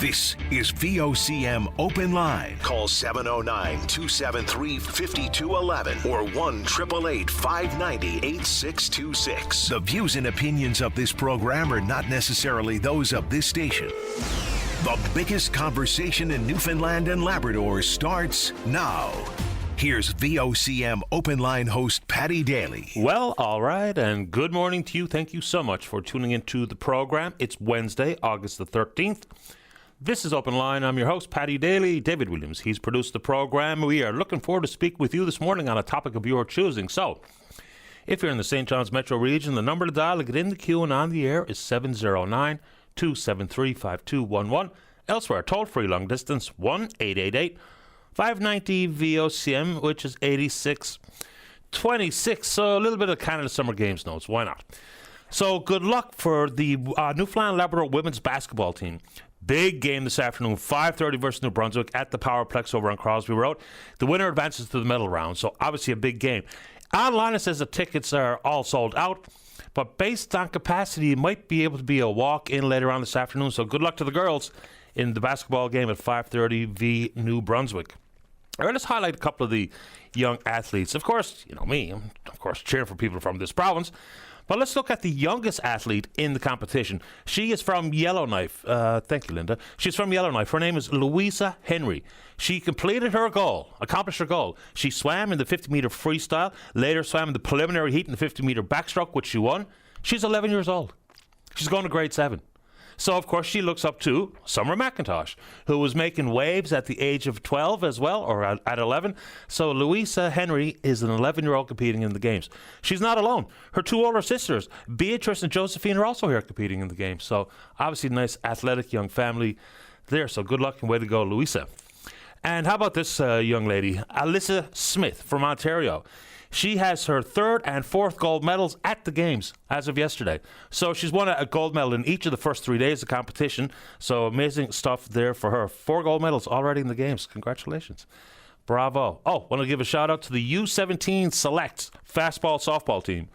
This is VOCM Open Line. Call 709-273-5211 or 1-888-590-8626. The views and opinions of this program are not necessarily those of this station. The biggest conversation in Newfoundland and Labrador starts now. Here's VOCM Open Line host Paddy Daly. Well, all right, and good morning to you. Thank you so much for tuning into the program. It's Wednesday, August the 13th. This is Open Line. I'm your host, Paddy Daly. David Williams, he's produced the program. We are looking forward to speak with you this morning on a topic of your choosing. So, if you're in the St. John's metro region, the number to dial to get in the queue and on the air is 709-273-5211. Elsewhere, toll-free long distance, 1-888-590 VOCM, which is 8626. So a little bit of Canada Summer Games notes. Why not? So good luck for the Newfoundland Labrador women's basketball team. Big game this afternoon, 5:30 versus New Brunswick at the Powerplex over on Crosby Road. The winner advances to the medal round, so obviously a big game. Online it says the tickets are all sold out, but based on capacity, it might be able to be a walk-in later on this afternoon. So good luck to the girls in the basketball game at 5:30 v New Brunswick. All right, let's highlight a couple of the young athletes. Of course, you know me, I'm of course cheering for people from this province. But let's look at the youngest athlete in the competition. She is from Yellowknife. Thank you, Linda. She's from Yellowknife. Her name is Louisa Henry. She completed her goal, accomplished her goal. She swam in the 50-meter freestyle, later swam in the preliminary heat in the 50-meter backstroke, which she won. She's 11 years old. She's going to grade 7. So, of course, she looks up to Summer McIntosh, who was making waves at the age of 12 as well, or at 11. So Louisa Henry is an 11-year-old competing in the games. She's not alone. Her two older sisters, Beatrice and Josephine, are also here competing in the games. So, obviously, a nice athletic young family there. So, good luck and way to go, Louisa. And how about this young lady, Alyssa Smith from Ontario? She has her third and fourth gold medals at the games as of yesterday. So she's won a gold medal in each of the first 3 days of competition. So amazing stuff there for her. 4 gold medals already in the games. Congratulations. Bravo. Oh, want to give a shout out to the U17 Select fastball softball team.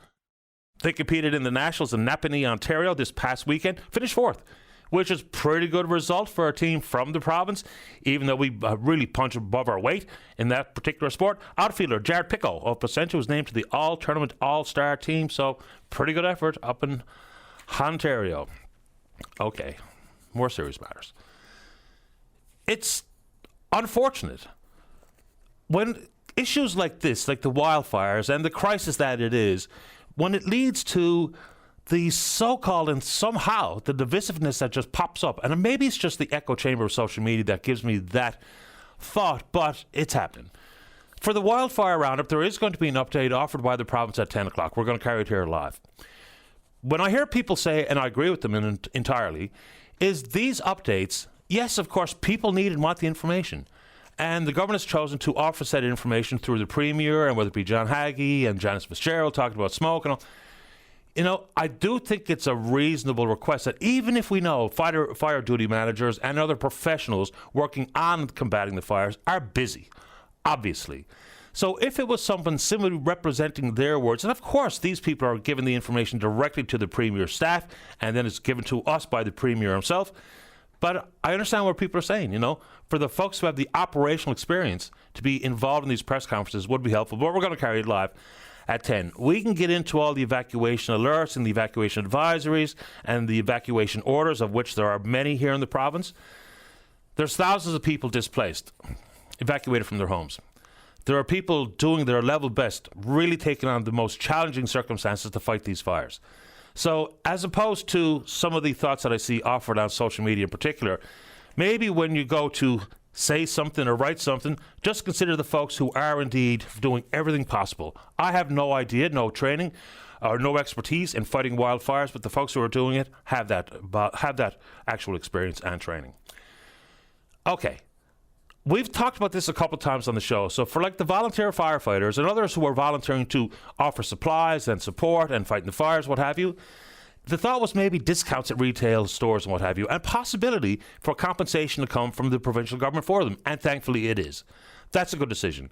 They competed in the Nationals in Napanee, Ontario this past weekend. Finished 4th. Which is pretty good result for a team from the province, even though we really punch above our weight in that particular sport. Outfielder Jared Pico of Placentia was named to the All-Tournament All-Star team, so pretty good effort up in Ontario. Okay, more serious matters. It's unfortunate when issues like this, like the wildfires and the crisis that it is, when it leads to the so-called and somehow the divisiveness that just pops up. And maybe it's just the echo chamber of social media that gives me that thought, but it's happening. For the wildfire roundup, there is going to be an update offered by the province at 10 o'clock. We're going to carry it here live. When I hear people say, and I agree with them entirely, is these updates, yes, of course, people need and want the information. And the government has chosen to offer said information through the Premier, and whether it be John Hagee and Janice Fitzgerald talking about smoke and all. You know, I do think it's a reasonable request that even if we know fire duty managers and other professionals working on combating the fires are busy, obviously. So if it was someone similarly representing their words, and of course these people are given the information directly to the Premier's staff, and then it's given to us by the Premier himself. But I understand what people are saying, you know. For the folks who have the operational experience to be involved in these press conferences would be helpful, but we're going to carry it live at 10. We can get into all the evacuation alerts and the evacuation advisories and the evacuation orders, of which there are many here in the province. There's thousands of people displaced, evacuated from their homes. There are people doing their level best, really taking on the most challenging circumstances to fight these fires. So as opposed to some of the thoughts that I see offered on social media in particular, maybe when you go to say something or write something, just consider the folks who are indeed doing everything possible. I have no idea, no training, or no expertise in fighting wildfires, but the folks who are doing it have that actual experience and training. Okay. We've talked about this a couple times on the show. So for like the volunteer firefighters and others who are volunteering to offer supplies and support and fighting the fires, what have you, the thought was maybe discounts at retail stores and what have you, and possibility for compensation to come from the provincial government for them. And thankfully it is. That's a good decision.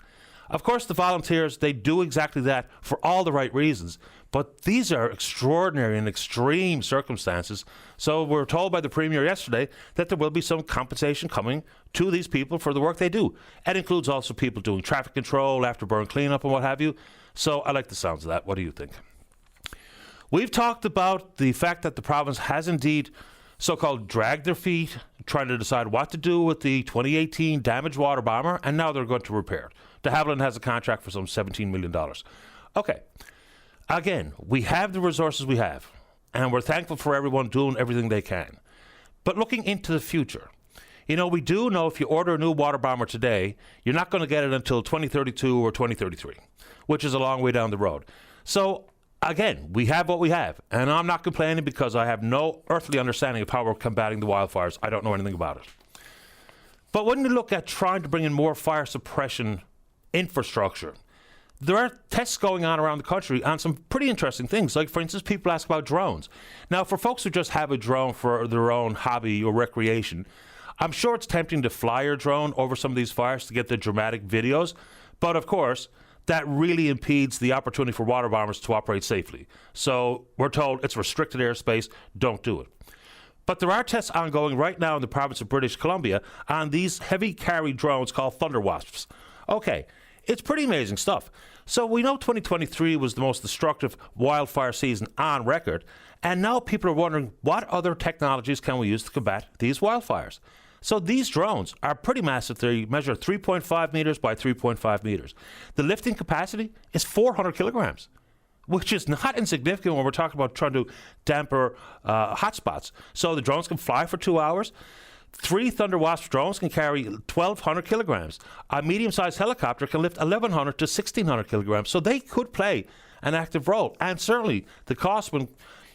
Of course, the volunteers, they do exactly that for all the right reasons, but these are extraordinary and extreme circumstances. So we're told by the Premier yesterday that there will be some compensation coming to these people for the work they do. It includes also people doing traffic control, afterburn cleanup and what have you. So I like the sounds of that. What do you think? We've talked about the fact that the province has indeed so-called dragged their feet, trying to decide what to do with the 2018 damaged water bomber, and now they're going to repair it. De Havilland has a contract for some $17 million. Okay. Again, we have the resources we have, and we're thankful for everyone doing everything they can. But looking into the future, we do know if you order a new water bomber today, you're not going to get it until 2032 or 2033, which is a long way down the road. So, again, we have what we have, and I'm not complaining because I have no earthly understanding of how we're combating the wildfires. I don't know anything about it. But when you look at trying to bring in more fire suppression infrastructure, there are tests going on around the country on some pretty interesting things. Like, for instance, people ask about drones. Now, for folks who just have a drone for their own hobby or recreation, I'm sure it's tempting to fly your drone over some of these fires to get the dramatic videos. But, of course, that really impedes the opportunity for water bombers to operate safely. So we're told it's restricted airspace, don't do it. But there are tests ongoing right now in the province of British Columbia on these heavy carry drones called Thunder Wasps. Okay, it's pretty amazing stuff. So we know 2023 was the most destructive wildfire season on record, and now people are wondering what other technologies can we use to combat these wildfires. So these drones are pretty massive. They measure 3.5 meters by 3.5 meters. The lifting capacity is 400 kilograms, which is not insignificant when we're talking about trying to damper hotspots. So the drones can fly for 2 hours. 3 Thunder Wasp drones can carry 1,200 kilograms. A medium-sized helicopter can lift 1,100 to 1,600 kilograms. So they could play an active role. And certainly the cost, when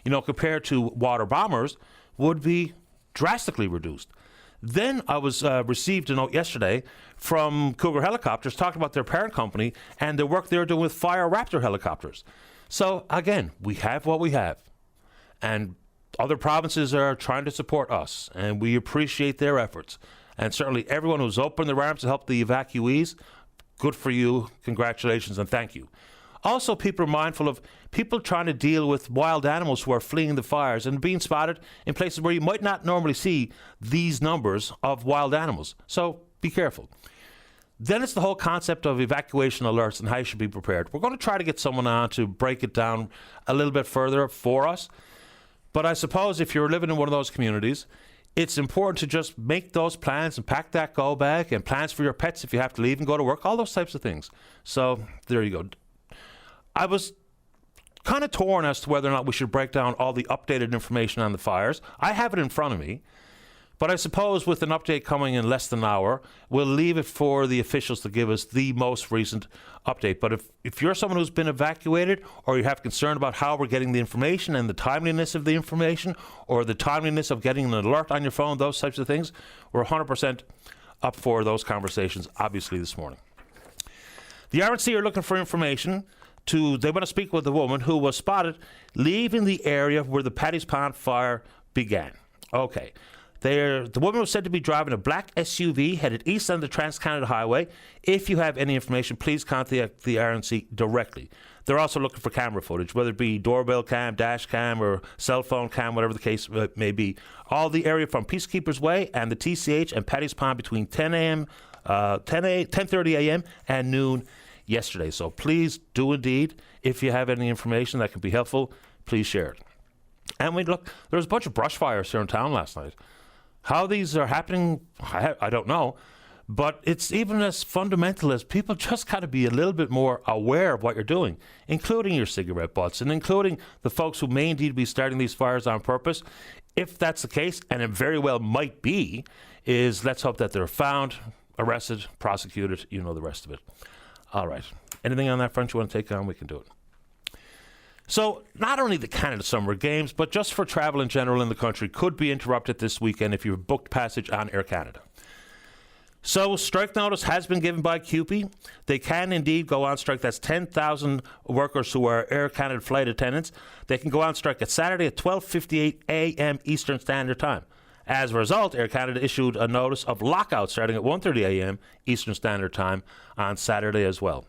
compared to water bombers, would be drastically reduced. Then I received a note yesterday from Cougar Helicopters talking about their parent company and the work they're doing with Fire Raptor helicopters. So again, we have what we have. And other provinces are trying to support us, and we appreciate their efforts. And certainly everyone who's opened their arms to help the evacuees, good for you, congratulations, and thank you. Also, people are mindful of people trying to deal with wild animals who are fleeing the fires and being spotted in places where you might not normally see these numbers of wild animals. So be careful. Then it's the whole concept of evacuation alerts and how you should be prepared. We're going to try to get someone on to break it down a little bit further for us. But I suppose if you're living in one of those communities, it's important to just make those plans and pack that go bag and plans for your pets if you have to leave and go to work, all those types of things. So there you go. I was kind of torn as to whether or not we should break down all the updated information on the fires. I have it in front of me. But I suppose with an update coming in less than an hour, we'll leave it for the officials to give us the most recent update. But if you're someone who's been evacuated, or you have concern about how we're getting the information and the timeliness of the information, or the timeliness of getting an alert on your phone, those types of things, we're 100% up for those conversations, obviously, this morning. The RNC are looking for information. They want to speak with a woman who was spotted leaving the area where the Paddy's Pond fire began. Okay. The woman was said to be driving a black SUV headed east on the Trans-Canada Highway. If you have any information, please contact the RNC directly. They're also looking for camera footage, whether it be doorbell cam, dash cam, or cell phone cam, whatever the case may be. All the area from Peacekeepers Way and the TCH and Paddy's Pond between 10:30 a.m. and noon yesterday. So please do indeed, if you have any information that can be helpful, please share it. And there was a bunch of brush fires here in town last night. How these are happening, I don't know. But it's even as fundamental as people just got to be a little bit more aware of what you're doing, including your cigarette butts and including the folks who may indeed be starting these fires on purpose. If that's the case, and it very well might be, let's hope that they're found, arrested, prosecuted, the rest of it. All right. Anything on that front you want to take on, we can do it. So not only the Canada Summer Games, but just for travel in general in the country could be interrupted this weekend if you've booked passage on Air Canada. So strike notice has been given by CUPE. They can indeed go on strike. That's 10,000 workers who are Air Canada flight attendants. They can go on strike at Saturday at 12:58 a.m. Eastern Standard Time. As a result, Air Canada issued a notice of lockout starting at 1:30 a.m. Eastern Standard Time on Saturday as well.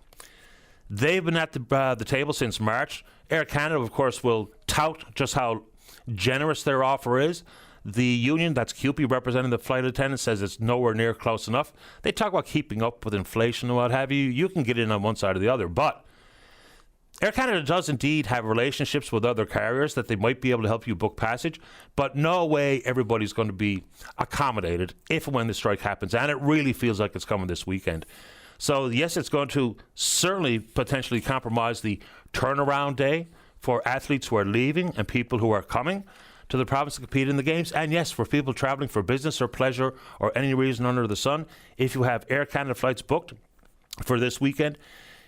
They've been at the table since March. Air Canada, of course, will tout just how generous their offer is. The union, that's CUPE, representing the flight attendants, says it's nowhere near close enough. They talk about keeping up with inflation and what have you. You can get in on one side or the other, but Air Canada does indeed have relationships with other carriers that they might be able to help you book passage, but no way everybody's going to be accommodated if and when the strike happens, and it really feels like it's coming this weekend. So, yes, it's going to certainly potentially compromise the turnaround day for athletes who are leaving and people who are coming to the province to compete in the games. And, yes, for people traveling for business or pleasure or any reason under the sun, if you have Air Canada flights booked for this weekend,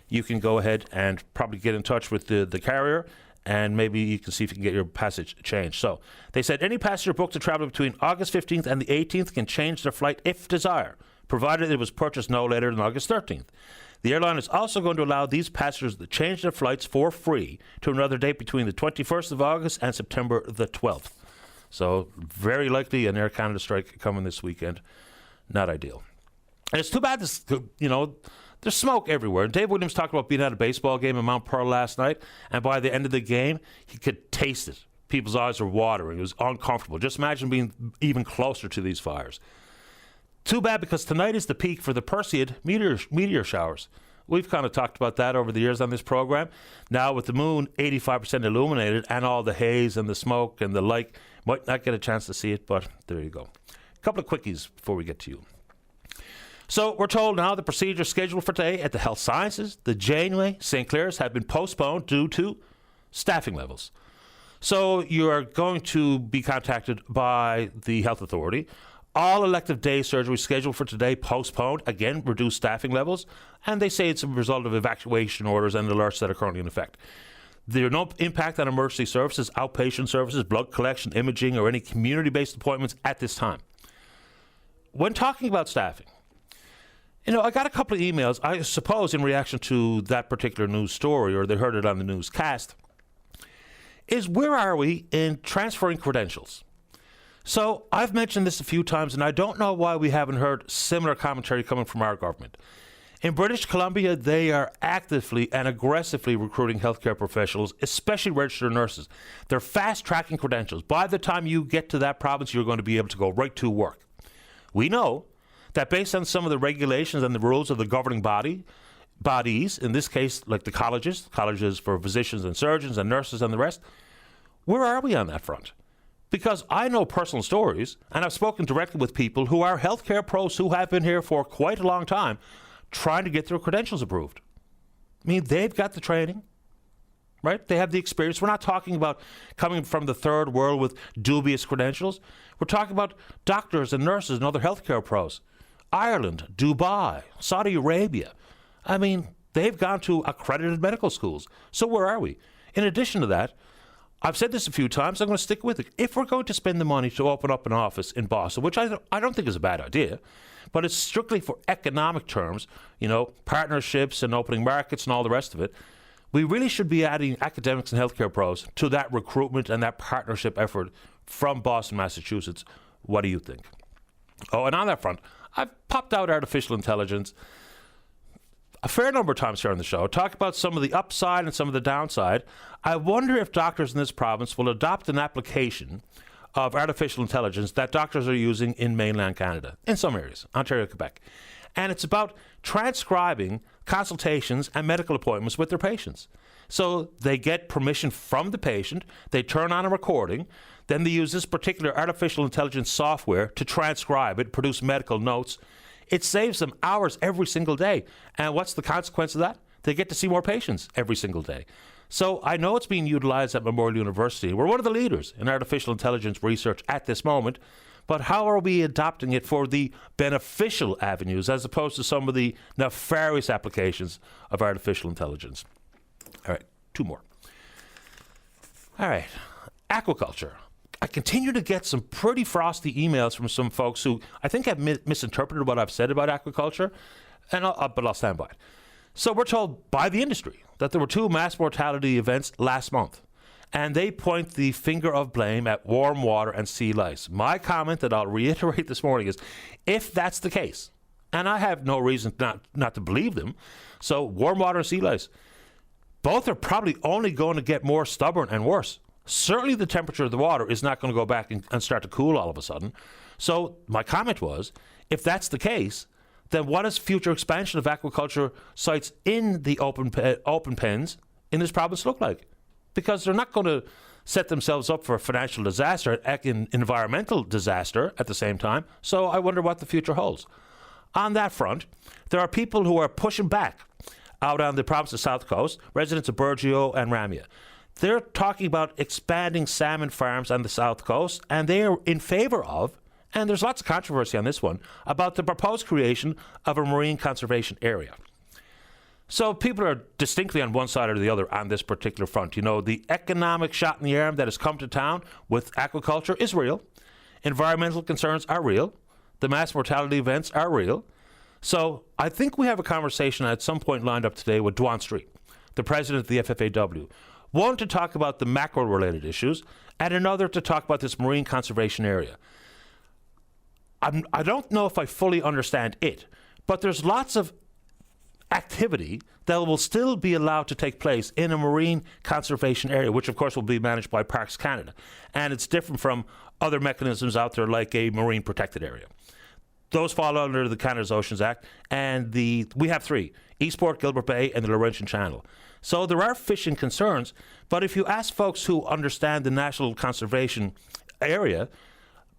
you can go ahead and probably get in touch with the carrier, and maybe you can see if you can get your passage changed. So they said any passenger booked to travel between August 15th and the 18th can change their flight if desired, provided it was purchased no later than August 13th. The airline is also going to allow these passengers to change their flights for free to another date between the 21st of August and September the 12th. So very likely an Air Canada strike coming this weekend. Not ideal. And it's too bad this, there's smoke everywhere. Dave Williams talked about being at a baseball game in Mount Pearl last night, and by the end of the game, he could taste it. People's eyes were watering. It was uncomfortable. Just imagine being even closer to these fires. Too bad, because tonight is the peak for the Perseid meteor showers. We've kind of talked about that over the years on this program. Now, with the moon 85% illuminated and all the haze and the smoke and the like, might not get a chance to see it, but there you go. A couple of quickies before we get to you. So we're told now the procedures scheduled for today at the Health Sciences, the Janeway, St. Clair's have been postponed due to staffing levels. So you are going to be contacted by the health authority. All elective day surgery scheduled for today postponed, again, reduced staffing levels, and they say it's a result of evacuation orders and alerts that are currently in effect. There are no impact on emergency services, outpatient services, blood collection, imaging, or any community-based appointments at this time. When talking about staffing, I got a couple of emails, I suppose, in reaction to that particular news story, or they heard it on the newscast, is where are we in transferring credentials? So I've mentioned this a few times, and I don't know why we haven't heard similar commentary coming from our government. In British Columbia, they are actively and aggressively recruiting healthcare professionals, especially registered nurses. They're fast-tracking credentials. By the time you get to that province, you're going to be able to go right to work. We know that based on some of the regulations and the rules of the governing bodies, in this case, like the colleges for physicians and surgeons and nurses and the rest, where are we on that front? Because I know personal stories, and I've spoken directly with people who are healthcare pros who have been here for quite a long time trying to get their credentials approved. I mean, they've got the training, right? They have the experience. We're not talking about coming from the third world with dubious credentials. We're talking about doctors and nurses and other healthcare pros. Ireland, Dubai, Saudi Arabia. I mean, they've gone to accredited medical schools. So where are we? In addition to that, I've said this a few times, I'm going to stick with it. If we're going to spend the money to open up an office in Boston, which I don't think is a bad idea, but it's strictly for economic terms, partnerships and opening markets and all the rest of it, we really should be adding academics and healthcare pros to that recruitment and that partnership effort from Boston, Massachusetts. What do you think? Oh, and on that front, I've popped out artificial intelligence a fair number of times here on the show, talk about some of the upside and some of the downside. I wonder if doctors in this province will adopt an application of artificial intelligence that doctors are using in mainland Canada, in some areas, Ontario, Quebec. And it's about transcribing consultations and medical appointments with their patients. So they get permission from the patient, they turn on a recording, then they use this particular artificial intelligence software to transcribe it, produce medical notes. It saves them hours every single day. And what's the consequence of that? They get to see more patients every single day. So I know it's being utilized at Memorial University. We're one of the leaders in artificial intelligence research at this moment. But how are we adopting it for the beneficial avenues as opposed to some of the nefarious applications of artificial intelligence? All right, two more. All right, aquaculture. I continue to get some pretty frosty emails from some folks who I think have misinterpreted what I've said about aquaculture, but I'll stand by it. So we're told by the industry that there were 2 mass mortality events last month. and they point the finger of blame at warm water and sea lice. My comment that I'll reiterate this morning is, if that's the case, and I have no reason not to believe them, so warm water and sea lice, both are probably only going to get more stubborn and worse. Certainly the temperature of the water is not going to go back and start to cool all of a sudden. So my comment was, if that's the case, then what does future expansion of aquaculture sites in the open pens in this province look like? Because they're not going to set themselves up for a financial disaster and environmental disaster at the same time. So I wonder what the future holds. On that front, there are people who are pushing back out on the province's south coast, residents of Burgeo and Ramia. They're talking about expanding salmon farms on the south coast, and they are in favor of, and there's lots of controversy on this one, about the proposed creation of a marine conservation area. So people are distinctly on one side or the other on this particular front. You know, the economic shot in the arm that has come to town with aquaculture is real. Environmental concerns are real. The mass mortality events are real. So I think we have a conversation at some point lined up today with Dwan Street, the president of the FFAW. One to talk about the mackerel-related issues, and another to talk about this marine conservation area. I don't know if I fully understand it, but there's lots of activity that will still be allowed to take place in a marine conservation area, which of course will be managed by Parks Canada. And it's different from other mechanisms out there like a marine protected area. Those fall under the Canada's Oceans Act, and we have three: Eastport, Gilbert Bay, and the Laurentian Channel. So there are fishing concerns, but if you ask folks who understand the National Conservation Area,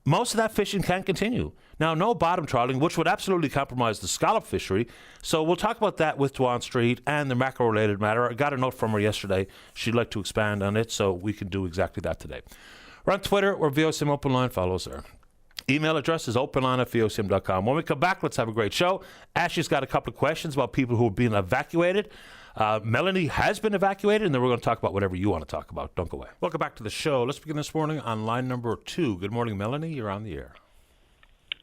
most of that fishing can continue. Now, no bottom trawling, which would absolutely compromise the scallop fishery. So we'll talk about that with Dwan Street and the mackerel-related matter. I got a note from her yesterday. She'd like to expand on it, so we can do exactly that today. We're on Twitter. We're VOCM Open Line. Follow us there. Email address is openline@vocm.com. When we come back, let's have a great show. Ashley's got a couple of questions about people who have been evacuated. Melanie has been evacuated, and then we're going to talk about whatever you want to talk about. Don't go away. Welcome back to the show. Let's begin this morning on line number 2. Good morning, Melanie. You're on the air.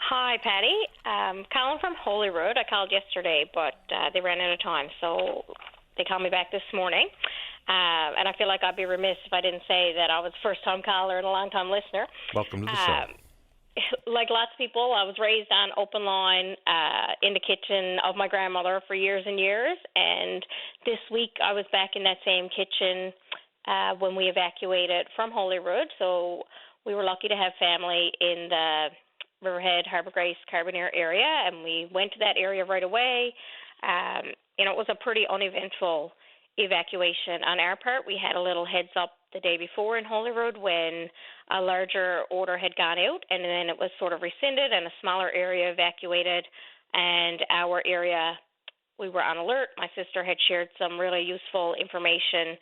Hi, Patty. Calling from Holyrood. I called yesterday, but they ran out of time, so they called me back this morning. And I feel like I'd be remiss if I didn't say that I was a first-time caller and a long-time listener. Welcome to the show. Like lots of people, I was raised on open line in the kitchen of my grandmother for years and years. And this week I was back in that same kitchen when we evacuated from Holyrood. So we were lucky to have family in the Riverhead, Harbour Grace, Carbonear area, and we went to that area right away. It was a pretty uneventful evacuation on our part. We had a little heads up the day before in Holyrood when a larger order had gone out, and then it was sort of rescinded and a smaller area evacuated. And our area, we were on alert. My sister had shared some really useful information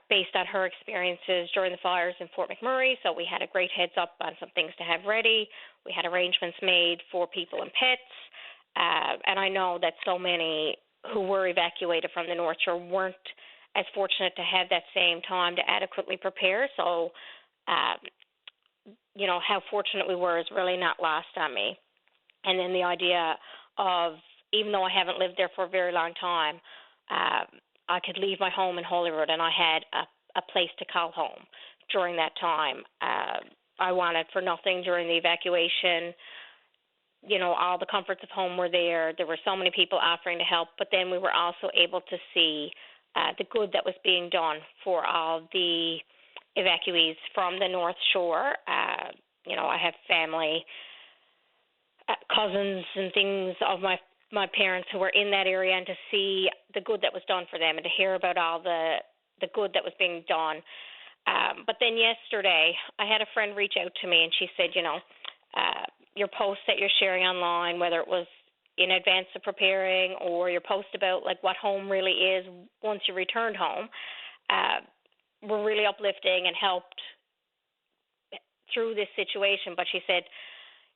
based on her experiences during the fires in Fort McMurray, so we had a great heads up on some things to have ready. We had arrangements made for people and pets, and I know that so many who were evacuated from the North Shore weren't as fortunate to have that same time to adequately prepare, so how fortunate we were is really not lost on me. And then the idea of, even though I haven't lived there for a very long time, I could leave my home in Holyrood, and I had a place to call home during that time. I wanted for nothing during the evacuation. All the comforts of home were there. There were so many people offering to help, but then we were also able to see the good that was being done for all the evacuees from the North Shore. I have family, cousins and things of my parents who were in that area, and to see the good that was done for them and to hear about all the good that was being done. But then yesterday, I had a friend reach out to me, and she said, your posts that you're sharing online, whether it was in advance of preparing or your post about like what home really is once you returned home, were really uplifting and helped through this situation. But she said,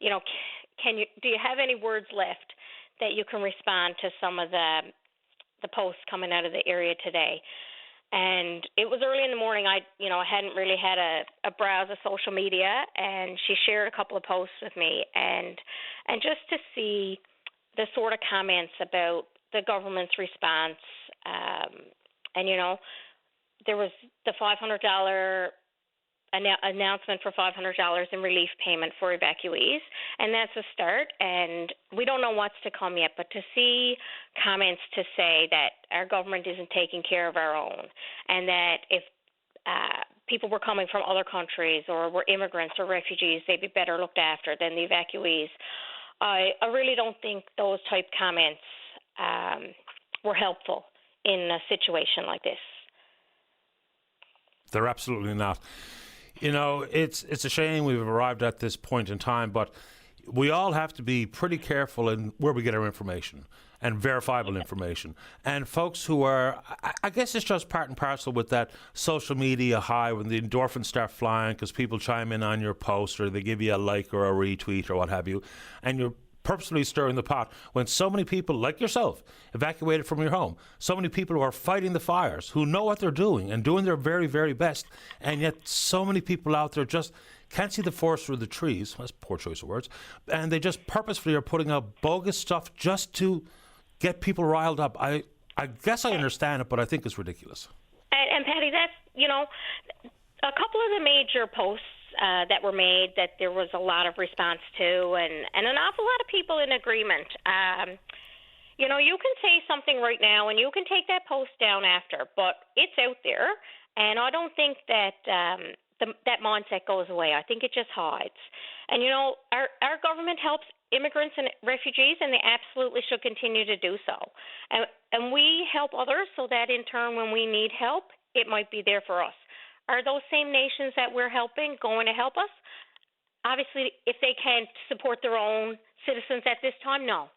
do you have any words left that you can respond to some of the posts coming out of the area today? And it was early in the morning. I hadn't really had a browse of social media, and she shared a couple of posts with me, and just to see the sort of comments about the government's response, there was the $500 announcement for $500 in relief payment for evacuees, and that's a start. And we don't know what's to come yet, but to see comments to say that our government isn't taking care of our own, and that if people were coming from other countries or were immigrants or refugees, they'd be better looked after than the evacuees. I really don't think those type comments were helpful in a situation like this. They're absolutely not. You know, it's a shame we've arrived at this point in time, but we all have to be pretty careful in where we get our information and verifiable information. And folks who are, I guess it's just part and parcel with that social media high when the endorphins start flying because people chime in on your post or they give you a like or a retweet or what have you, and you're purposely stirring the pot when so many people like yourself evacuated from your home, so many people who are fighting the fires, who know what they're doing and doing their very, very best, and yet so many people out there just can't see the forest through the trees. That's a poor choice of words. And they just purposefully are putting out bogus stuff just to get people riled up. I guess I understand it, but I think it's ridiculous. And Patty, that's, a couple of the major posts that were made that there was a lot of response to, and an awful lot of people in agreement. You can say something right now and you can take that post down after, but it's out there, and I don't think that that mindset goes away. I think it just hides. And, our government helps immigrants and refugees, and they absolutely should continue to do so. And we help others so that in turn when we need help, it might be there for us. Are those same nations that we're helping going to help us? Obviously, if they can't support their own citizens at this time, no.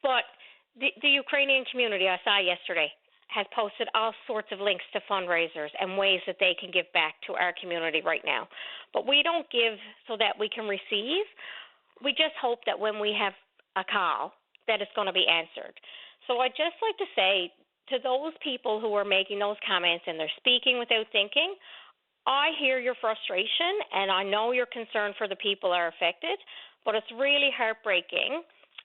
But the Ukrainian community, I saw yesterday, has posted all sorts of links to fundraisers and ways that they can give back to our community right now. But we don't give so that we can receive. We just hope that when we have a call, that it's going to be answered. So I'd just like to say to those people who are making those comments and they're speaking without thinking, I hear your frustration, and I know your concern for the people are affected, but it's really heartbreaking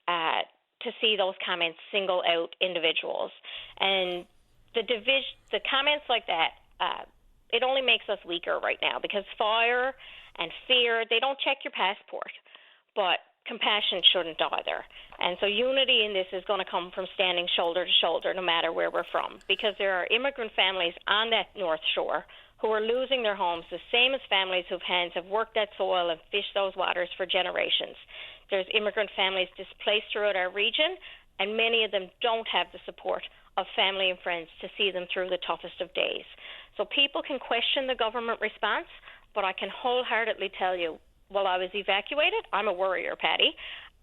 to see those comments single out individuals. And the comments like that, it only makes us weaker right now, because fire and fear, they don't check your passport, but compassion shouldn't either. And so unity in this is going to come from standing shoulder to shoulder no matter where we're from, because there are immigrant families on that North Shore who are losing their homes, the same as families whose hands have worked that soil and fished those waters for generations. There's immigrant families displaced throughout our region, and many of them don't have the support of family and friends to see them through the toughest of days. So people can question the government response, but I can wholeheartedly tell you, while I was evacuated, I'm a worrier, Patty.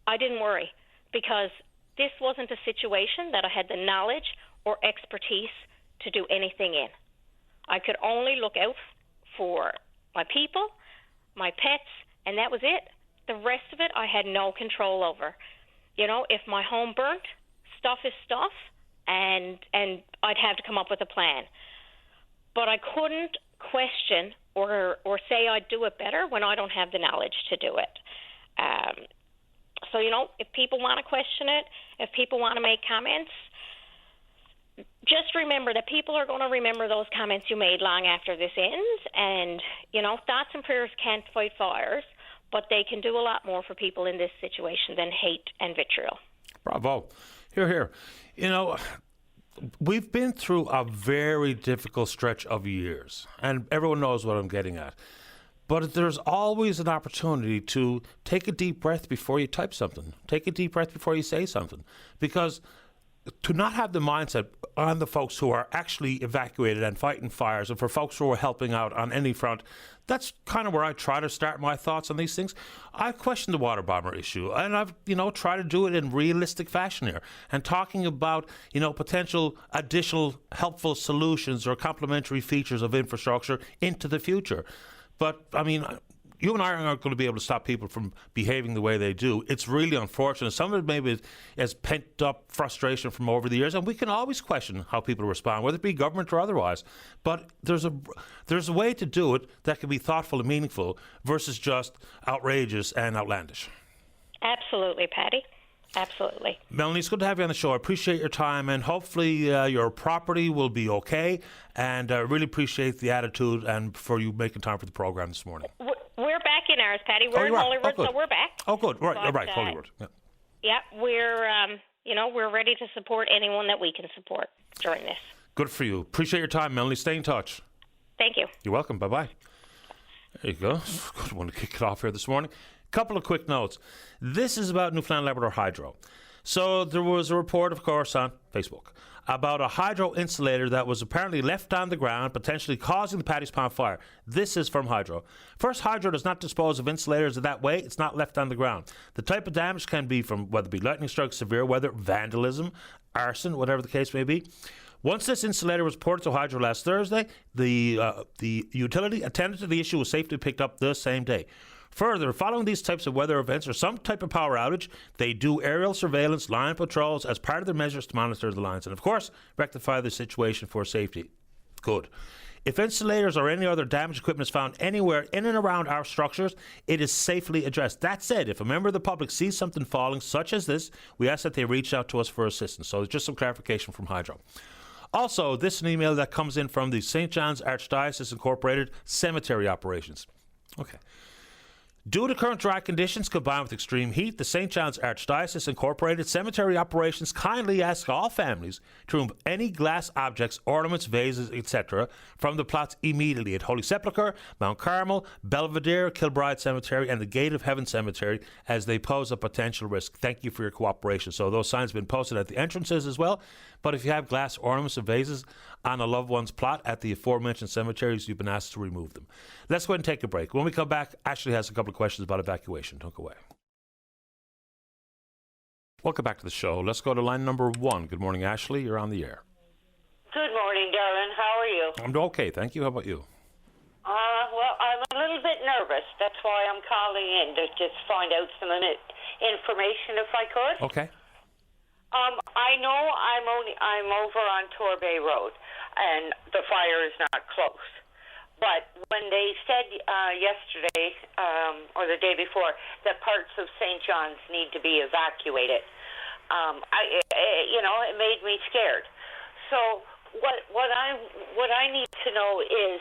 I didn't worry, because this wasn't a situation that I had the knowledge or expertise to do anything in. I could only look out for my people, my pets, and that was it. The rest of it I had no control over. If my home burnt, stuff is stuff, and I'd have to come up with a plan. But I couldn't question or say I'd do it better when I don't have the knowledge to do it. So, if people want to question it, if people want to make comments, just remember that people are going to remember those comments you made long after this ends. And, thoughts and prayers can't fight fires, but they can do a lot more for people in this situation than hate and vitriol. Bravo. Hear, hear. We've been through a very difficult stretch of years, and everyone knows what I'm getting at. But there's always an opportunity to take a deep breath before you type something. Take a deep breath before you say something. Because to not have the mindset on the folks who are actually evacuated and fighting fires, and for folks who are helping out on any front, that's kind of where I try to start my thoughts on these things. I question the water bomber issue, and I've, tried to do it in realistic fashion here, and talking about, potential additional helpful solutions or complementary features of infrastructure into the future. But, you and I aren't going to be able to stop people from behaving the way they do. It's really unfortunate. Some of it maybe is pent-up frustration from over the years, and we can always question how people respond, whether it be government or otherwise. But there's a way to do it that can be thoughtful and meaningful versus just outrageous and outlandish. Absolutely, Patty. Absolutely. Melanie, it's good to have you on the show. I appreciate your time, and hopefully your property will be okay. And I really appreciate the attitude and for you making time for the program this morning. We're back in ours, Patty. We're in Holyrood, so we're back. Oh, good. Right, but, right, Holyrood. Yeah. Yeah, we're ready to support anyone that we can support during this. Good for you. Appreciate your time, Melanie. Stay in touch. Thank you. You're welcome. Bye-bye. There you go. Good one to kick it off here this morning. Couple of quick notes. This is about Newfoundland Labrador Hydro. So there was a report, of course, on Facebook about a hydro insulator that was apparently left on the ground, potentially causing the Paddy's Pond fire. This is from Hydro. First, Hydro does not dispose of insulators that way. It's not left on the ground. The type of damage can be from whether it be lightning strikes, severe weather, vandalism, arson, whatever the case may be. Once this insulator was reported to Hydro last Thursday, the utility attended to the issue was safely picked up the same day. Further, following these types of weather events or some type of power outage, they do aerial surveillance, line patrols as part of their measures to monitor the lines and, of course, rectify the situation for safety. Good. If insulators or any other damaged equipment is found anywhere in and around our structures, it is safely addressed. That said, if a member of the public sees something falling, such as this, we ask that they reach out to us for assistance. So just some clarification from Hydro. Also, this is an email that comes in from the St. John's Archdiocese Incorporated Cemetery Operations. Okay. Due to current dry conditions combined with extreme heat, the St. John's Archdiocese Incorporated Cemetery Operations kindly ask all families to remove any glass objects, ornaments, vases, etc. from the plots immediately at Holy Sepulchre, Mount Carmel, Belvedere, Kilbride Cemetery, and the Gate of Heaven Cemetery, as they pose a potential risk. Thank you for your cooperation. So those signs have been posted at the entrances as well. But if you have glass ornaments and vases on a loved one's plot at the aforementioned cemeteries, you've been asked to remove them. Let's go ahead and take a break. When we come back, Ashley has a couple of questions about evacuation. Don't go away. Welcome back to the show. Let's go to line number 1. Good morning, Ashley. You're on the air. Good morning, darling. How are you? I'm okay, thank you. How about you? Well, I'm a little bit nervous. That's why I'm calling in to just find out some information if I could. Okay. I know I'm over on Torbay Road, and the fire is not close. But when they said yesterday or the day before that parts of St. John's need to be evacuated, it made me scared. So what I need to know is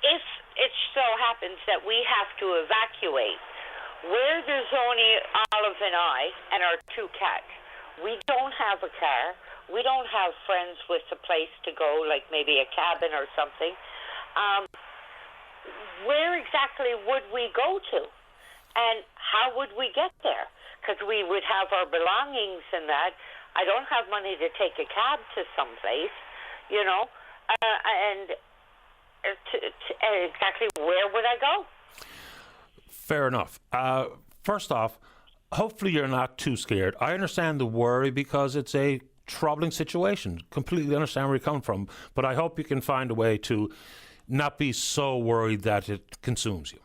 if it so happens that we have to evacuate, where there's only Olive and I and our 2 cats, we don't have a car. We don't have friends with a place to go, like maybe a cabin or something. Where exactly would we go to? And how would we get there? Because we would have our belongings and that. I don't have money to take a cab to someplace, and exactly where would I go? Fair enough. First off, hopefully you're not too scared. I understand the worry because it's a troubling situation. Completely understand where you're coming from. But I hope you can find a way to not be so worried that it consumes you.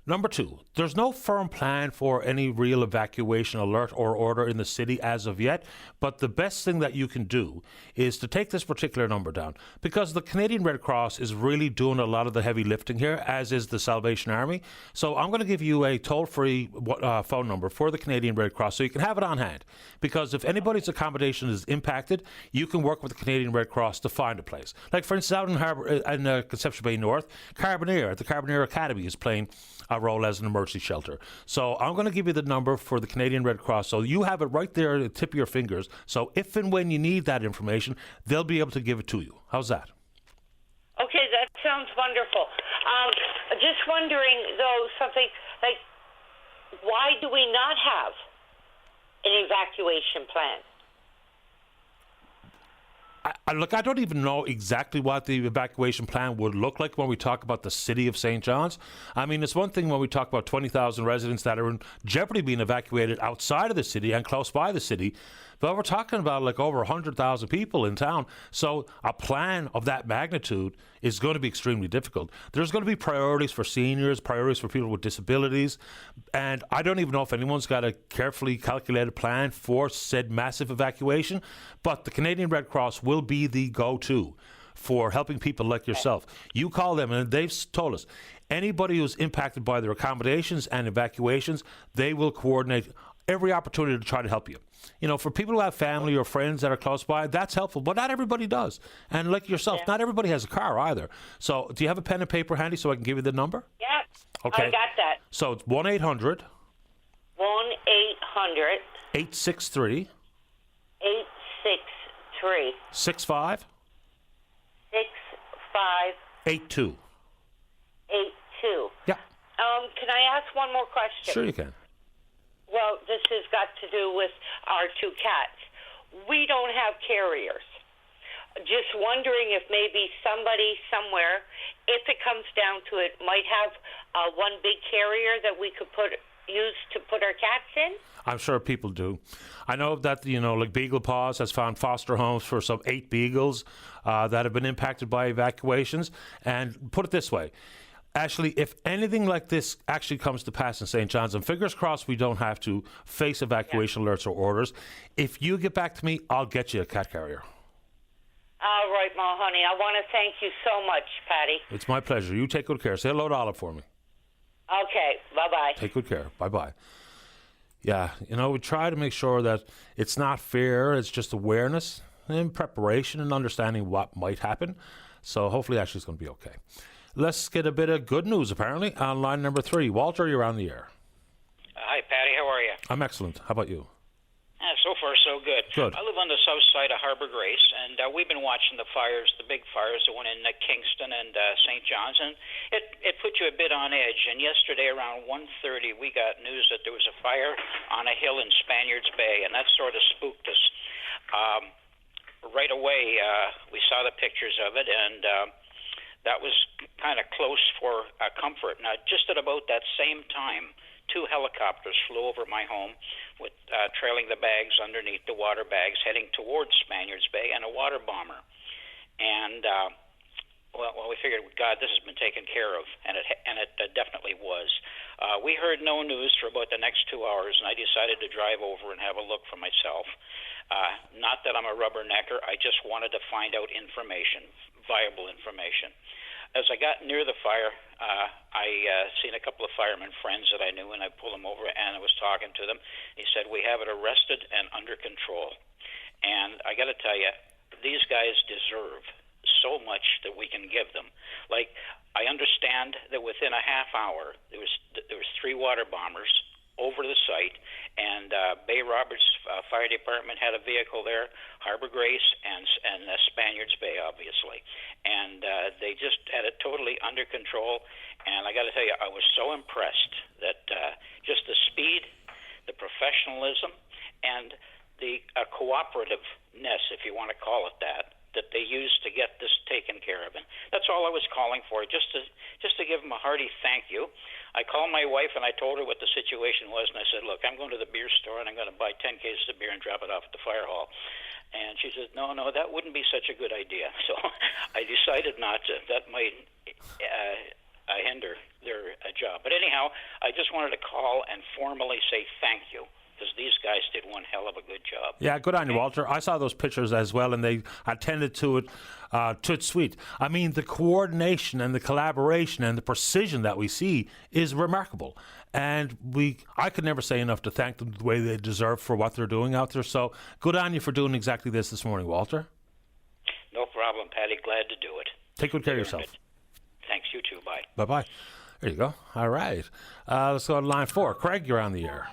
Number 2, there's no firm plan for any real evacuation alert or order in the city as of yet, but the best thing that you can do is to take this particular number down, because the Canadian Red Cross is really doing a lot of the heavy lifting here, as is the Salvation Army. So I'm going to give you a toll-free phone number for the Canadian Red Cross so you can have it on hand, because if anybody's accommodation is impacted, you can work with the Canadian Red Cross to find a place. Like, for instance, out in Conception Bay North, Carbonear, the Carbonear Academy is playing a role as an emergency shelter. So I'm going to give you the number for the Canadian Red Cross, so you have it right there at the tip of your fingers. So if and when you need that information, they'll be able to give it to you. How's that? Okay, that sounds wonderful. Just wondering, though, something like, why do we not have an evacuation plan? Look, I don't even know exactly what the evacuation plan would look like when we talk about the city of St. John's. I mean, it's one thing when we talk about 20,000 residents that are in jeopardy being evacuated outside of the city and close by the city, but we're talking about like over 100,000 people in town. So a plan of that magnitude is going to be extremely difficult. There's going to be priorities for seniors, priorities for people with disabilities, and I don't even know if anyone's got a carefully calculated plan for said massive evacuation, but the Canadian Red Cross will be the go-to for helping people like yourself. You call them, and they've told us, Anybody who's impacted by their accommodations and evacuations, they will coordinate every opportunity to try to help you. For people who have family or friends that are close by, that's helpful, but not everybody does. And like yourself, not everybody has a car either. So do you have a pen and paper handy so I can give you the number? Yeah, okay. I got that. So it's 1-800. 1-800. 863. 65. 82. 82. Yeah. Can I ask one more question? Sure you can. Well, this has got to do with our two cats. We don't have carriers. Just wondering if maybe somebody somewhere, if it comes down to it, might have one big carrier that we could use to put our cats in? I'm sure people do. I know that, like Beagle Paws has found foster homes for some 8 beagles that have been impacted by evacuations. And put it this way, Ashley, if anything like this actually comes to pass in St. John's, and fingers crossed we don't have to face evacuation alerts or orders, if you get back to me, I'll get you a cat carrier. All right, my honey. I want to thank you so much, Patty. It's my pleasure. You take good care. Say hello to Olive for me. Okay. Bye-bye. Take good care. Bye-bye. Yeah, we try to make sure that it's not fear, it's just awareness and preparation and understanding what might happen. So hopefully Ashley's going to be okay. Let's get a bit of good news, apparently, on line number 3. Walter, you're on the air. Hi, Patty. How are you? I'm excellent. How about you? So far, so good. Good. I live on the south side of Harbor Grace, and we've been watching the fires, the big fires that went in Kingston and St. John's, and it put you a bit on edge. And yesterday around 1:30, we got news that there was a fire on a hill in Spaniards Bay, and that sort of spooked us. Right away, we saw the pictures of it, and that was kind of close for comfort. Now, just at about that same time, 2 helicopters flew over my home with trailing the bags underneath the water bags heading towards Spaniards Bay, and a water bomber. And we figured, God, this has been taken care of, and it definitely was. We heard no news for about the next 2 hours, and I decided to drive over and have a look for myself. Not that I'm a rubbernecker, I just wanted to find out information, viable information. As I got near the fire, I seen a couple of firemen friends that I knew, and I pulled them over, and I was talking to them. He said, we have it arrested and under control. And I got to tell you, these guys deserve so much that we can give them. Like, I understand that within a half hour, there was 3 water bombers over the site, and Bay Roberts Fire Department had a vehicle there, Harbor Grace, and Spaniards Bay, obviously. And they just had it totally under control. And I got to tell you, I was so impressed that just the speed, the professionalism, and the cooperativeness, if you want to call it that they used to get this taken care of. And that's all I was calling for, just to give them a hearty thank you. I called my wife and I told her what the situation was, and I said, look, I'm going to the beer store and I'm going to buy 10 cases of beer and drop it off at the fire hall. And she said, no, that wouldn't be such a good idea. So I decided not to. That might hinder their job. But anyhow, I just wanted to call and formally say thank you, because these guys did one hell of a good job. Yeah, good on you, Walter. I saw those pictures as well, and they attended to it sweet. I mean, the coordination and the collaboration and the precision that we see is remarkable. And I could never say enough to thank them the way they deserve for what they're doing out there. So good on you for doing exactly this morning, Walter. No problem, Patty. Glad to do it. Take good care of yourself. Thanks, you too. Bye. Bye-bye. There you go. All right. Let's go to line 4. Craig, you're on the air.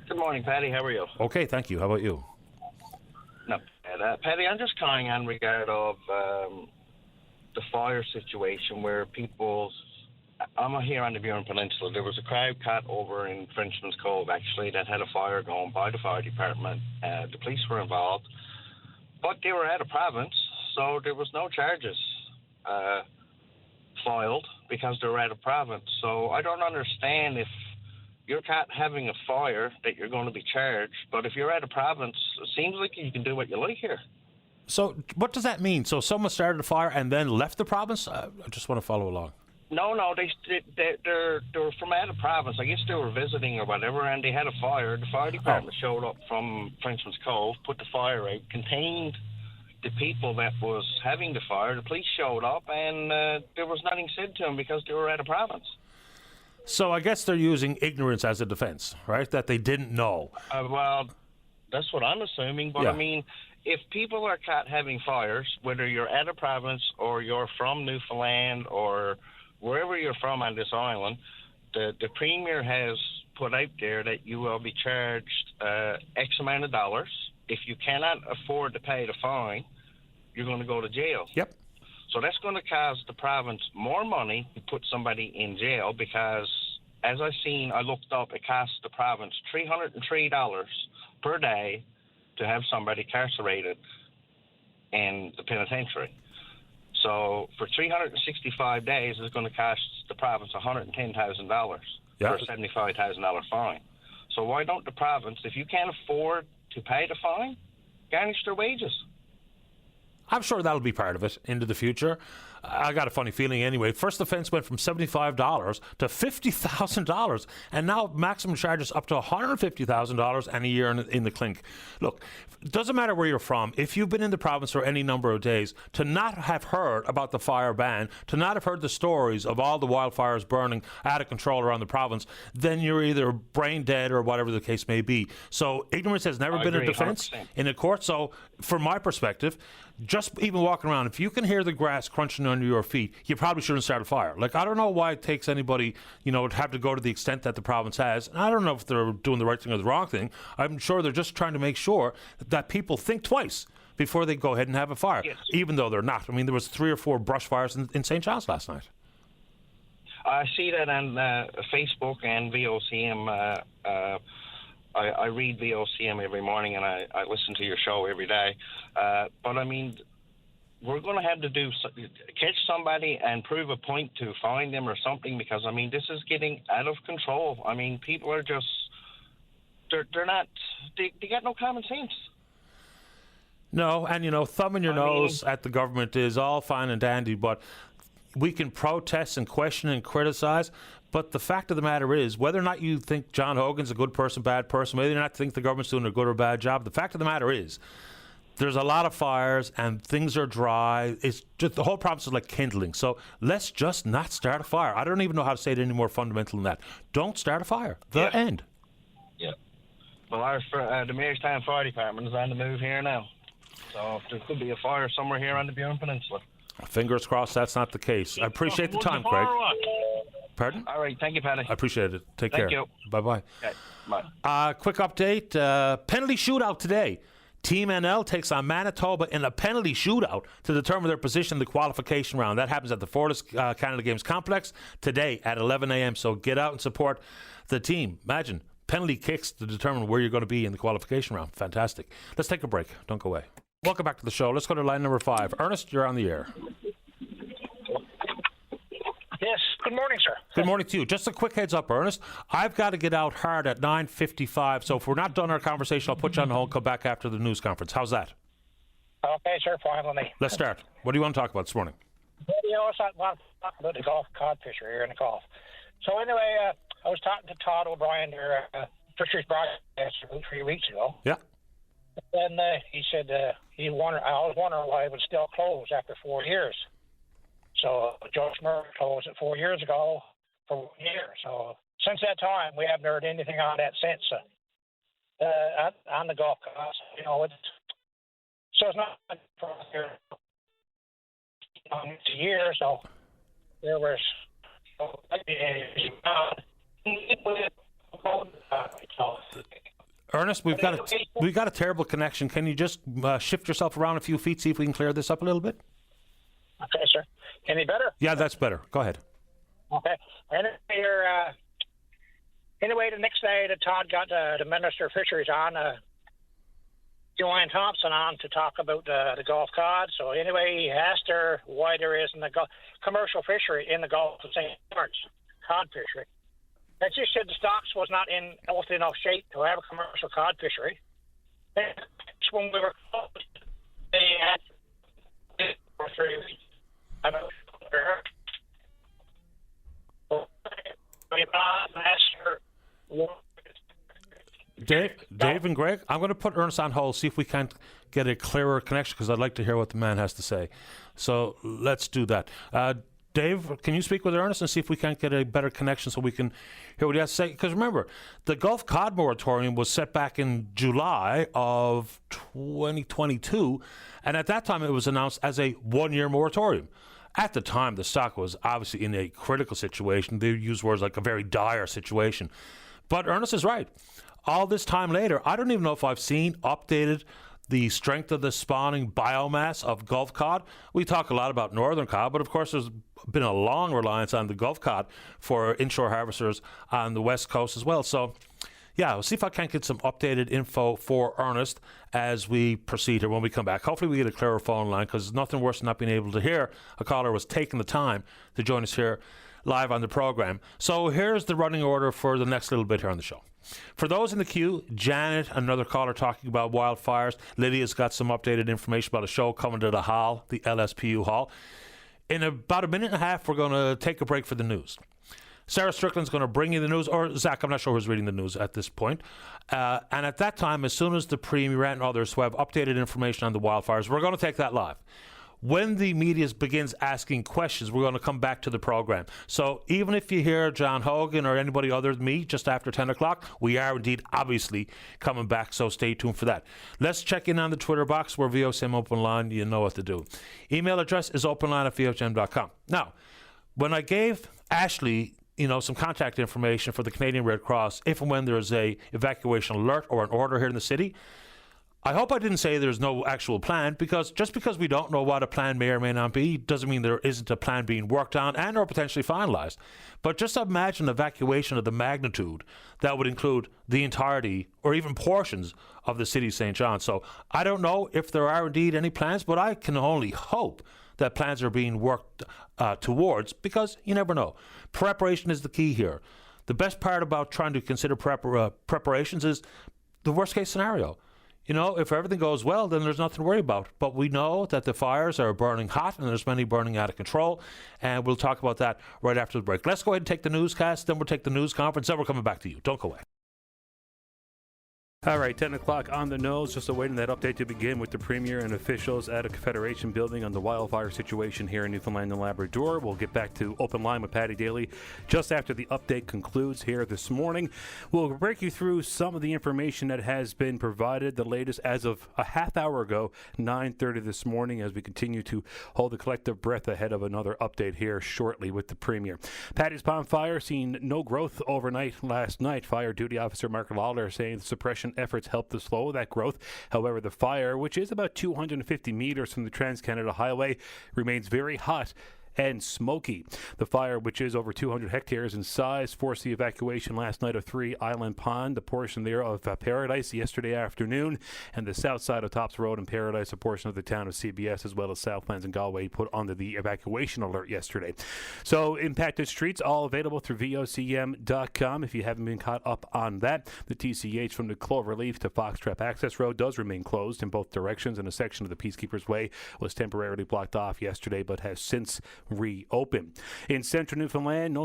Good morning, Patty. How are you? Okay, thank you. How about you? No, Patty, I'm just calling in regard of the fire situation where I'm here on the Burin Peninsula. There was a crowd cat over in Frenchman's Cove, actually, that had a fire going by the fire department. The police were involved, but they were out of province, so there was no charges filed because they were out of province. So I don't understand if you're cat having a fire that you're going to be charged, but if you're out of province, it seems like you can do what you like here. So what does that mean? So someone started a fire and then left the province? I just want to follow along. No, they're from out of province. I guess they were visiting or whatever, and they had a fire. The fire department showed up from Frenchman's Cove, put the fire out, contained the people that was having the fire, the police showed up, and there was nothing said to them because they were out of province. So I guess they're using ignorance as a defense, right? That they didn't know. Well, that's what I'm assuming. But, Yeah. I mean, if people are caught having fires, whether you're out of province or you're from Newfoundland or wherever you're from on this island, the Premier has put out there that you will be charged X amount of dollars. If you cannot afford to pay the fine, you're going to go to jail. Yep. So that's going to cost the province more money to put somebody in jail because, as I looked up, it costs the province $303 per day to have somebody incarcerated in the penitentiary. So for 365 days, it's going to cost the province $110,000 for a $75,000 fine. So why don't the province, if you can't afford to pay the fine, garnish their wages? I'm sure that'll be part of it into the future. I got a funny feeling anyway. First offense went from $75 to $50,000, and now maximum charges up to $150,000 and a year in the clink. Look, it doesn't matter where you're from. If you've been in the province for any number of days, to not have heard about the fire ban, to not have heard the stories of all the wildfires burning out of control around the province, then you're either brain dead or whatever the case may be. So ignorance has never been a defense 100%. in a court. So from my perspective, just even walking around, if you can hear the grass crunching under your feet, you probably shouldn't start a fire. Like, I don't know why it takes anybody, to have to go to the extent that the province has. And I don't know if they're doing the right thing or the wrong thing. I'm sure they're just trying to make sure that people think twice before they go ahead and have a fire, Yes. even though they're not. I mean, there was 3 or 4 brush fires in St. John's last night. I see that on Facebook and VOCM. I read VOCM every morning, and I listen to your show every day. But, I mean, we're going to have to catch somebody and prove a point to find them or something because, I mean, this is getting out of control. I mean, people are just, they're not, they got no common sense. No, and, thumbing your nose at the government is all fine and dandy, but we can protest and question and criticize. But the fact of the matter is, whether or not you think John Hogan's a good person, bad person, whether or not you think the government's doing a good or bad job, the fact of the matter is, there's a lot of fires and things are dry. It's just the whole province is like kindling. So let's just not start a fire. I don't even know how to say it any more fundamental than that. Don't start a fire. The end. Yeah. Well, the Mayorstown Fire Department is on the move here now. So there could be a fire somewhere here on the Burin Peninsula. Fingers crossed that's not the case. I appreciate the time, Craig. Pardon? All right. Thank you, Paddy. I appreciate it. Take care. Thank you. Bye-bye. Okay. Bye. Quick update. Penalty shootout today. Team NL takes on Manitoba in a penalty shootout to determine their position in the qualification round. That happens at the Fortis Canada Games Complex today at 11 a.m. So get out and support the team. Imagine, penalty kicks to determine where you're going to be in the qualification round. Fantastic. Let's take a break. Don't go away. Welcome back to the show. Let's go to line number 5. Ernest, you're on the air. Yes. Good morning, sir. Good morning to you. Just a quick heads up, Ernest. I've got to get out hard at 9:55, so if we're not done our conversation, I'll put you on hold and come back after the news conference. How's that? Okay, sir. Fine with me. Let's start. What do you want to talk about this morning? I want to talk about the Gulf cod fishery here in the Gulf. So anyway, I was talking to Todd O'Brien, their fisheries broadcaster, about 3 weeks ago. Yeah. And he said I was wondering why it was still closed after 4 years. So George Murray closed it 4 years ago for 1 year. So since that time, we haven't heard anything on that since. On the Gulf Coast, so it's not for here. It's a year, so there was. Ernest, we've got a terrible connection. Can you just shift yourself around a few feet, see if we can clear this up a little bit? Okay, sir. Any better? Yeah, that's better. Go ahead. Okay. Anyway, the next day, Todd got the Minister of Fisheries on, Joanne Thompson on to talk about the Gulf cod. So anyway, he asked her why there isn't a commercial fishery in the Gulf of St. Lawrence, cod fishery. And she said the stocks was not in healthy enough shape to have a commercial cod fishery. And when we were closed, they had for 3 weeks. Dave and Greg, I'm going to put Ernest on hold, see if we can't get a clearer connection, because I'd like to hear what the man has to say. So let's do that. Dave, can you speak with Ernest and see if we can't get a better connection so we can hear what he has to say? Because remember, the Gulf Cod moratorium was set back in July of 2022, and at that time it was announced as a one-year moratorium. At the time, the stock was obviously in a critical situation. They used words like a very dire situation. But Ernest is right. All this time later, I don't even know if I've seen updated the strength of the spawning biomass of Gulf cod. We talk a lot about northern cod, but of course there's been a long reliance on the Gulf cod for inshore harvesters on the west coast as well. So yeah, we'll see if I can't get some updated info for Ernest as we proceed here when we come back. Hopefully we get a clearer phone line, because nothing worse than not being able to hear a caller was taking the time to join us here live on the program. So here's the running order for the next little bit here on the show. For those in the queue, Janet, another caller talking about wildfires. Lydia's got some updated information about a show coming to the hall, the LSPU hall. In about a minute and a half, we're going to take a break for the news. Sarah Strickland's going to bring you the news, or Zach, I'm not sure who's reading the news at this point. And at that time, as soon as the Premier and others who have updated information on the wildfires, we're going to take that live. When the media begins asking questions, we're going to come back to the program. So even if you hear John Hogan or anybody other than me just after 10 o'clock, we are indeed obviously coming back, so stay tuned for that. Let's check in on the Twitter box. We're VOCM Open Line. You know what to do. Email address is openline@vocm.com. Now, when I gave Ashley some contact information for the Canadian Red Cross, if and when there's a evacuation alert or an order here in the city, I hope I didn't say there's no actual plan, because just because we don't know what a plan may or may not be doesn't mean there isn't a plan being worked on and or potentially finalized. But just imagine evacuation of the magnitude that would include the entirety or even portions of the city of St. John. So I don't know if there are indeed any plans, but I can only hope that plans are being worked towards, because you never know. Preparation is the key here. The best part about trying to consider preparations is the worst case scenario. If everything goes well, then there's nothing to worry about. But we know that the fires are burning hot and there's many burning out of control. And we'll talk about that right after the break. Let's go ahead and take the newscast, then we'll take the news conference, then we're coming back to you. Don't go away. All right, 10 o'clock on the nose. Just awaiting that update to begin with the Premier and officials at a Confederation building on the wildfire situation here in Newfoundland and Labrador. We'll get back to Open Line with Patty Daly just after the update concludes here this morning. We'll break you through some of the information that has been provided, the latest as of a half hour ago, 9:30 this morning, as we continue to hold a collective breath ahead of another update here shortly with the Premier. Paddy's Pond Fire seen no growth overnight last night. Fire Duty Officer Mark Lawler saying the suppression efforts helped to slow that growth. However, the fire, which is about 250 meters from the Trans-Canada Highway, remains very hot and smoky. The fire, which is over 200 hectares in size, forced the evacuation last night of 3 Island Pond, the portion there of Paradise yesterday afternoon, and the south side of Tops Road in Paradise, a portion of the town of CBS, as well as Southlands and Galway, put under the evacuation alert yesterday. So impacted streets all available through vocm.com if you haven't been caught up on that. The TCH from the Cloverleaf to Foxtrap Access Road does remain closed in both directions, and a section of the Peacekeepers Way was temporarily blocked off yesterday but has since reopen. In central Newfoundland, there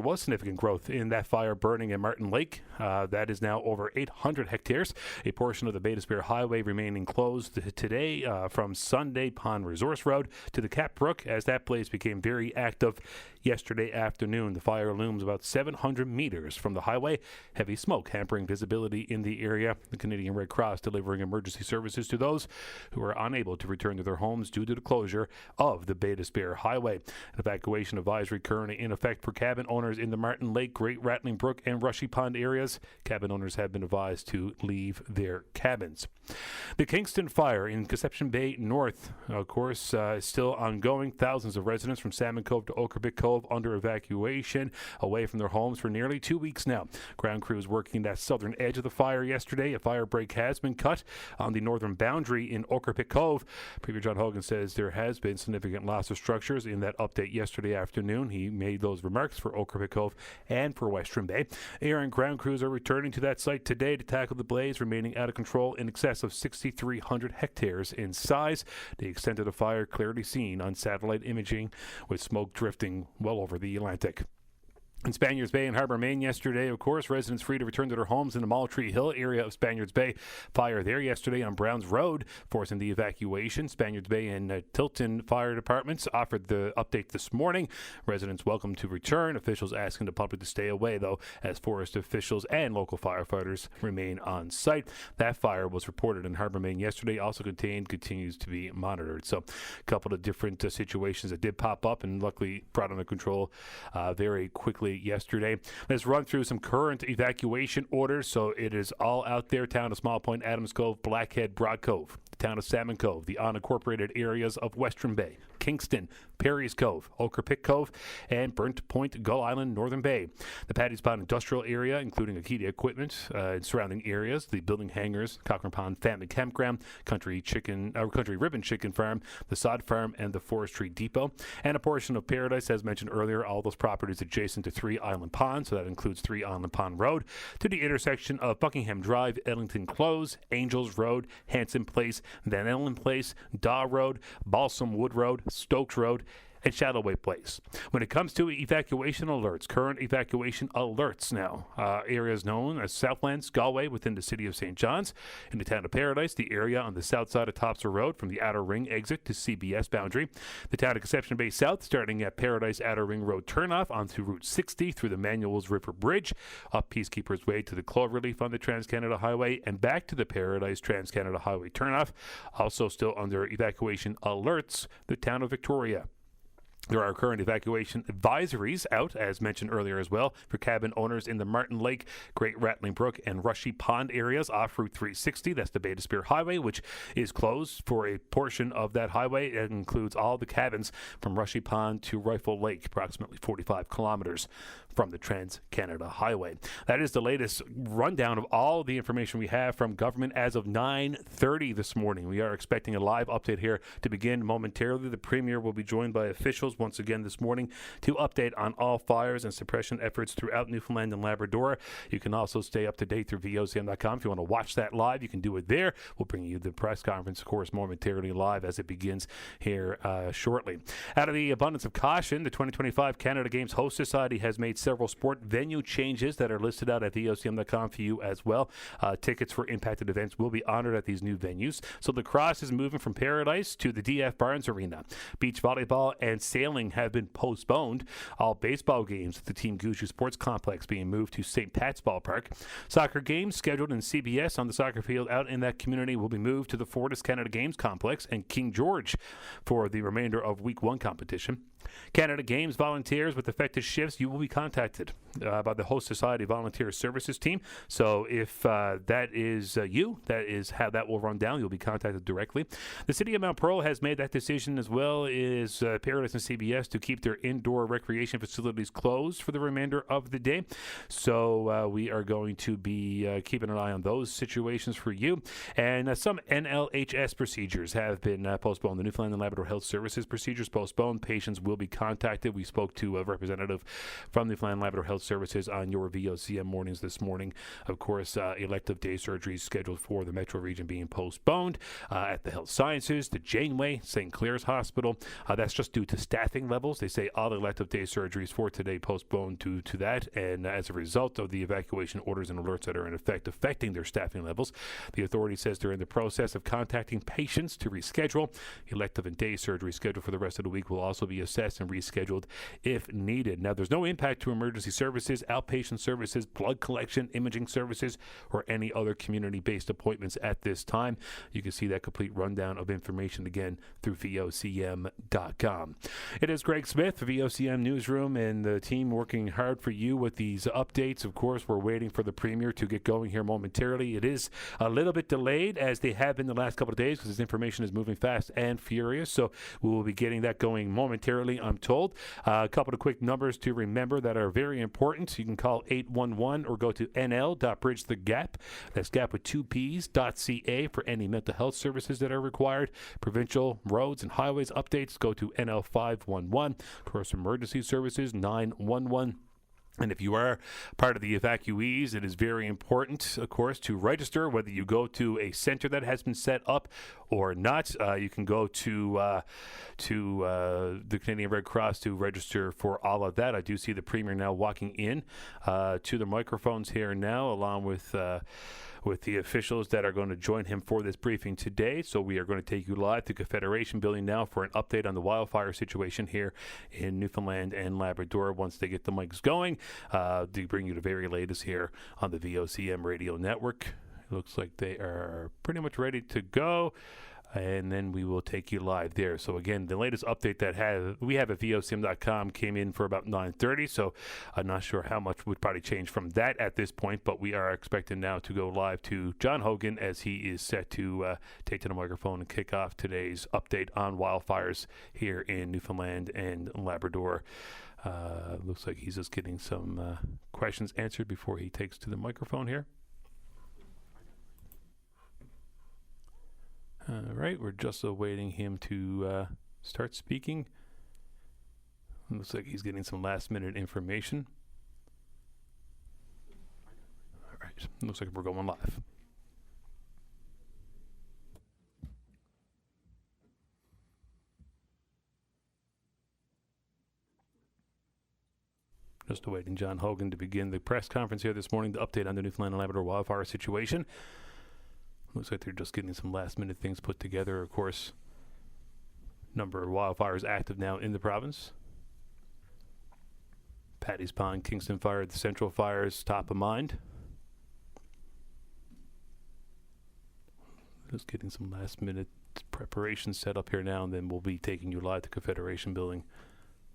was significant growth in that fire burning in Martin Lake. That is now over 800 hectares. A portion of the Bay de Spear Highway remaining closed today from Sunday Pond Resource Road to the Cap Brook, as that blaze became very active yesterday afternoon. The fire looms about 700 meters from the highway. Heavy smoke hampering visibility in the area. The Canadian Red Cross delivering emergency services to those who are unable to return to their homes due to the closure of the Bay de Spear Highway. An evacuation advisory currently in effect for cabin owners in the Martin Lake, Great Rattling Brook, and Rushy Pond areas. Cabin owners have been advised to leave their cabins. The Kingston fire in Conception Bay North, of course, is still ongoing. Thousands of residents from Salmon Cove to Okerbik Cove under evacuation, away from their homes for nearly 2 weeks now. Ground crews working that southern edge of the fire yesterday. A fire break has been cut on the northern boundary in Okerbik Cove. Premier John Hogan says there has been significant loss of structures in that update yesterday afternoon. He made those remarks for Okerbik Cove and for Western Bay. Air and ground crews are returning to that site today to tackle the blaze remaining out of control in excess of 6,300 hectares in size. The extent of the fire clearly seen on satellite imaging, with smoke drifting well over the Atlantic. In Spaniards Bay and Harbor, Maine yesterday, of course, residents free to return to their homes in the Maltree Hill area of Spaniards Bay. Fire there yesterday on Browns Road, forcing the evacuation. Spaniards Bay and Tilton fire departments offered the update this morning. Residents welcome to return. Officials asking the public to stay away, though, as forest officials and local firefighters remain on site. That fire was reported in Harbor, Maine yesterday, also continues to be monitored. So a couple of different situations that did pop up and luckily brought under control very quickly yesterday. Let's run through some current evacuation orders. So it is all out there. Town of Small Point, Adams Cove, Blackhead, Broad Cove. The town of Salmon Cove, the unincorporated areas of Western Bay, Kingston, Perry's Cove, Ocrapick Cove, and Burnt Point, Gull Island, Northern Bay. The Paddy Spot industrial area, including Akita equipment and surrounding areas, the building hangars, Cochrane Pond Family Campground, Country Ribbon Chicken Farm, the Sod Farm, and the Forestry Depot. And a portion of Paradise, as mentioned earlier, all those properties adjacent to 3 Island Pond, so that includes 3 Island Pond Road, to the intersection of Buckingham Drive, Ellington Close, Angels Road, Hanson Place, Van Ellen Place, Daw Road, Balsam Wood Road, Stokes Road, and Shadowway Place. When it comes to evacuation alerts, current evacuation alerts now, areas known as Southlands, Galway within the city of St. John's. In the town of Paradise, the area on the south side of Topsail Road from the Outer Ring exit to CBS boundary. The town of Conception Bay South, starting at Paradise Outer Ring Road turnoff onto Route 60 through the Manuels River Bridge, up Peacekeepers Way to the Cloverleaf on the Trans-Canada Highway, and back to the Paradise Trans-Canada Highway turnoff. Also still under evacuation alerts, the town of Victoria. There are current evacuation advisories out, as mentioned earlier as well, for cabin owners in the Martin Lake, Great Rattling Brook, and Rushy Pond areas off Route 360. That's the Bay to Spear Highway, which is closed for a portion of that highway. It includes all the cabins from Rushy Pond to Rifle Lake, approximately 45 kilometers from the Trans-Canada Highway. That is the latest rundown of all the information we have from government as of 9:30 this morning. We are expecting a live update here to begin momentarily. The Premier will be joined by officials once again this morning to update on all fires and suppression efforts throughout Newfoundland and Labrador. You can also stay up to date through VOCM.com. If you want to watch that live, you can do it there. We'll bring you the press conference, of course, momentarily live as it begins here shortly. Out of the abundance of caution, the 2025 Canada Games Host Society has made several sport venue changes that are listed out at VOCM.com for you as well. Tickets for impacted events will be honored at these new venues. So lacrosse is moving from Paradise to the DF Barnes Arena. Beach volleyball and sailing have been postponed. All baseball games at the Team Gushue Sports Complex being moved to St. Pat's Ballpark. Soccer games scheduled in CBS on the soccer field out in that community will be moved to the Fortis Canada Games Complex and King George for the remainder of Week 1 competition. Canada Games volunteers with affected shifts, you will be contacted by the Host Society Volunteer Services Team. So if that is you, that is how that will run down. You'll be contacted directly. The City of Mount Pearl has made that decision, as well as Paradise and CBS, to keep their indoor recreation facilities closed for the remainder of the day. So we are going to be keeping an eye on those situations for you. And some NLHS procedures have been postponed. The Newfoundland and Labrador Health Services procedures postponed. Patients will be contacted. We spoke to a representative from the Newfoundland and Labrador Health Services on your VOCM mornings this morning. Of course, elective day surgeries scheduled for the Metro region being postponed at the Health Sciences, the Janeway, St. Clair's Hospital. That's just due to staffing levels. They say all elective day surgeries for today postponed due to that, and as a result of the evacuation orders and alerts that are in effect affecting their staffing levels. The authority says they're in the process of contacting patients to reschedule. Elective and day surgery scheduled for the rest of the week will also be assessed and rescheduled if needed. Now, there's no impact to emergency services, outpatient services, blood collection, imaging services, or any other community-based appointments at this time. You can see that complete rundown of information again through VOCM.com. It is Greg Smith, VOCM Newsroom, and the team working hard for you with these updates. Of course, we're waiting for the Premier to get going here momentarily. It is a little bit delayed, as they have been the last couple of days, because this information is moving fast and furious. So we will be getting that going momentarily, I'm told. A couple of quick numbers to remember that are very important. You can call 811 or go to nl.bridgethegap. That's gap with 2 P's.ca for any mental health services that are required. Provincial roads and highways updates, go to NL 511. Of course, emergency services 911. And if you are part of the evacuees, it is very important, of course, to register, whether you go to a center that has been set up or not. You can go to the Canadian Red Cross to register for all of that. I do see the Premier now walking in to the microphones here now, along with the officials that are going to join him for this briefing today. So we are going to take you live to Confederation Building now for an update on the wildfire situation here in Newfoundland and Labrador once they get the mics going, to bring you the very latest here on the VOCM radio network. It looks like they are pretty much ready to go. And then we will take you live there. So again, the latest update that we have at VOCM.com came in for about 9:30. So I'm not sure how much would probably change from that at this point, but we are expecting now to go live to John Hogan as he is set to take to the microphone and kick off today's update on wildfires here in Newfoundland and Labrador. Looks like he's just getting some questions answered before he takes to the microphone here. All right, we're just awaiting him to start speaking. Looks like he's getting some last-minute information. All right, looks like we're going live. Just awaiting John Hogan to begin the press conference here this morning to update on the Newfoundland and Labrador wildfire situation. Looks like they're just getting some last-minute things put together. Of course, number of wildfires active now in the province. Paddy's Pond, Kingston Fire, the Central Fires, top of mind. Just getting some last-minute preparation set up here now, and then we'll be taking you live to Confederation Building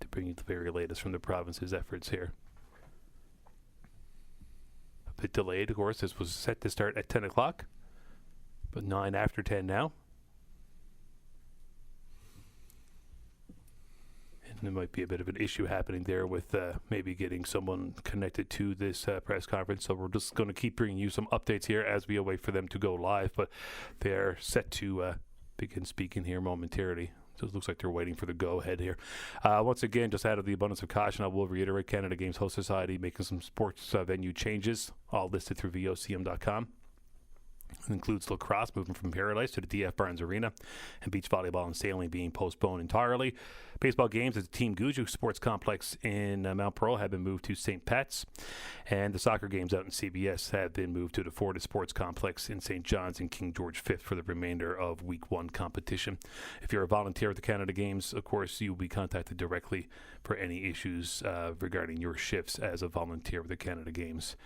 to bring you the very latest from the province's efforts here. A bit delayed, of course. This was set to start at 10 o'clock. But 9 after 10 now. And there might be a bit of an issue happening there with maybe getting someone connected to this press conference. So we're just going to keep bringing you some updates here as we await for them to go live. But they're set to begin speaking here momentarily. So it looks like they're waiting for the go-ahead here. Once again, just out of the abundance of caution, I will reiterate Canada Games Host Society making some sports venue changes, all listed through VOCM.com. It includes lacrosse moving from Paradise to the DF Barnes Arena, and beach volleyball and sailing being postponed entirely. Baseball games at the Team Guju Sports Complex in Mount Pearl have been moved to St. Pat's, and the soccer games out in CBS have been moved to the Fortis Sports Complex in St. John's and King George V for the remainder of Week 1 competition. If you're a volunteer at the Canada Games, of course, you'll be contacted directly for any issues regarding your shifts as a volunteer with the Canada Games.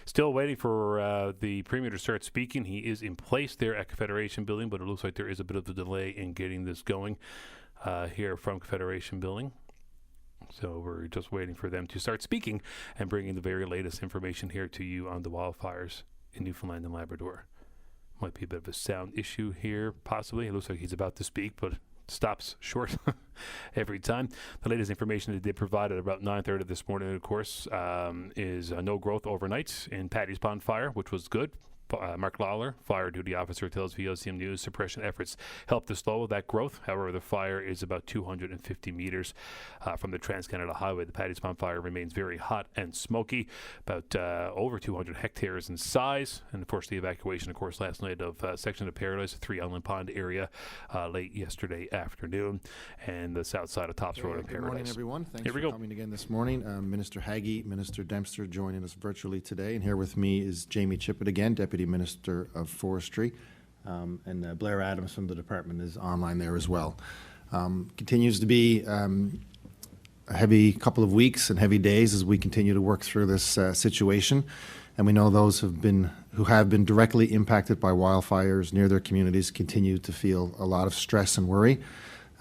Still waiting for the Premier to start speaking. He is in place there at Confederation Building, but it looks like there is a bit of a delay in getting this going here from Confederation Building. So we're just waiting for them to start speaking and bringing the very latest information here to you on the wildfires in Newfoundland and Labrador. Might be a bit of a sound issue here, possibly. It looks like he's about to speak, but stops short every time. The latest information that they provided about 9:30 this morning, of course, is no growth overnight in Paddy's Pond fire, which was good. Mark Lawler, fire duty officer, tells VOCM News suppression efforts helped to slow that growth. However, the fire is about 250 meters from the Trans-Canada Highway. The Paddy's Pond fire remains very hot and smoky, about over 200 hectares in size. And, of course, the evacuation, of course, last night of section of Paradise, the 3 Island Pond area, late yesterday afternoon, and the south side of Tops Road in Paradise. Good morning, everyone. Thanks for coming again this morning. Minister Haggie, Minister Dempster joining us virtually today. And here with me is Jamie Chippett again, Deputy Minister of Forestry, and Blair Adams from the department is online there as well. Continues to be a heavy couple of weeks and heavy days as we continue to work through this situation, and we know those who have been directly impacted by wildfires near their communities continue to feel a lot of stress and worry.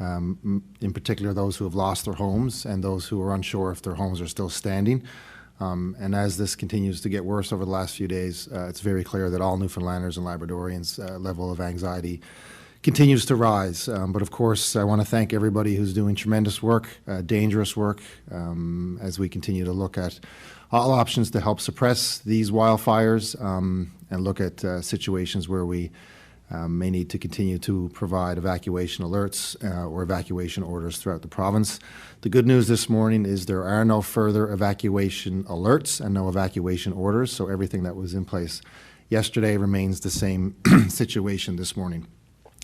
In particular, those who have lost their homes and those who are unsure if their homes are still standing. And as this continues to get worse over the last few days, it's very clear that all Newfoundlanders and Labradorians' level of anxiety continues to rise. But of course, I want to thank everybody who's doing tremendous work, dangerous work, as we continue to look at all options to help suppress these wildfires and look at situations where we may need to continue to provide evacuation alerts or evacuation orders throughout the province. The good news this morning is there are no further evacuation alerts and no evacuation orders, so everything that was in place yesterday remains the same situation this morning.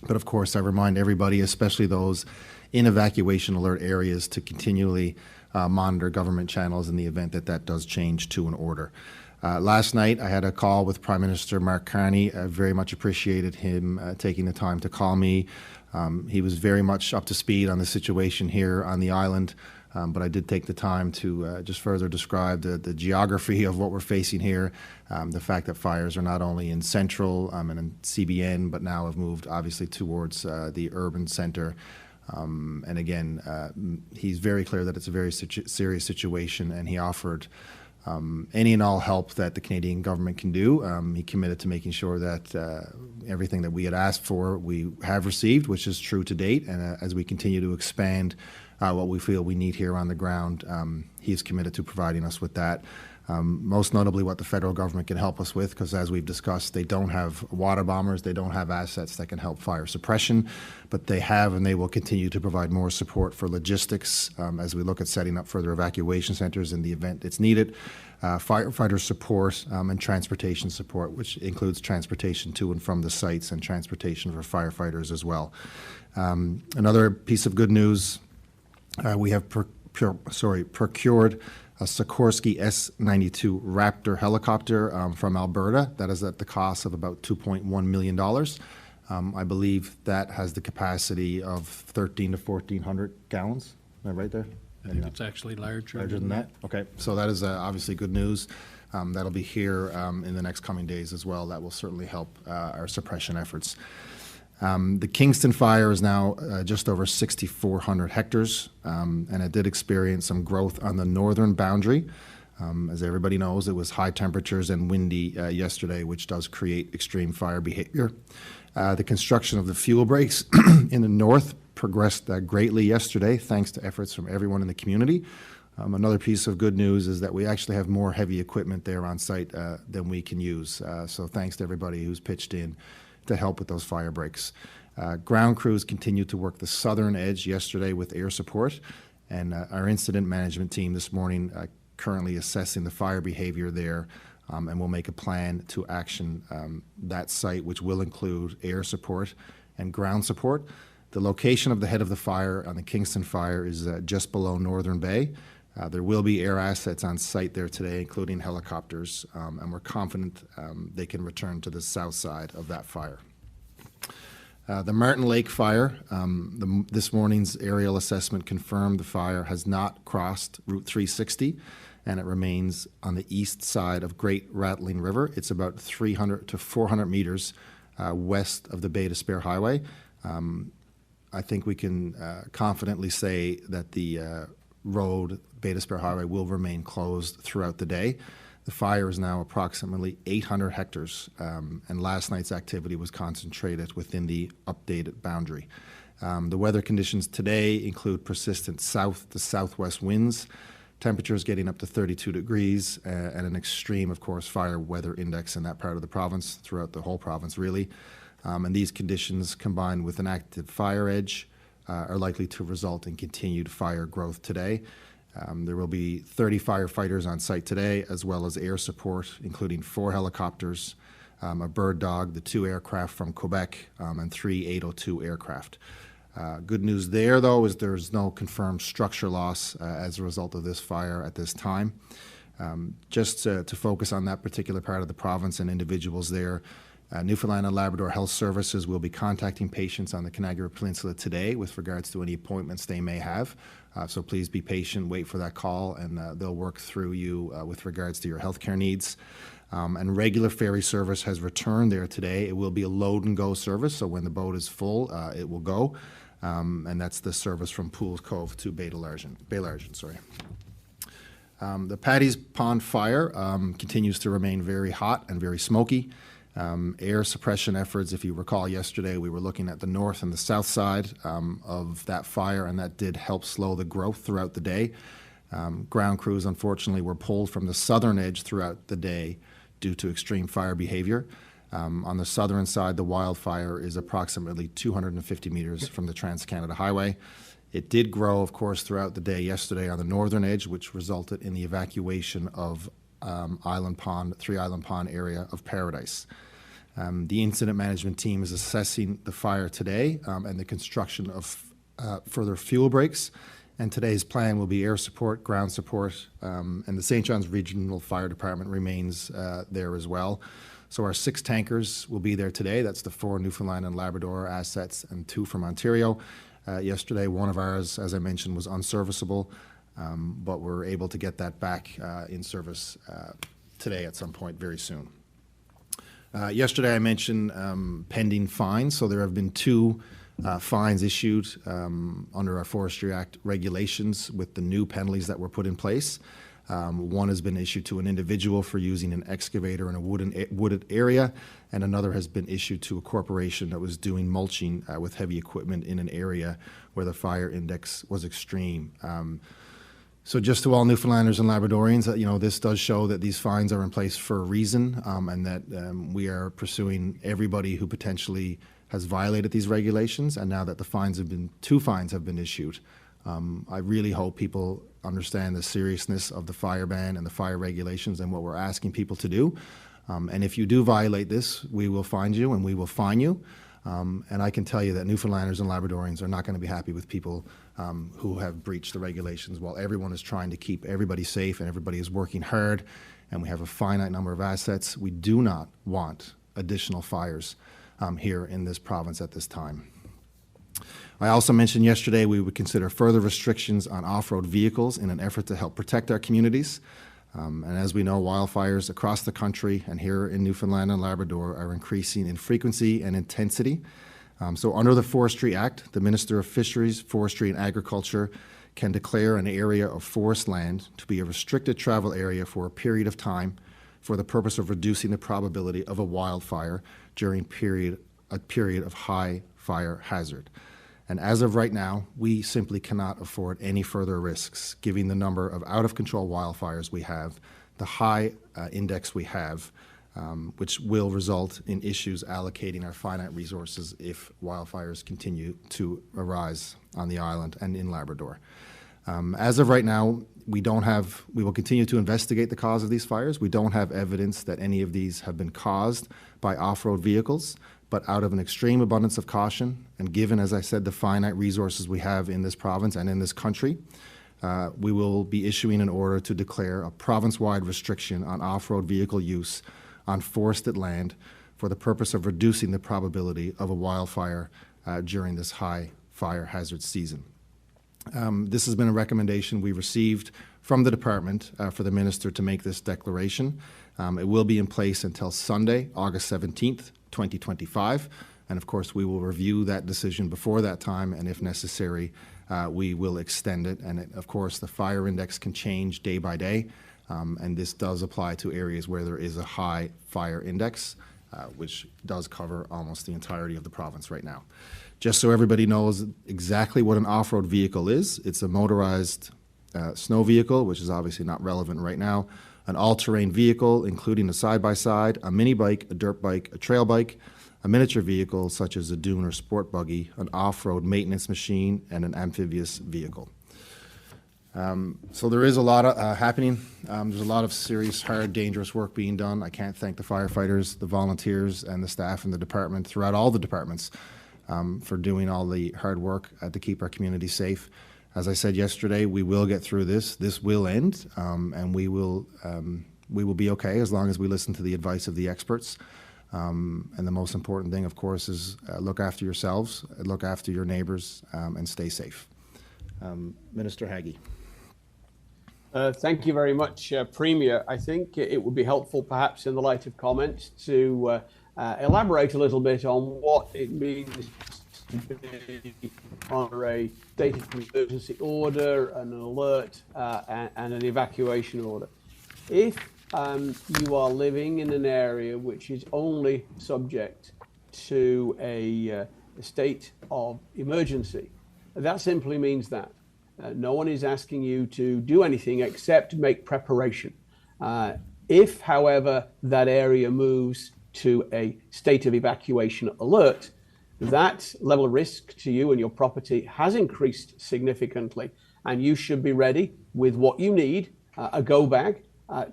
But of course, I remind everybody, especially those in evacuation alert areas, to continually monitor government channels in the event that that does change to an order. Last night, I had a call with Prime Minister Mark Carney. I very much appreciated him taking the time to call me. He was very much up to speed on the situation here on the island, but I did take the time to just further describe the geography of what we're facing here, the fact that fires are not only in Central and in CBN, but now have moved obviously towards the urban centre. And again, he's very clear that it's a very serious situation, and he offered any and all help that the Canadian government can do. He committed to making sure that everything that we had asked for, we have received, which is true to date. And as we continue to expand what we feel we need here on the ground, he is committed to providing us with that. Most notably what the federal government can help us with, because as we've discussed, they don't have water bombers, they don't have assets that can help fire suppression, but they have and they will continue to provide more support for logistics as we look at setting up further evacuation centers in the event it's needed, firefighter support and transportation support, which includes transportation to and from the sites and transportation for firefighters as well. Another piece of good news, we have procured a Sikorsky S-92 Raptor helicopter from Alberta. That is at the cost of about $2.1 million. I believe that has the capacity of 1,300 to 1,400 gallons. Am I right there? I think it's actually larger. Larger than that? Okay, so that is obviously good news. That'll be here in the next coming days as well. That will certainly help our suppression efforts. The Kingston fire is now just over 6,400 hectares, and it did experience some growth on the northern boundary. As everybody knows, it was high temperatures and windy yesterday, which does create extreme fire behavior. The construction of the fuel breaks in the north progressed greatly yesterday, thanks to efforts from everyone in the community. Another piece of good news is that we actually have more heavy equipment there on site than we can use. So thanks to everybody who's pitched in to help with those fire breaks. Ground crews continued to work the southern edge yesterday with air support, and our incident management team this morning currently assessing the fire behavior there, and we'll make a plan to action that site, which will include air support and ground support. The location of the head of the fire on the Kingston fire is just below Northern Bay. There will be air assets on site there today, including helicopters, and we're confident they can return to the south side of that fire. The Martin Lake fire, this morning's aerial assessment confirmed the fire has not crossed Route 360, and it remains on the east side of Great Rattling River. It's about 300 to 400 meters west of the Bay d'Espoir Highway. I think we can confidently say that the road, Bay d'Espoir Highway, will remain closed throughout the day. The fire is now approximately 800 hectares, and last night's activity was concentrated within the updated boundary. The weather conditions today include persistent south to southwest winds, temperatures getting up to 32 degrees, and an extreme, of course, fire weather index in that part of the province, throughout the whole province, really. And these conditions, combined with an active fire edge, are likely to result in continued fire growth today. There will be 30 firefighters on site today, as well as air support, including 4 helicopters, a bird dog, the 2 aircraft from Quebec, and 3 802 aircraft. Good news there, though, is there's no confirmed structure loss as a result of this fire at this time. Just to focus on that particular part of the province and individuals there, Newfoundland and Labrador Health Services will be contacting patients on the Canagarra Peninsula today with regards to any appointments they may have. So please be patient, wait for that call, and they'll work through you with regards to your healthcare needs. And regular ferry service has returned there today. It will be a load and go service, so when the boat is full, it will go. And that's the service from Pools Cove to Baillargeon. The Paddy's Pond fire continues to remain very hot and very smoky. Air suppression efforts, if you recall yesterday, we were looking at the north and the south side of that fire, and that did help slow the growth throughout the day. Ground crews, unfortunately, were pulled from the southern edge throughout the day due to extreme fire behavior. On the southern side, the wildfire is approximately 250 meters from the Trans-Canada Highway. It did grow, of course, throughout the day yesterday on the northern edge, which resulted in the evacuation of Three Island Pond area of Paradise. The incident management team is assessing the fire today and the construction of further fuel breaks. And today's plan will be air support, ground support, and the St. John's Regional Fire Department remains there as well. So our 6 tankers will be there today. That's the 4 Newfoundland and Labrador assets and 2 from Ontario. Yesterday, one of ours, as I mentioned, was unserviceable, but we're able to get that back in service today at some point very soon. Yesterday, I mentioned pending fines. So there have been 2 fines issued under our Forestry Act regulations with the new penalties that were put in place. One has been issued to an individual for using an excavator in a wooded area, and another has been issued to a corporation that was doing mulching with heavy equipment in an area where the fire index was extreme. So just to all Newfoundlanders and Labradorians, this does show that these fines are in place for a reason, and that we are pursuing everybody who potentially has violated these regulations. And now that the 2 fines have been issued, I really hope people understand the seriousness of the fire ban and the fire regulations and what we're asking people to do. And if you do violate this, we will find you and we will fine you. And I can tell you that Newfoundlanders and Labradorians are not going to be happy with people who have breached the regulations while everyone is trying to keep everybody safe and everybody is working hard and we have a finite number of assets. We do not want additional fires here in this province at this time. I also mentioned yesterday we would consider further restrictions on off-road vehicles in an effort to help protect our communities. And as we know, wildfires across the country and here in Newfoundland and Labrador are increasing in frequency and intensity. So under the Forestry Act, the Minister of Fisheries, Forestry and Agriculture can declare an area of forest land to be a restricted travel area for a period of time for the purpose of reducing the probability of a wildfire during a period of high fire hazard. And as of right now, we simply cannot afford any further risks, given the number of out-of-control wildfires we have, the high index we have, which will result in issues allocating our finite resources if wildfires continue to arise on the island and in Labrador. As of right now, we will continue to investigate the cause of these fires. We don't have evidence that any of these have been caused by off-road vehicles, but out of an extreme abundance of caution, and given, as I said, the finite resources we have in this province and in this country, we will be issuing an order to declare a province-wide restriction on off-road vehicle use on forested land for the purpose of reducing the probability of a wildfire during this high fire hazard season. This has been a recommendation we received from the department for the minister to make this declaration. It will be in place until Sunday, August 17th, 2025. And of course, we will review that decision before that time, and if necessary, we will extend it. And of course, the fire index can change day by day, and this does apply to areas where there is a high fire index, which does cover almost the entirety of the province right now. Just so everybody knows exactly what an off-road vehicle is, it's a motorized snow vehicle, which is obviously not relevant right now, an all-terrain vehicle, including a side-by-side, a mini bike, a dirt bike, a trail bike, a miniature vehicle such as a dune or sport buggy, an off-road maintenance machine, and an amphibious vehicle. So there is a lot happening. There's a lot of serious, hard, dangerous work being done. I can't thank the firefighters, the volunteers, and the staff in the department, throughout all the departments, for doing all the hard work to keep our community safe. As I said yesterday, we will get through this. This will end, and we will be okay as long as we listen to the advice of the experts. And the most important thing, of course, is look after yourselves, look after your neighbors, and stay safe. Minister Haggie. Thank you very much, Premier. I think it would be helpful, perhaps in the light of comments, to elaborate a little bit on what it means to be under a state of emergency order, an alert, and an evacuation order. If you are living in an area which is only subject to a state of emergency, that simply means that. No one is asking you to do anything except make preparation. If, however, that area moves to a state of evacuation alert, that level of risk to you and your property has increased significantly, and you should be ready with what you need, a go bag,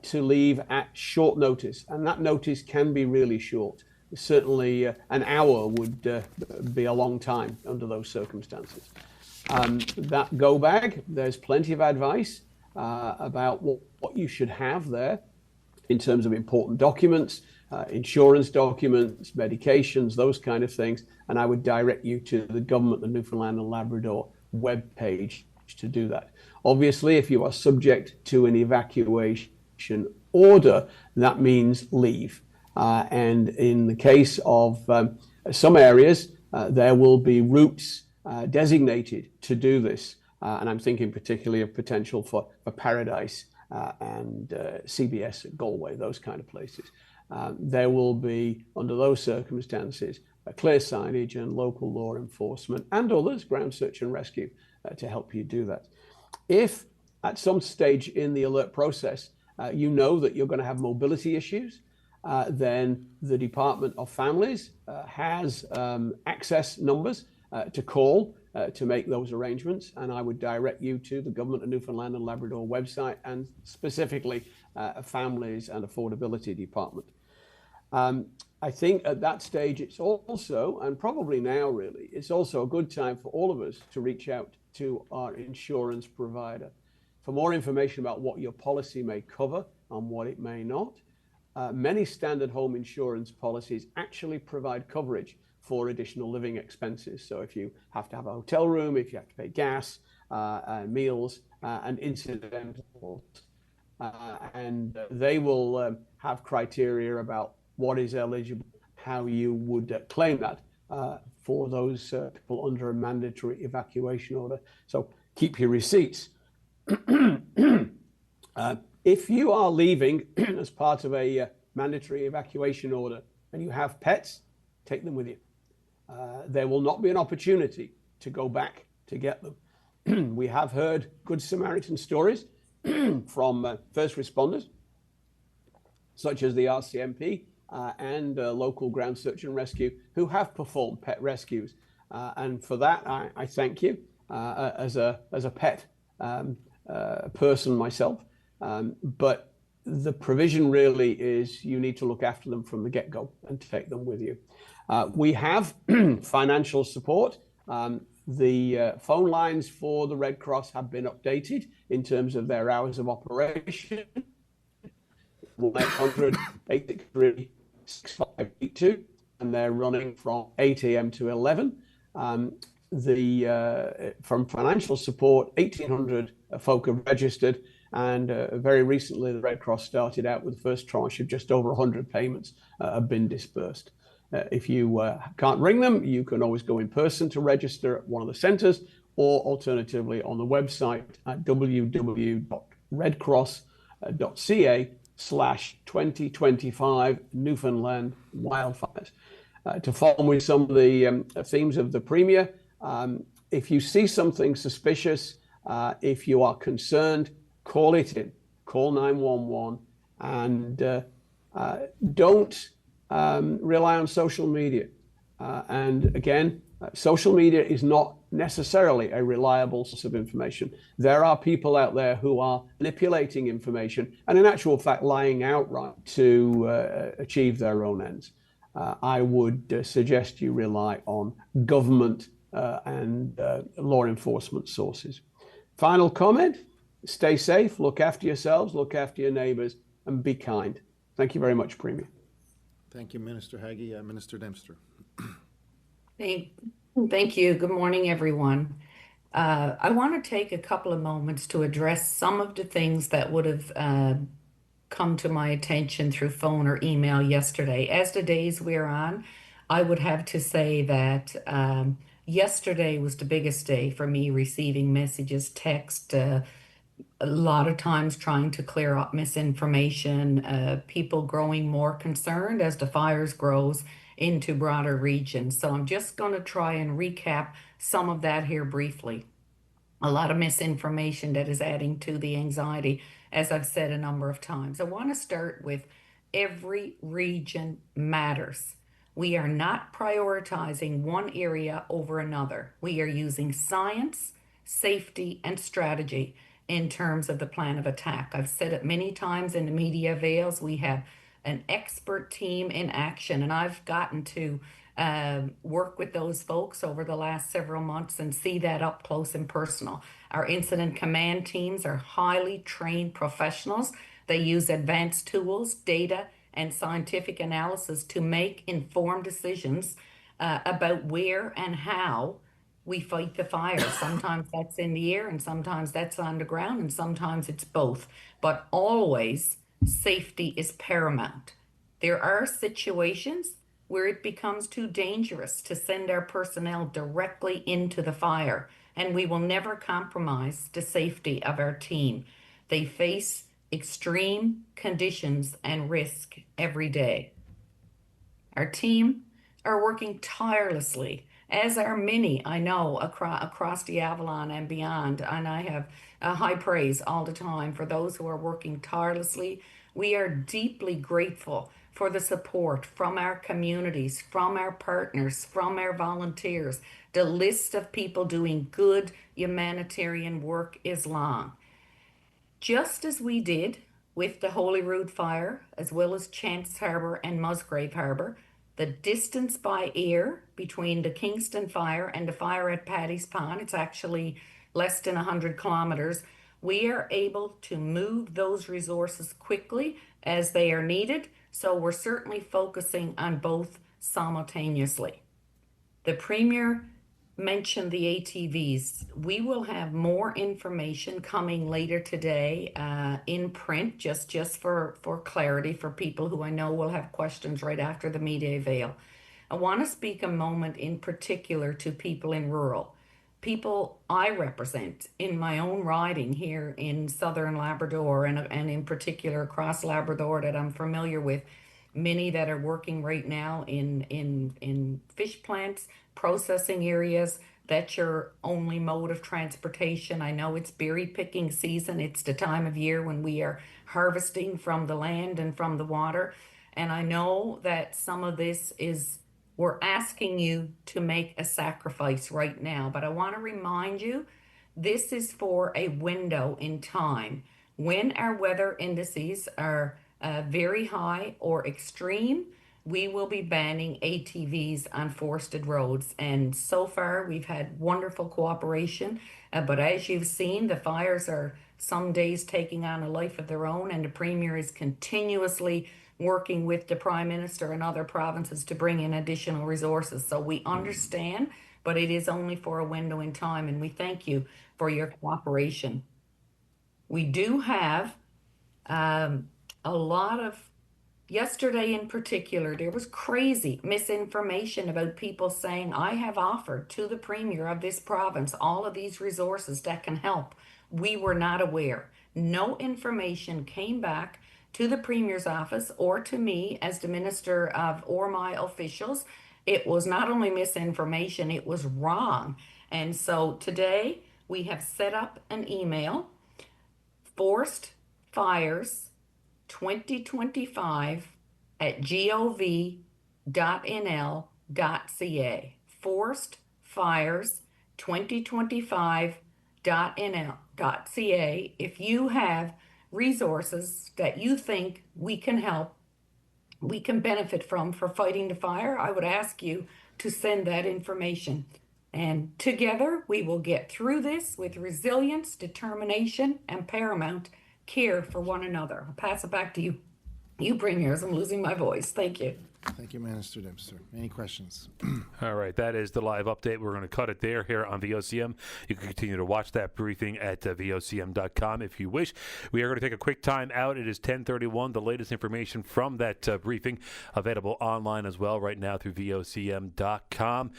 to leave at short notice. And that notice can be really short. Certainly an hour would be a long time under those circumstances. That go bag, there's plenty of advice about what you should have there in terms of important documents, insurance documents, medications, those kind of things. And I would direct you to the Government of Newfoundland and Labrador webpage to do that. Obviously, if you are subject to an evacuation order, that means leave. And in the case of some areas, there will be routes designated to do this. And I'm thinking particularly of potential for Paradise and CBS at Galway, those kind of places. There will be, under those circumstances, clear signage and local law enforcement and others, ground search and rescue, to help you do that. If at some stage in the alert process, you know that you're going to have mobility issues, then the Department of Families has access numbers to call to make those arrangements. And I would direct you to the Government of Newfoundland and Labrador website, and specifically Families and Affordability Department. I think at that stage, it's also, and probably now really, it's also a good time for all of us to reach out to our insurance provider for more information about what your policy may cover and what it may not. Many standard home insurance policies actually provide coverage for additional living expenses. So if you have to have a hotel room, if you have to pay gas, meals, and incidentals, and they will have criteria about what is eligible, how you would claim that for those people under a mandatory evacuation order. So keep your receipts. If you are leaving as part of a mandatory evacuation order and you have pets, take them with you. There will not be an opportunity to go back to get them. We have heard Good Samaritan stories from first responders, such as the RCMP and local ground search and rescue, who have performed pet rescues. And for that, I thank you as a pet person myself. But the provision really is you need to look after them from the get-go and take them with you. We have financial support. The phone lines for the Red Cross have been updated in terms of their hours of operation. 1-800-863-6582, and they're running from 8 a.m. to 11. From financial support, 1,800 folk have registered, and very recently the Red Cross started out with the first tranche of just over 100 payments have been dispersed. If you can't ring them, you can always go in person to register at one of the centres, or alternatively on the website at www.redcross.ca/2025 Newfoundland wildfires. To follow with some of the themes of the Premier, if you see something suspicious, if you are concerned, call it in, call 911, and don't rely on social media. And again, social media is not necessarily a reliable source of information. There are people out there who are manipulating information and in actual fact lying outright to achieve their own ends. I would suggest you rely on government and law enforcement sources. Final comment, stay safe, look after yourselves, look after your neighbours, and be kind. Thank you very much, Premier. Thank you, Minister Haggie. Minister Dempster. Thank you. Good morning, everyone. I want to take a couple of moments to address some of the things that would have come to my attention through phone or email yesterday. As the days we're on, I would have to say that yesterday was the biggest day for me, receiving messages, text, a lot of times trying to clear up misinformation, people growing more concerned as the fires grows into broader regions. So I'm just going to try and recap some of that here briefly. A lot of misinformation that is adding to the anxiety, as I've said a number of times. I want to start with Every region matters. We are not prioritizing one area over another. We are using science, safety, and strategy in terms of the plan of attack. I've said it many times in the media veils. We have an expert team in action, and I've gotten to work with those folks over the last several months and see that up close and personal. Our incident command teams are highly trained professionals. They use advanced tools, data, and scientific analysis to make informed decisions about where and how we fight the fire. Sometimes that's in the air, and sometimes that's on the ground, and sometimes it's both. But always, safety is paramount. There are situations where it becomes too dangerous to send our personnel directly into the fire, and we will never compromise the safety of our team. They face extreme conditions and risk every day. Our team are working tirelessly, as are many, I know, across the Avalon and beyond. And I have high praise all the time for those who are working tirelessly. We are deeply grateful for the support from our communities, from our partners, from our volunteers. The list of people doing good humanitarian work is long. Just as we did with the Holyrood fire, as well as Chance Harbour and Musgrave Harbour, the distance by air between the Kingston fire and the fire at Paddy's Pond, it's actually less than 100 kilometers. We are able to move those resources quickly as they are needed. So we're certainly focusing on both simultaneously. The Premier mentioned the ATVs. We will have more information coming later today in print, just for clarity for people who I know will have questions right after the media veil. I want to speak a moment in particular to people in rural. People I represent in my own riding here in southern Labrador and in particular across Labrador that I'm familiar with, many that are working right now in fish plants, processing areas. That's your only mode of transportation. I know it's berry picking season. It's the time of year when we are harvesting from the land and from the water. And I know that some of this is, we're asking you to make a sacrifice right now. But I want to remind you, this is for a window in time. When our weather indices are very high or extreme, we will be banning ATVs on forested roads. And so far, we've had wonderful cooperation. But as you've seen, the fires are some days taking on a life of their own, and the Premier is continuously working with the Prime Minister and other provinces to bring in additional resources. So we understand, but it is only for a window in time, and we thank you for your cooperation. We do have a lot of, yesterday in particular, there was crazy misinformation about people saying, I have offered to the Premier of this province all of these resources that can help. We were not aware. No information came back to the Premier's office or to me as the Minister of, or my officials. It was not only misinformation, it was wrong. And so today we have set up an email, forced fires 2025 at gov.nl.ca. Forced fires 2025.nl.ca. If you have resources that you think we can help, we can benefit from for fighting the fire, I would ask you to send that information. And together we will get through this with resilience, determination, and paramount care for one another. I'll pass it back to you. You Premiers, I'm losing my voice. Thank you. Thank you, Minister Dempster. Any questions? All right, that is the live update. We're going to cut it there here on VOCM. You can continue to watch that briefing at VOCM.com if you wish. We are going to take a quick time out. It is 10:31. The latest information from that briefing available online as well right now through VOCM.com.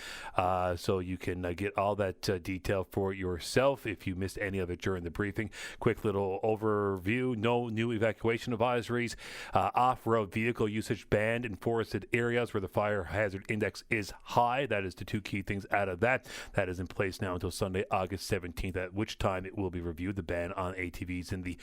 So you can get all that detail for yourself if you missed any of it during the briefing. Quick little overview. No new evacuation advisories. Off-road vehicle usage banned in forest forested areas where the fire hazard index is high. That is the two key things out of that. That is in place now until Sunday, August 17th, at which time it will be reviewed, the ban on ATVs in the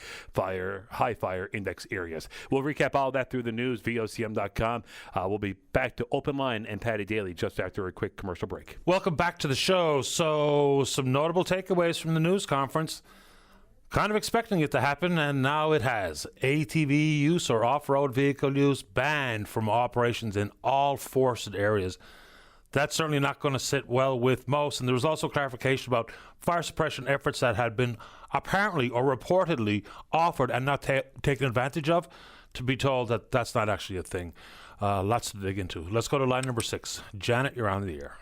high fire index areas. We'll recap all that through the news, vocm.com. We'll be back to Open Line and Paddy Daly just after a quick commercial break. Welcome back to the show. So, some notable takeaways from the news conference. Kind of expecting it to happen, and now it has. ATV use or off-road vehicle use banned from operations in all forested areas. That's certainly not going to sit well with most. And there was also clarification about fire suppression efforts that had been apparently or reportedly offered and not taken advantage of, to be told that that's not actually a thing. Lots to dig into. Let's go to line number 6. Janet, you're on the air.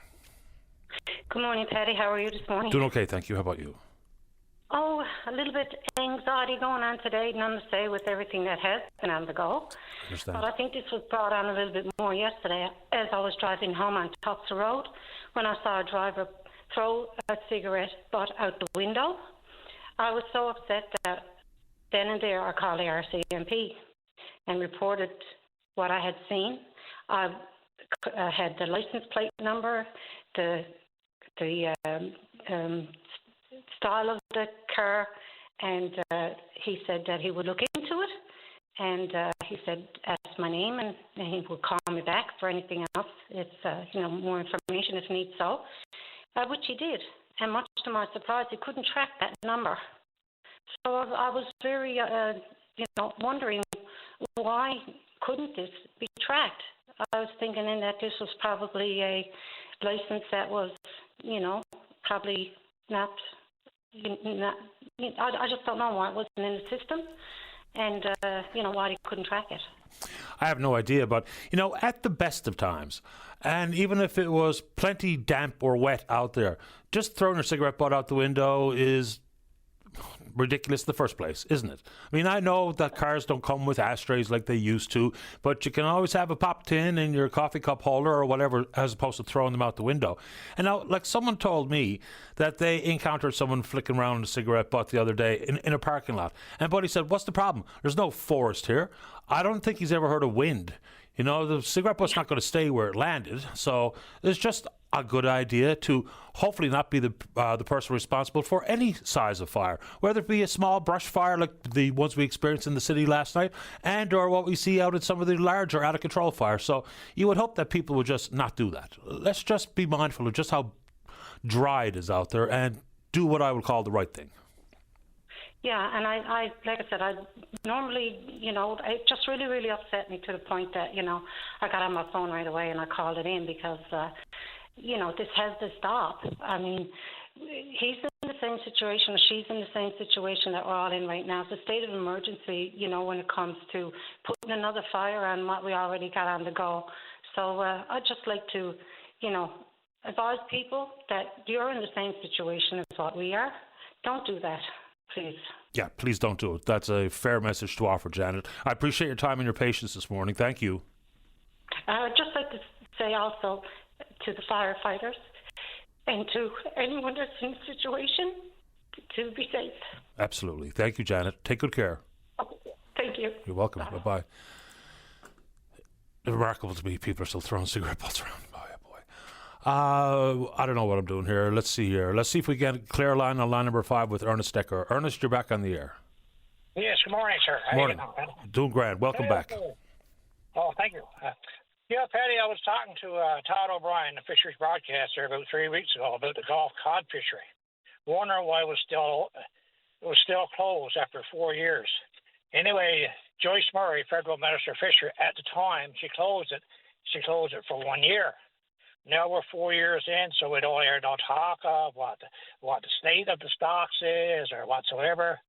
Good morning, Patty. How are you this morning? Doing okay, thank you. How about you? Oh, a little bit anxiety going on today, none to say, with everything that has been on the go. Understand. But I think this was brought on a little bit more yesterday as I was driving home on Topsa Road when I saw a driver throw a cigarette butt out the window. I was so upset that then and there I called the RCMP and reported what I had seen. I had the license plate number, the style of the car, and he said that he would look into it, and he said ask my name, and he would call me back for anything else. It's more information if needs so, which he did, and much to my surprise, he couldn't track that number. So I was very wondering why couldn't this be tracked. I was thinking in that this was probably a license that was probably not. I just don't know why it wasn't in the system, and why they couldn't track it. I have no idea, but at the best of times, and even if it was plenty damp or wet out there, just throwing your cigarette butt out the window is ridiculous in the first place, isn't it? I mean, I know that cars don't come with ashtrays like they used to, but you can always have a pop tin in your coffee cup holder or whatever, as opposed to throwing them out the window. And now, like, someone told me that they encountered someone flicking around a cigarette butt the other day in a parking lot. And Buddy said, what's the problem? There's no forest here. I don't think he's ever heard of wind. The cigarette butt's not going to stay where it landed. So it's just a good idea to hopefully not be the person responsible for any size of fire, whether it be a small brush fire like the ones we experienced in the city last night, and or what we see out in some of the larger out-of-control fires. So you would hope that people would just not do that. Let's just be mindful of just how dry it is out there and do what I would call the right thing. Yeah, and I like I said, I normally, it just really, really upset me to the point that, I got on my phone right away and I called it in because, this has to stop. I mean, he's in the same situation, or she's in the same situation that we're all in right now. It's a state of emergency, when it comes to putting another fire on what we already got on the go. So I'd just like to, advise people that you're in the same situation as what we are. Don't do that, please. Yeah, please don't do it. That's a fair message to offer, Janet. I appreciate your time and your patience this morning. Thank you. I'd just like to say also to the firefighters and to anyone that's in the situation to be safe. Absolutely. Thank you, Janet. Take good care. Thank you. You're welcome. Bye-bye. It's remarkable to me people are still throwing cigarette butts around. I don't know what I'm doing here. Let's see here. Let's see if we can clear a line on line number 5 with Ernest Decker. Ernest, you're back on the air. Yes, good morning, sir. How Morning. you doing? Doing grand. Welcome back. Oh, thank you. Patty, I was talking to Todd O'Brien, the fisheries broadcaster, about 3 weeks ago about the Gulf cod fishery. Wondering why it was still closed after 4 years. Anyway, Joyce Murray, Federal Minister of Fishery, at the time she closed it for 1 year. Now we're 4 years in, so we don't hear no talk of what the state of the stocks is or whatsoever.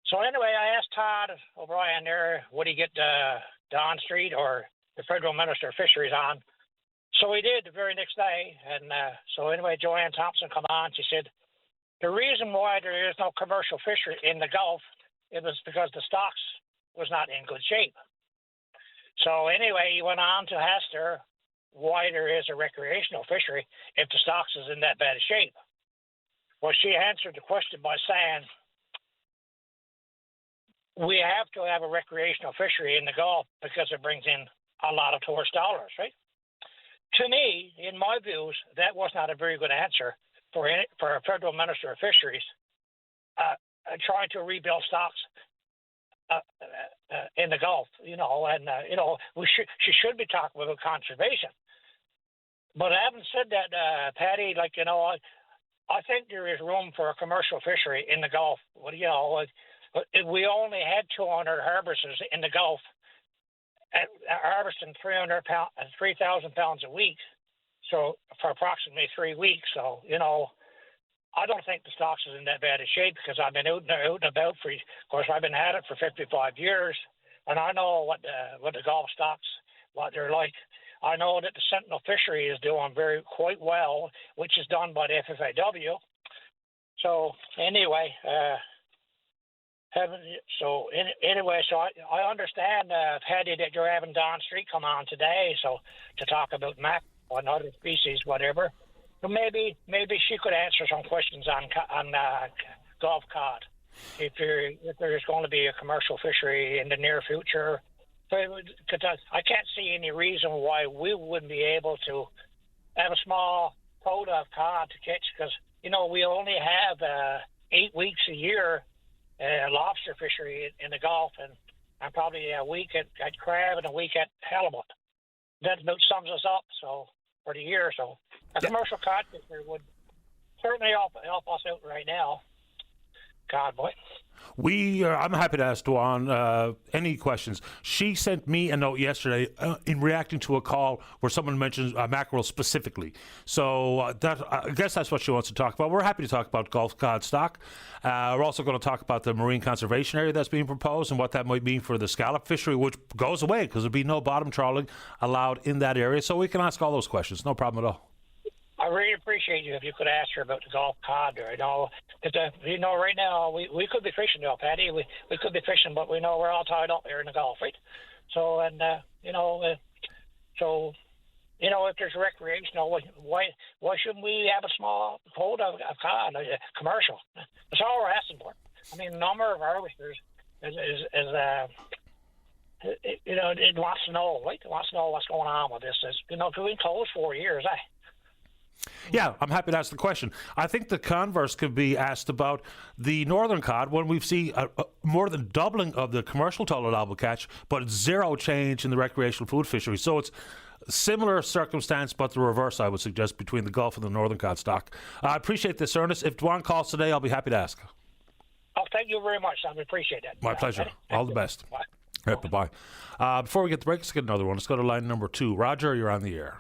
So anyway, I asked Todd O'Brien there, would he get Don Street or the Federal Minister of Fisheries on? So he did the very next day. And so anyway, Joanne Thompson come on. She said, the reason why there is no commercial fishery in the Gulf, it was because the stocks was not in good shape. So anyway, he went on to ask her why there is a recreational fishery if the stocks is in that bad shape. Well, she answered the question by saying, we have to have a recreational fishery in the Gulf because it brings in a lot of tourist dollars, right? To me, in my views, that was not a very good answer for a federal minister of fisheries trying to rebuild stocks in the Gulf, and she should be talking about conservation. But having said that, Patty, I think there is room for a commercial fishery in the Gulf. We only had 200 harvesters in the Gulf, harvesting 3,000 pounds a week, so for approximately 3 weeks. So, I don't think the stocks is in that bad a shape because I've been out and about of course, I've been at it for 55 years, and I know what the Gulf stocks, what they're like. I know that the Sentinel fishery is doing quite well, which is done by the FFAW. So anyway, so I understand, Patty, that you're having Don Street come on today, so to talk about mackerel and other species, whatever. So maybe she could answer some questions on Gulf cod, if there's going to be a commercial fishery in the near future. Because I can't see any reason why we wouldn't be able to have a small quota of cod to catch, because we only have 8 weeks a year lobster fishery in the Gulf, and probably a week at crab and a week at halibut. That about sums us up for the year. So a commercial cod fishery would certainly help us out right now. God, boy. I'm happy to ask Duan any questions. She sent me a note yesterday in reacting to a call where someone mentioned mackerel specifically. So I guess that's what she wants to talk about. We're happy to talk about Gulf cod stock. We're also going to talk about the marine conservation area that's being proposed and what that might mean for the scallop fishery, which goes away because there'll be no bottom trawling allowed in that area. So we can ask all those questions. No problem at all. I really appreciate you if you could ask her about the Gulf cod. Because right now we could be fishing, Patty. We could be fishing, but we know we're all tied up here in the Gulf, right? So if there's recreational, why shouldn't we have a small quota of cod, commercial? That's all we're asking for. I mean, the number of harvesters is it wants to know, right? It wants to know what's going on with this. We've been closed 4 years, Yeah, I'm happy to ask the question. I think the converse could be asked about the northern cod when we see more than doubling of the commercial total allowable catch, but zero change in the recreational food fishery. So it's a similar circumstance, but the reverse, I would suggest, between the Gulf and the northern cod stock. I appreciate this, Ernest. If Duan calls today, I'll be happy to ask. Oh, thank you very much. I appreciate that. My pleasure. All the best. Bye. Right, bye-bye. Before we get the break, let's get another one. Let's go to line number 2. Roger, you're on the air.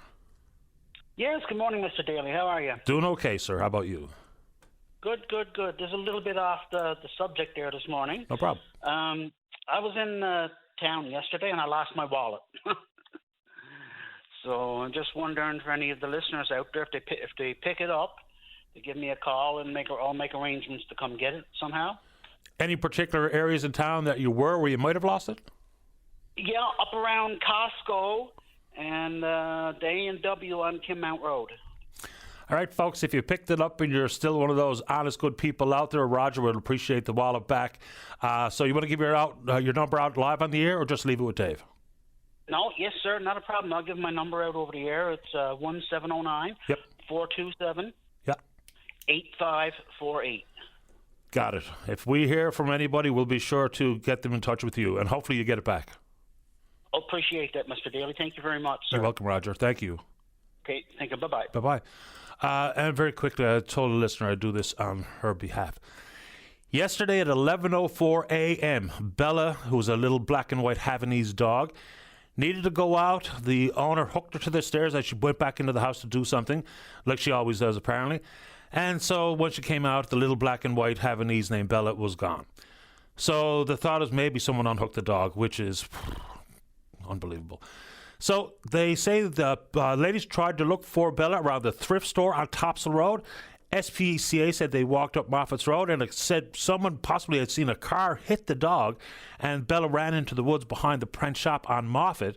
Yes, good morning, Mr. Daly. How are you? Doing okay, sir. How about you? Good. There's a little bit off the subject there this morning. No problem. I was in town yesterday and I lost my wallet. So I'm just wondering for any of the listeners out there, if they pick it up, they give me a call and I'll make arrangements to come get it somehow. Any particular areas in town that you were where you might have lost it? Yeah, up around Costco and A&W on Kim Mount Road. All right, folks, if you picked it up and you're still one of those honest, good people out there, Roger would appreciate the wallet back. So you want to give your number out live on the air or just leave it with Dave? No, yes, sir, not a problem. I'll give my number out over the air. It's 1709 427 8548. Got it. If we hear from anybody, we'll be sure to get them in touch with you, and hopefully you get it back. Appreciate that, Mr. Daly. Thank you very much, sir. You're welcome, Roger. Thank you. Okay, thank you. Bye-bye. Bye-bye. And very quickly, I told a listener I'd do this on her behalf. Yesterday at 11:04 a.m., Bella, who's a little black and white Havanese dog, needed to go out. The owner hooked her to the stairs as she went back into the house to do something, like she always does, apparently. And so when she came out, the little black and white Havanese named Bella was gone. So the thought is maybe someone unhooked the dog, which is unbelievable. So they say the ladies tried to look for Bella around the thrift store on Topsail Road. SPCA said they walked up Moffat's Road and it said someone possibly had seen a car hit the dog and Bella ran into the woods behind the print shop on Moffat.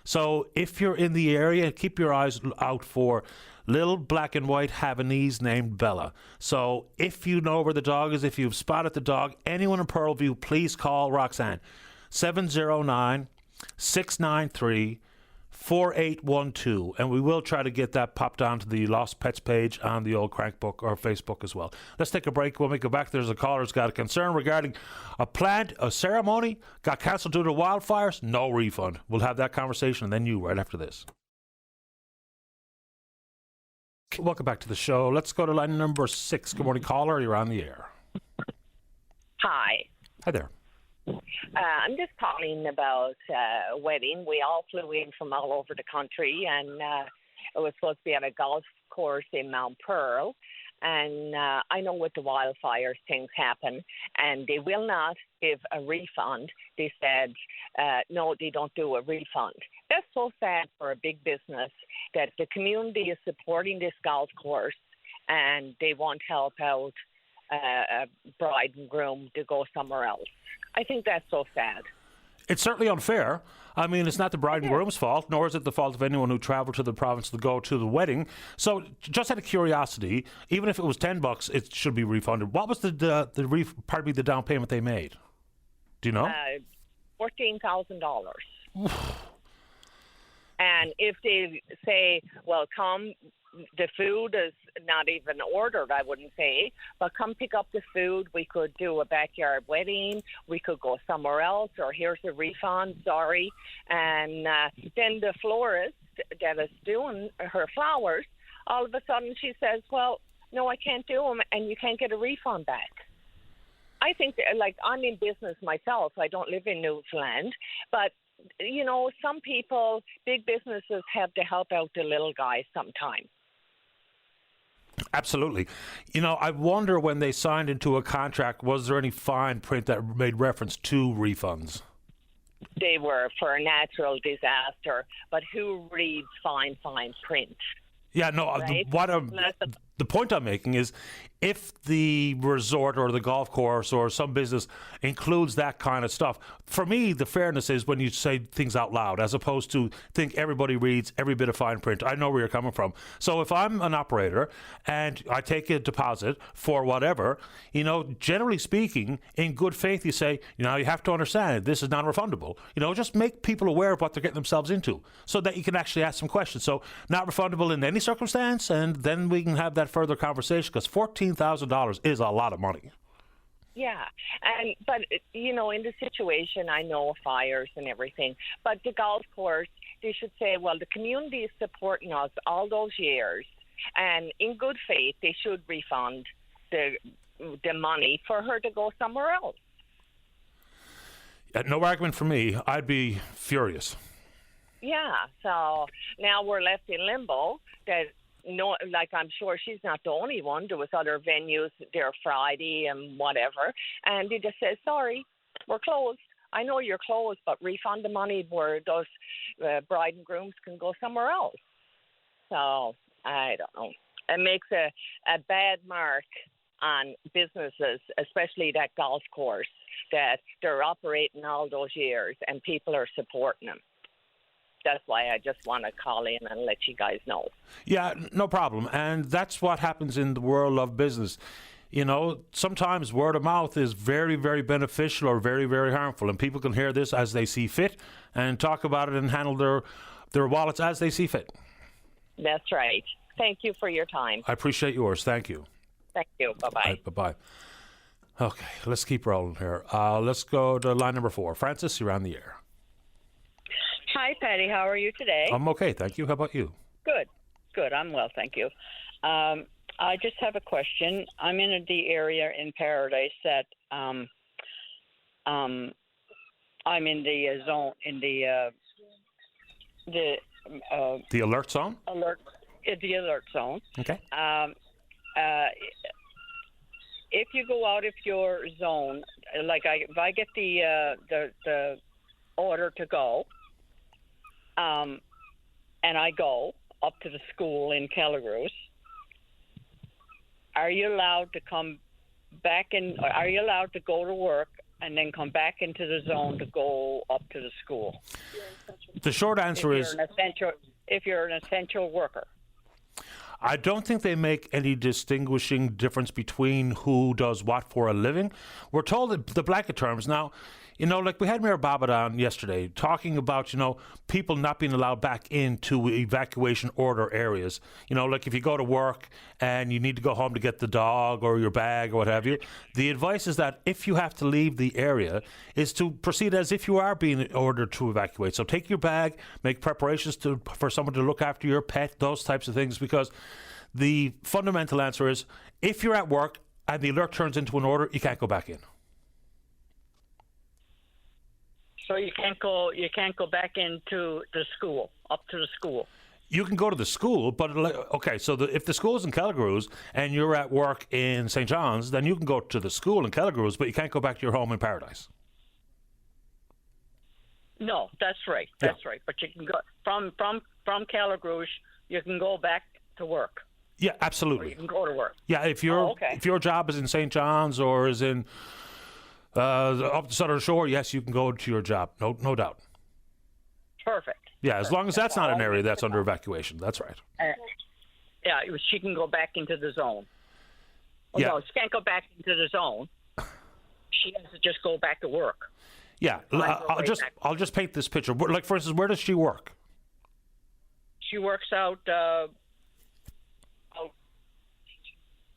So if you're in the area, keep your eyes out for little black and white Havanese named Bella. So if you know where the dog is, if you've spotted the dog, anyone in Pearlview, please call Roxanne. 709-693-2727. 4812, and we will try to get that popped onto the Lost Pets page on the old Crankbook or Facebook as well. Let's take a break. When we go back, there's a caller who's got a concern regarding a ceremony got cancelled due to wildfires. No refund. We'll have that conversation, and then you right after this. Welcome back to the show. Let's go to line number 6. Good morning, caller. You're on the air. Hi. Hi there. I'm just calling about a wedding. We all flew in from all over the country, and it was supposed to be at a golf course in Mount Pearl. And I know with the wildfires, things happen, and they will not give a refund. They said, no, they don't do a refund. That's so sad for a big business that the community is supporting this golf course, and they won't help out a bride and groom to go somewhere else. I think that's so sad. It's certainly unfair. I mean, it's not the bride and groom's fault, nor is it the fault of anyone who traveled to the province to go to the wedding. So, just out of curiosity, even if it was $10, it should be refunded. What was the down payment they made? Do you know? $14,000. And if they say, well, come, the food is not even ordered, I wouldn't say, but come pick up the food. We could do a backyard wedding. We could go somewhere else, or here's a refund, sorry. And then the florist that is doing her flowers, all of a sudden she says, well, no, I can't do them, and you can't get a refund back. I think, like, I'm in business myself. I don't live in Newfoundland, but you know, some people, big businesses have to help out the little guys sometimes. Absolutely. You know, I wonder when they signed into a contract, was there any fine print that made reference to refunds? They were for a natural disaster, but who reads fine print? Yeah, no, right? The point I'm making is if the resort or the golf course or some business includes that kind of stuff, for me, the fairness is when you say things out loud as opposed to think everybody reads every bit of fine print. I know where you're coming from. So if I'm an operator and I take a deposit for whatever, you know, generally speaking, in good faith, you say, you know, you have to understand this is non-refundable. You know, just make people aware of what they're getting themselves into so that you can actually ask some questions. So not refundable in any circumstance, and then we can have that further conversation, because $14,000 is a lot of money. Yeah, but you know, in the situation, I know fires and everything, but the golf course, they should say, well, the community is supporting us all those years, and in good faith, they should refund the money for her to go somewhere else. No argument for me. I'd be furious. Yeah, so now we're left in limbo. That no, like, I'm sure she's not the only one. There was other venues there Friday and whatever, and they just said, sorry, we're closed. I know you're closed, but refund the money where those bride and grooms can go somewhere else. So I don't know. It makes a bad mark on businesses, especially that golf course, that they're operating all those years and people are supporting them. That's why I just want to call in and let you guys know. Yeah, no problem. And that's what happens in the world of business. You know, sometimes word of mouth is very, very beneficial or very, very harmful. And people can hear this as they see fit and talk about it and handle their wallets as they see fit. That's right. Thank you for your time. I appreciate yours. Thank you. Thank you. Bye-bye. All right, bye-bye. Okay, let's keep rolling here. Let's go to line number 4. Francis, you're on the air. Hi, Patty. How are you today? I'm okay, thank you. How about you? Good. I'm well, thank you. I just have a question. I'm in the area in Paradise that I'm in the zone, in the alert zone? The alert zone. Okay. If you go out of your zone, like if I get the order to go, and I go up to the school in Kelligrews, are you allowed to come back in? Are you allowed to go to work and then come back into the zone to go up to the school? The short answer is if you're an essential worker. I don't think they make any distinguishing difference between who does what for a living. We're told that the blanket terms. Now, like we had Mayor Babbitt on yesterday talking about, people not being allowed back into evacuation order areas. Like if you go to work and you need to go home to get the dog or your bag or what have you, the advice is that if you have to leave the area is to proceed as if you are being ordered to evacuate. So take your bag, make preparations for someone to look after your pet, those types of things, because the fundamental answer is if you're at work and the alert turns into an order, you can't go back in. So you can't go back into the school, up to the school. You can go to the school, but okay. So if the school's in Kelligrews and you're at work in St. John's, then you can go to the school in Kelligrews, but you can't go back to your home in Paradise. No, that's right. That's right. But you can go from Kelligrews. You can go back to work. Yeah, absolutely. Or you can go to work. Yeah, if your job is in St. John's or is in up the Southern Shore, yes, you can go to your job. No doubt. Perfect. Yeah, as long as that's not an area that's under evacuation. That's right. Yeah, she can go back into the zone. Oh, yeah. No, she can't go back into the zone. She has to just go back to work. Yeah, I'll just paint this picture. Like, for instance, where does she work? She works out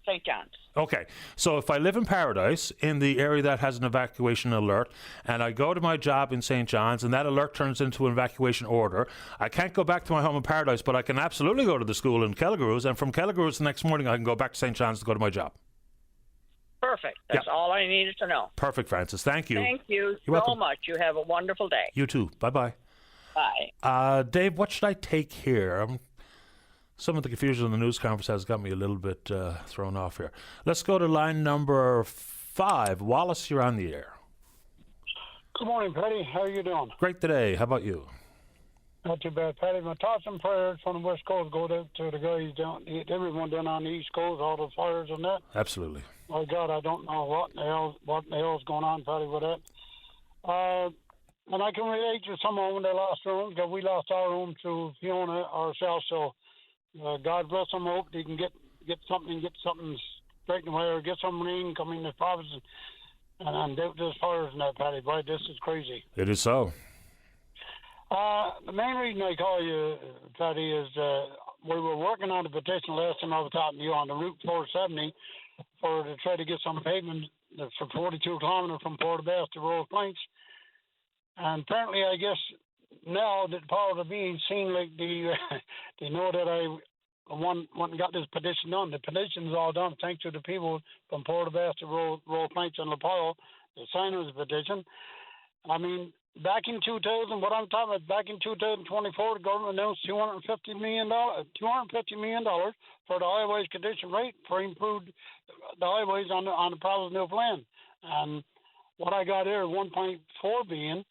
St. John's. Okay, so if I live in Paradise, in the area that has an evacuation alert, and I go to my job in St. John's, and that alert turns into an evacuation order, I can't go back to my home in Paradise, but I can absolutely go to the school in Kelligrews, and from Kelligrews the next morning I can go back to St. John's to go to my job. Perfect. That's all I needed to know. Perfect, Francis. Thank you. Thank you You're so welcome. much. You have a wonderful day. You too. Bye-bye. Bye. Dave, what should I take here? Some of the confusion in the news conference has got me a little bit thrown off here. Let's go to line number 5. Wallace, you're on the air. Good morning, Patty. How are you doing? Great today. How about you? Not too bad, Patty. My thoughts and prayers from the West Coast go to the guys down, everyone down on the East Coast, all the fires and that. Absolutely. My God, I don't know what the hell's going on, Patty, with that. And I can relate to some of them when they lost rooms, because we lost our room to Fiona ourselves. So God bless them. Hope they can get something straightened away, or get some rain coming in the province and there's fires and that, Patty. Boy, this is crazy. It is so. The main reason I call you, Patty, is we were working on a petition last time I was talking to you on the Route 470 to try to get some pavement for 42 kilometers from Port of Bass to Rose Planks. And apparently, I guess now that powers are being seen, like they know that I went and got this petition done. The petition is all done thanks to the people from Port of Bass to Rose Planks and La Pile, the signers of the petition. I mean, back in 2000, what I'm talking about, back in 2024, the government announced $250 million for the highways condition rate for improved the highways on the province of Newfoundland. And what I got here is $1.4 billion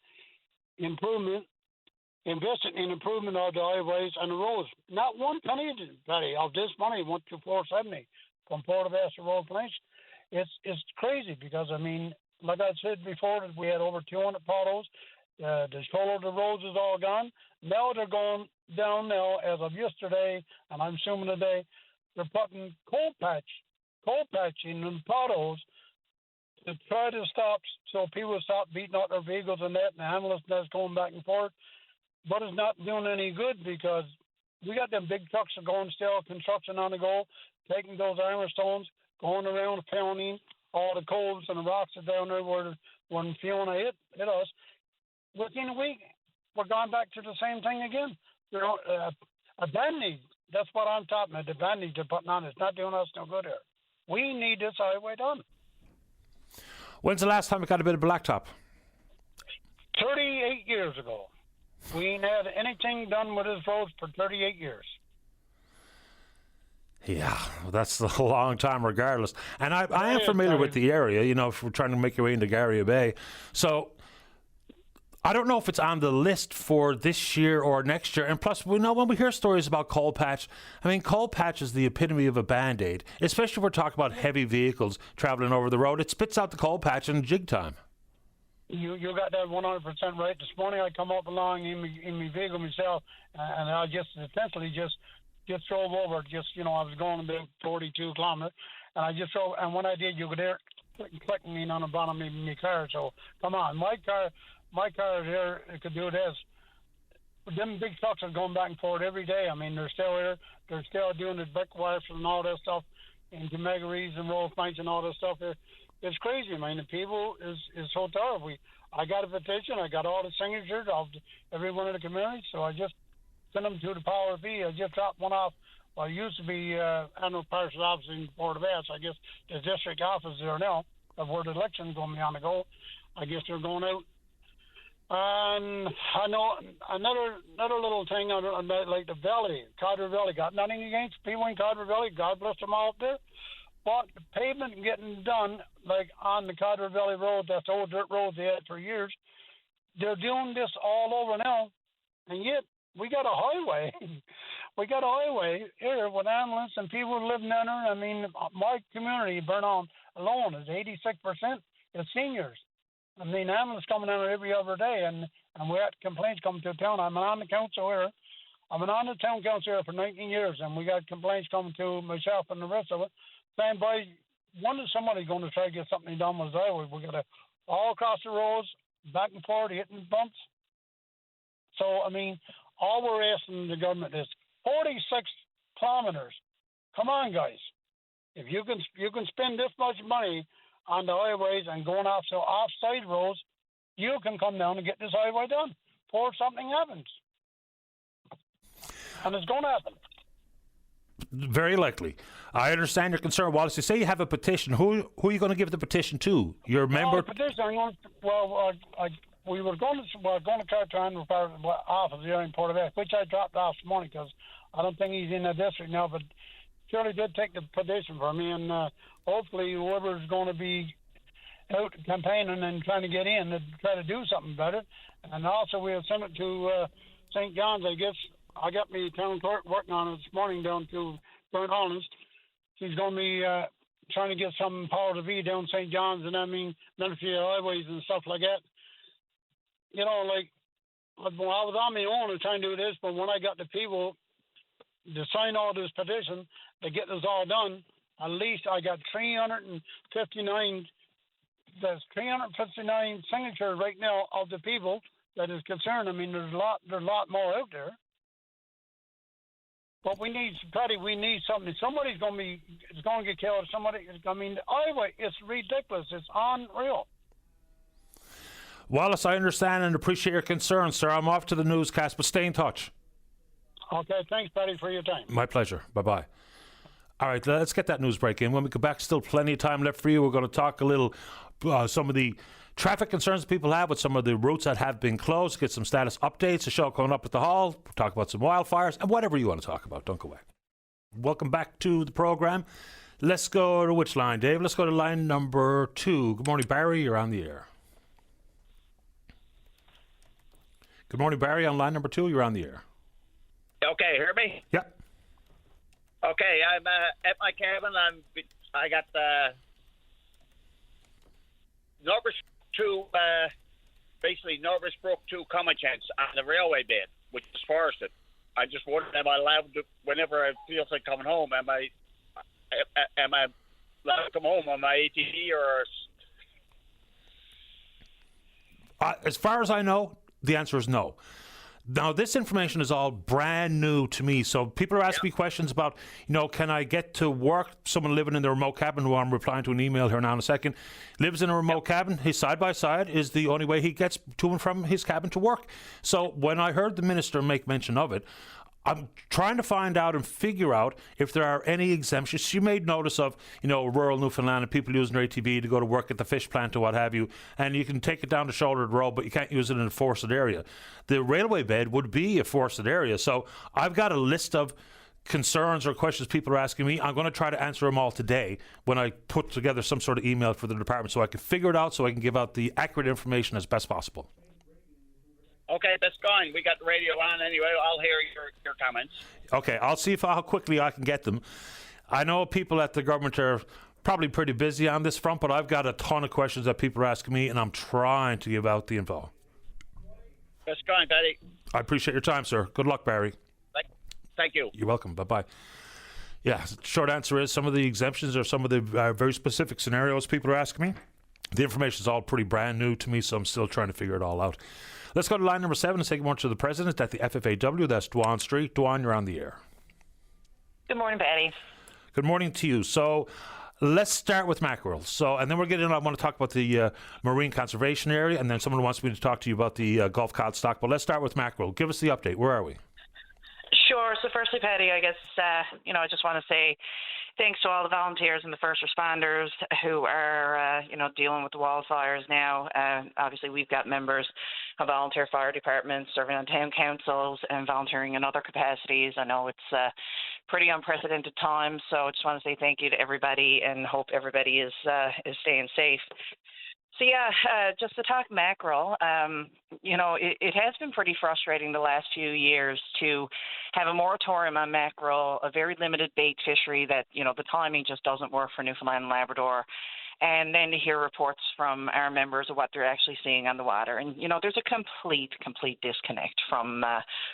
invested in improvement of the highways and the roads. Not one penny, Patty, of this money went to 470 from Port of Bass to Road Planks. It's crazy because, I mean, like I said before, we had over 200 potholes. The shoulder of the roads is all gone. Now they're going down now as of yesterday, and I'm assuming today, they're putting coal patching in potholes to try to stop, so people stop beating out their vehicles and that, and the ambulance that's going back and forth. But it's not doing any good because we got them big trucks that are going still, construction on the go, taking those iron stones, going around pounding all the coves and the rocks are down there where when Fiona hit us. Within a week, we're going back to the same thing again. You know, a bandage, that's what I'm talking about, the bandage they're putting on. It's not doing us no good here. We need this highway done. When's the last time we got a bit of blacktop? 38 years ago. We ain't had anything done with this roads for 38 years. Yeah, that's a long time regardless. And I am familiar with the area, you know, if we're trying to make your way into Garria Bay. So I don't know if it's on the list for this year or next year. And plus, we know when we hear stories about coal patch, I mean, coal patch is the epitome of a Band-Aid, especially if we're talking about heavy vehicles traveling over the road. It spits out the coal patch in jig time. You got that 100% right. This morning I come up along in my vehicle myself, and I just essentially just just drove over. I was going about 42 kilometers, and I just drove. And when I did, you could hear clicking me on the bottom of my car. So come on, my car here, it could do this. Them big trucks are going back and forth every day. I mean, they're still here. They're still doing the brick wires and all that stuff, and Gemagaries and roll planks and all that stuff here. It's crazy, man. The people is so terrible. I got a petition. I got all the signatures of every one of the communities, so I just sent them to the Power B. I just dropped one off. Well, it used to be Annual Parsons office in Port of Bass. I guess the district office there now, of where the election's going to be on the go. I guess they're going out. And I know another little thing about like the Valley, Codger Valley. Got nothing against people in Codger Valley. God bless them all up there. But the pavement getting done, like on the Codger Valley Road, that's the old dirt road they had for years. They're doing this all over now, and yet we got a highway. We got a highway here with ambulance and people living in there. I mean, my community, Burnham alone, is 86% is seniors. I mean, ambulance coming in every other day, and we had complaints coming to town. I'm on the council here. I've been on the town council here for 19 years, and we got complaints coming to myself and the rest of it, saying, boy, when is somebody going to try to get something done with the highway? We got to all across the roads, back and forth, hitting bumps. So, I mean, all we're asking the government is 46 kilometers. Come on, guys. If you can spend this much money on the highways and going off side roads, you can come down and get this highway done before something happens. And it's going to happen. Very likely. I understand your concern, Wallace. You say you have a petition. Who are you going to give the petition to? Your member? Petition. We were going to catch on with our office here in Port of Bass, which I dropped off this morning because I don't think he's in the district now. But Shirley did take the petition for me, and hopefully whoever's going to be out campaigning and trying to get in to try to do something better. And also we'll send it to St. John's, I guess. I got me town clerk working on it this morning down to Burnt Hollins. She's going to be trying to get some power to be down St. John's, and I mean, Menifee highways and stuff like that. You know, like, when I was on my own and trying to do this, but when I got the people to sign all this petition to get this all done, at least I got 359 signatures right now of the people that is concerned. I mean, there's a lot more out there. But we need something. Somebody's going to get killed. I mean, the highway, it's ridiculous. It's unreal. Wallace, I understand and appreciate your concern, sir. I'm off to the newscast, but stay in touch. Okay, thanks, Patty, for your time. My pleasure. Bye-bye. All right, let's get that news break in. When we come back, still plenty of time left for you. We're going to talk a little some of the traffic concerns people have with some of the routes that have been closed, get some status updates, a show coming up at the hall, we'll talk about some wildfires, and whatever you want to talk about. Don't go away. Welcome back to the program. Let's go to which line, Dave? Let's go to line number 2. Good morning, Barry. You're on the air. Good morning, Barry. On line number 2, you're on the air. Okay, hear me? Yep. Okay, I'm at my cabin. I got Norris Brook to Comachance on the railway bed, which is forested. I just wondered, am I allowed to, whenever I feel like coming home, am I allowed to come home on my ATV or? As far as I know, the answer is no. Now, this information is all brand new to me. So people are asking me questions about, can I get to work? Someone living in the remote cabin, who I'm replying to an email here now in a second, lives in a remote cabin. His side-by-side is the only way he gets to and from his cabin to work. So when I heard the minister make mention of it, I'm trying to find out and figure out if there are any exemptions. She made notice of, rural Newfoundland and people using their ATV to go to work at the fish plant or what have you, and you can take it down the shoulder of the road, but you can't use it in a forested area. The railway bed would be a forested area. So I've got a list of concerns or questions people are asking me. I'm going to try to answer them all today when I put together some sort of email for the department so I can figure it out, so I can give out the accurate information as best possible. Okay, that's fine. We got the radio on anyway. I'll hear your comments. Okay, I'll see how quickly I can get them. I know people at the government are probably pretty busy on this front, but I've got a ton of questions that people are asking me, and I'm trying to give out the info. That's fine, Patty. I appreciate your time, sir. Good luck, Barry. Thank you. You're welcome. Bye-bye. Yeah, short answer is some of the exemptions are some of the very specific scenarios people are asking me. The information is all pretty brand new to me, so I'm still trying to figure it all out. Let's go to line number 7 and say good morning to the president at the FFAW. That's Dwan Street. Dwan, you're on the air. Good morning, Patty. Good morning to you. So let's start with mackerel. And then I want to talk about the marine conservation area, and then someone wants me to talk to you about the Gulf cod stock. But let's start with mackerel. Give us the update. Where are we? Sure. So firstly, Patty, I guess, I just want to say thanks to all the volunteers and the first responders who are, dealing with the wildfires now. Obviously, we've got members of volunteer fire departments serving on town councils and volunteering in other capacities. I know it's pretty unprecedented times, so I just want to say thank you to everybody and hope everybody is staying safe. So, just to talk mackerel, it has been pretty frustrating the last few years to have a moratorium on mackerel, a very limited bait fishery that, the timing just doesn't work for Newfoundland and Labrador, and then to hear reports from our members of what they're actually seeing on the water. And, there's a complete disconnect from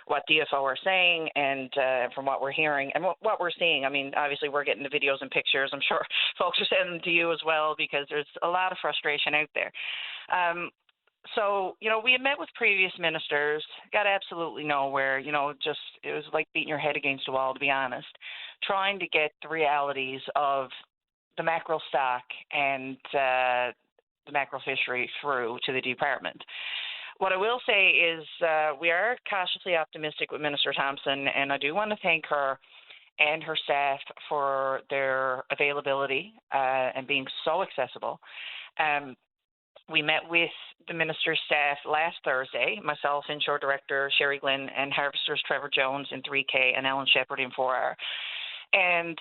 what DFO are saying and from what we're hearing and what we're seeing. I mean, obviously we're getting the videos and pictures. I'm sure folks are sending them to you as well because there's a lot of frustration out there. So, we had met with previous ministers, got absolutely nowhere, it was like beating your head against a wall, to be honest, trying to get the realities of the mackerel stock and the mackerel fishery through to the department. What I will say is we are cautiously optimistic with Minister Thompson, and I do want to thank her and her staff for their availability and being so accessible. We met with the minister's staff last Thursday, myself, Inshore Director Sherry Glynn, and harvesters Trevor Jones in 3K and Alan Shepherd in 4R. And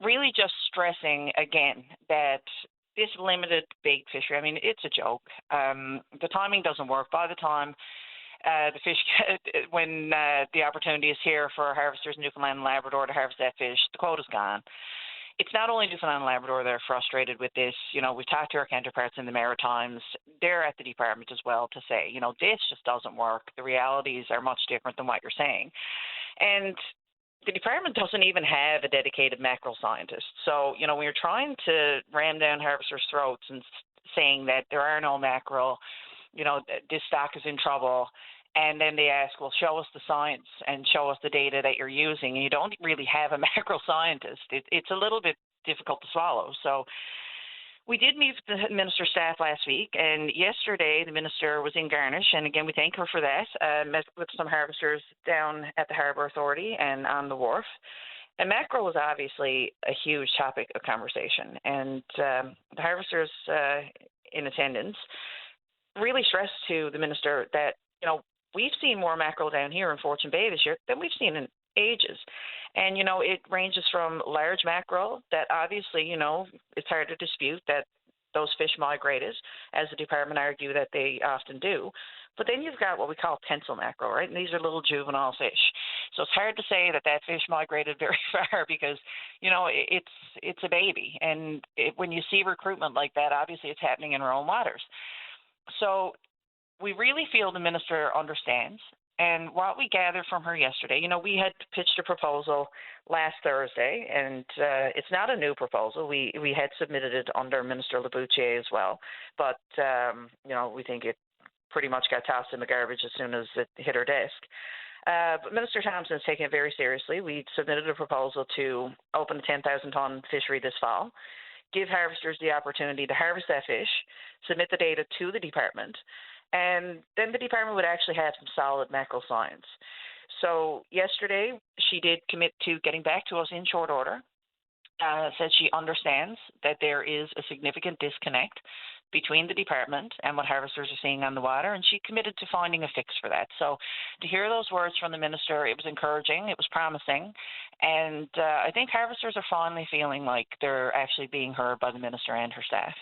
really just stressing again that this limited bait fishery, I mean, it's a joke. The timing doesn't work. By the time the fish, when the opportunity is here for harvesters in Newfoundland and Labrador to harvest that fish, the quota's gone. It's not only Newfoundland and Labrador that are frustrated with this. We've talked to our counterparts in the Maritimes. They're at the department as well to say, this just doesn't work. The realities are much different than what you're saying. And the department doesn't even have a dedicated mackerel scientist. So, when you're trying to ram down harvesters' throats and saying that there are no mackerel, this stock is in trouble, and then they ask, well, show us the science and show us the data that you're using, and you don't really have a mackerel scientist, it's a little bit difficult to swallow. So we did meet with the minister's staff last week, and yesterday the minister was in Garnish, and again, we thank her for that, met with some harvesters down at the Harbour Authority and on the wharf. And mackerel was obviously a huge topic of conversation, and the harvesters in attendance really stressed to the minister that, we've seen more mackerel down here in Fortune Bay this year than we've seen in ages. And, it ranges from large mackerel that obviously, it's hard to dispute that those fish migrated, as the department argue that they often do. But then you've got what we call pencil mackerel, right? And these are little juvenile fish. So it's hard to say that fish migrated very far because, it's a baby. And when you see recruitment like that, obviously it's happening in our own waters. So we really feel the minister understands. And what we gathered from her yesterday, we had pitched a proposal last Thursday, and it's not a new proposal. We had submitted it under Minister Laboutier as well. But, we think it pretty much got tossed in the garbage as soon as it hit her desk. But Minister Thompson is taking it very seriously. We submitted a proposal to open a 10,000-ton fishery this fall, give harvesters the opportunity to harvest that fish, submit the data to the department, and then the department would actually have some solid mackerel science. So yesterday, she did commit to getting back to us in short order, said she understands that there is a significant disconnect between the department and what harvesters are seeing on the water, and she committed to finding a fix for that. So to hear those words from the minister, it was encouraging, it was promising, and I think harvesters are finally feeling like they're actually being heard by the minister and her staff.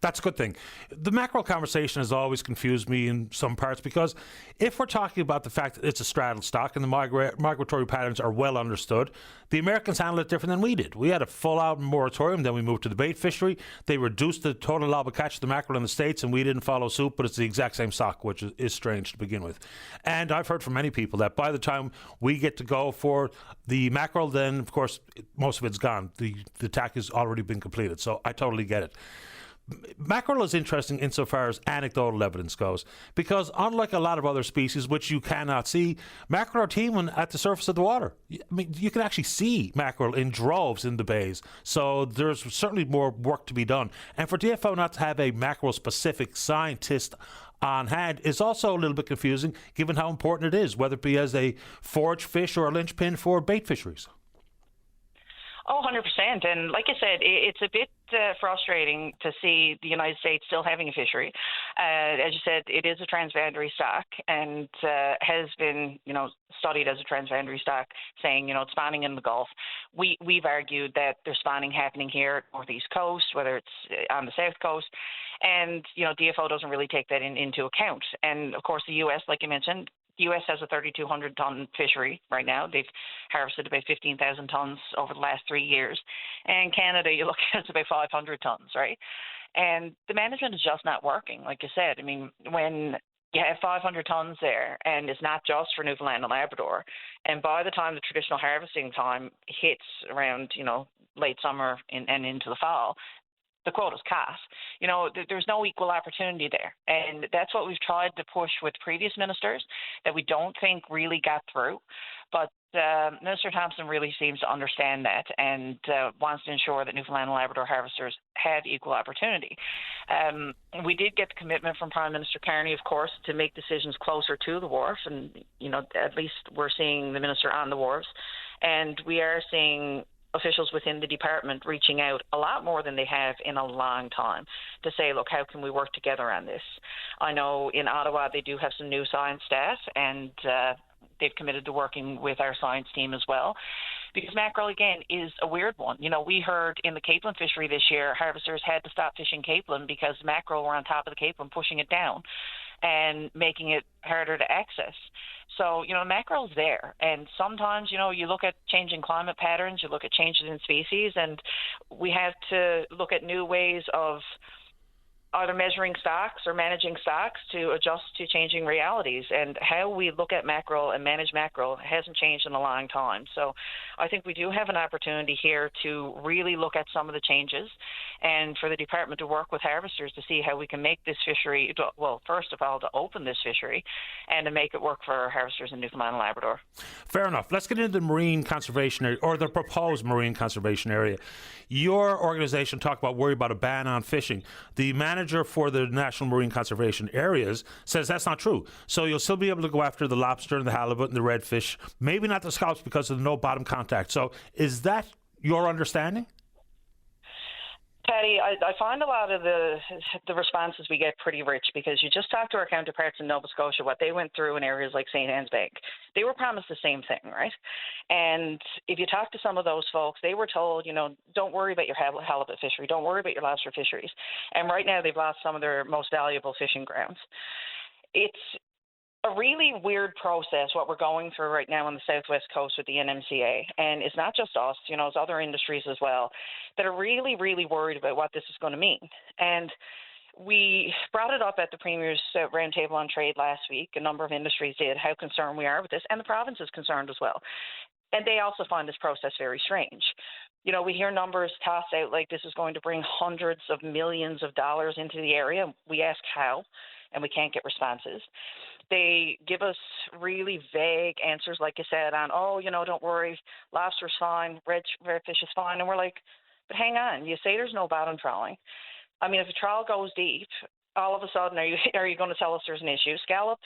That's a good thing. The mackerel conversation has always confused me in some parts because if we're talking about the fact that it's a straddle stock and the migratory patterns are well understood, the Americans handled it different than we did. We had a full-out moratorium, then we moved to the bait fishery. They reduced the total allowable catch of the mackerel in the States, and we didn't follow suit, but it's the exact same stock, which is strange to begin with. And I've heard from many people that by the time we get to go for the mackerel, then, of course, most of it's gone. The attack has already been completed, so I totally get it. Mackerel is interesting insofar as anecdotal evidence goes, because unlike a lot of other species which you cannot see, mackerel are teeming at the surface of the water. I mean, you can actually see mackerel in droves in the bays, so there's certainly more work to be done. And for DFO not to have a mackerel-specific scientist on hand is also a little bit confusing, given how important it is, whether it be as a forage fish or a linchpin for bait fisheries. Oh, 100%. And like I said, it's a bit frustrating to see the United States still having a fishery. As you said, it is a transboundary stock and has been, studied as a transboundary stock, saying, it's spawning in the Gulf. We've argued that there's spawning happening here at Northeast Coast, whether it's on the South Coast, and, DFO doesn't really take that into account. And, of course, the U.S., like you mentioned, the U.S. has a 3,200-ton fishery right now. They've harvested about 15,000 tons over the last 3 years. And Canada, you look at it's about 500 tons, right? And the management is just not working, like you said. I mean, when you have 500 tons there, and it's not just for Newfoundland and Labrador, and by the time the traditional harvesting time hits around, late summer and into the fall, the quota's cut. There's no equal opportunity there. And that's what we've tried to push with previous ministers that we don't think really got through. But Minister Thompson really seems to understand that and wants to ensure that Newfoundland and Labrador harvesters have equal opportunity. We did get the commitment from Prime Minister Carney, of course, to make decisions closer to the wharf. And, at least we're seeing the minister on the wharves. And we are seeing officials within the department reaching out a lot more than they have in a long time to say, look, how can we work together on this? I know in Ottawa they do have some new science staff, and they've committed to working with our science team as well. Because mackerel, again, is a weird one. We heard in the capelin fishery this year, harvesters had to stop fishing capelin because mackerel were on top of the capelin, pushing it down and making it harder to access. So, mackerel's there. And sometimes, you look at changing climate patterns, you look at changes in species, and we have to look at new ways of either measuring stocks or managing stocks to adjust to changing realities. And how we look at mackerel and manage mackerel hasn't changed in a long time. So I think we do have an opportunity here to really look at some of the changes and for the department to work with harvesters to see how we can make this fishery, well, first of all, to open this fishery and to make it work for our harvesters in Newfoundland and Labrador. Fair enough. Let's get into the marine conservation area, or the proposed marine conservation area. Your organization talked about worry about a ban on fishing. The manager for the National Marine Conservation Areas says that's not true. So you'll still be able to go after the lobster and the halibut and the redfish, maybe not the scallops because of the no bottom contact. So is that your understanding? Patty, I find a lot of the responses we get pretty rich because you just talked to our counterparts in Nova Scotia, what they went through in areas like St. Anne's Bank. They were promised the same thing, right? And if you talk to some of those folks, they were told, don't worry about your halibut fishery, don't worry about your lobster fisheries. And right now they've lost some of their most valuable fishing grounds. It's a really weird process, what we're going through right now on the Southwest Coast with the NMCA. And it's not just us, it's other industries as well that are really, really worried about what this is going to mean. And we brought it up at the Premier's Roundtable on Trade last week. A number of industries did, how concerned we are with this, and the province is concerned as well. And they also find this process very strange. We hear numbers tossed out like this is going to bring hundreds of millions of dollars into the area. We ask how, and we can't get responses. They give us really vague answers, like you said, on, don't worry, lobster's fine, redfish is fine. And we're like, but hang on, you say there's no bottom trawling. I mean, if a trawl goes deep, all of a sudden, are you going to tell us there's an issue? Scallop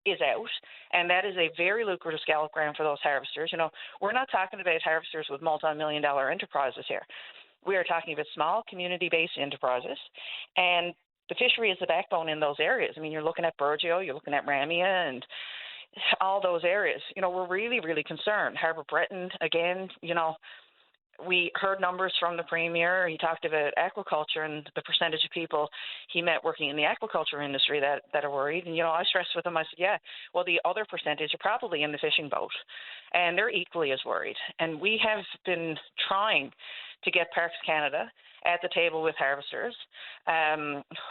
is out, and that is a very lucrative scallop ground for those harvesters. We're not talking about harvesters with multi-million-dollar enterprises here. We are talking about small community-based enterprises, and the fishery is the backbone in those areas. I mean, you're looking at Burgeo, you're looking at Ramia, and all those areas. We're really, really concerned. Harbour Breton, again, We heard numbers from the Premier. He talked about aquaculture and the percentage of people he met working in the aquaculture industry that are worried. And, I stressed with him, I said, yeah, well, the other percentage are probably in the fishing boat, and they're equally as worried. And we have been trying to get Parks Canada at the table with harvesters.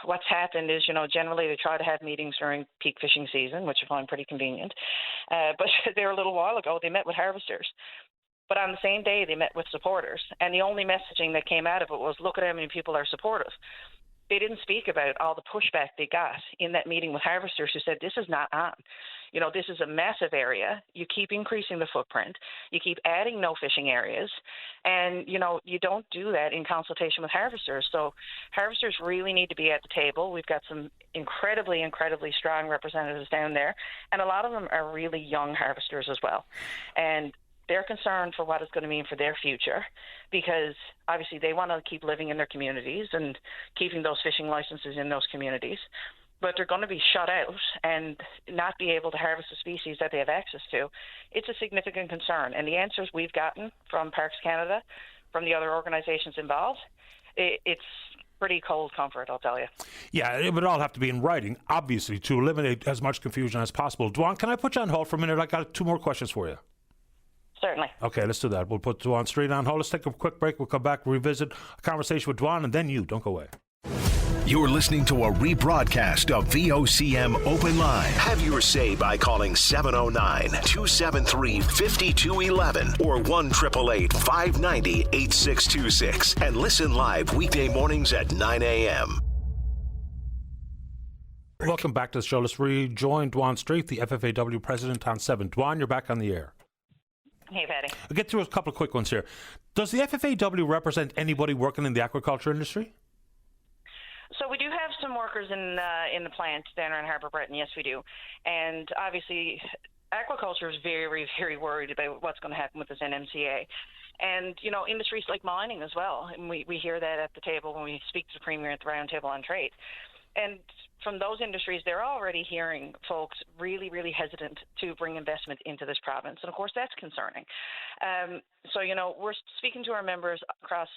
What's happened is, generally they try to have meetings during peak fishing season, which I find pretty convenient. But there a little while ago, they met with harvesters. But on the same day, they met with supporters. And the only messaging that came out of it was, look at how many people are supportive. They didn't speak about all the pushback they got in that meeting with harvesters who said, this is not on. This is a massive area. You keep increasing the footprint. You keep adding no fishing areas. And, you don't do that in consultation with harvesters. So harvesters really need to be at the table. We've got some incredibly, incredibly strong representatives down there. And a lot of them are really young harvesters as well. And they're concerned for what it's going to mean for their future, because obviously they want to keep living in their communities and keeping those fishing licenses in those communities. But they're going to be shut out and not be able to harvest the species that they have access to. It's a significant concern. And the answers we've gotten from Parks Canada, from the other organizations involved, it's pretty cold comfort, I'll tell you. Yeah, it would all have to be in writing, obviously, to eliminate as much confusion as possible. Dwan, can I put you on hold for a minute? I got 2 more questions for you. Certainly. Okay, let's do that. We'll put Dwan straight on hold. Let's take a quick break. We'll come back, revisit a conversation with Dwan, and then you. Don't go away. You're listening to a rebroadcast of VOCM Open Line. Have your say by calling 709-273-5211 or 1-888-590-8626 and listen live weekday mornings at 9 a.m. Welcome back to the show. Let's rejoin Dwan Street, the FFAW president, on 7. Dwan, you're back on the air. Hey, Patty. I'll get through a couple of quick ones here. Does the FFAW represent anybody working in the aquaculture industry? So we do have some workers in the plant down in Harbour Breton. Yes, we do. And obviously, aquaculture is very, very worried about what's going to happen with this NMCA. And, industries like mining as well. And we hear that at the table when we speak to the Premier at the Roundtable on Trade. And from those industries, they're already hearing folks really, really hesitant to bring investment into this province. And, of course, that's concerning. So, we're speaking to our members across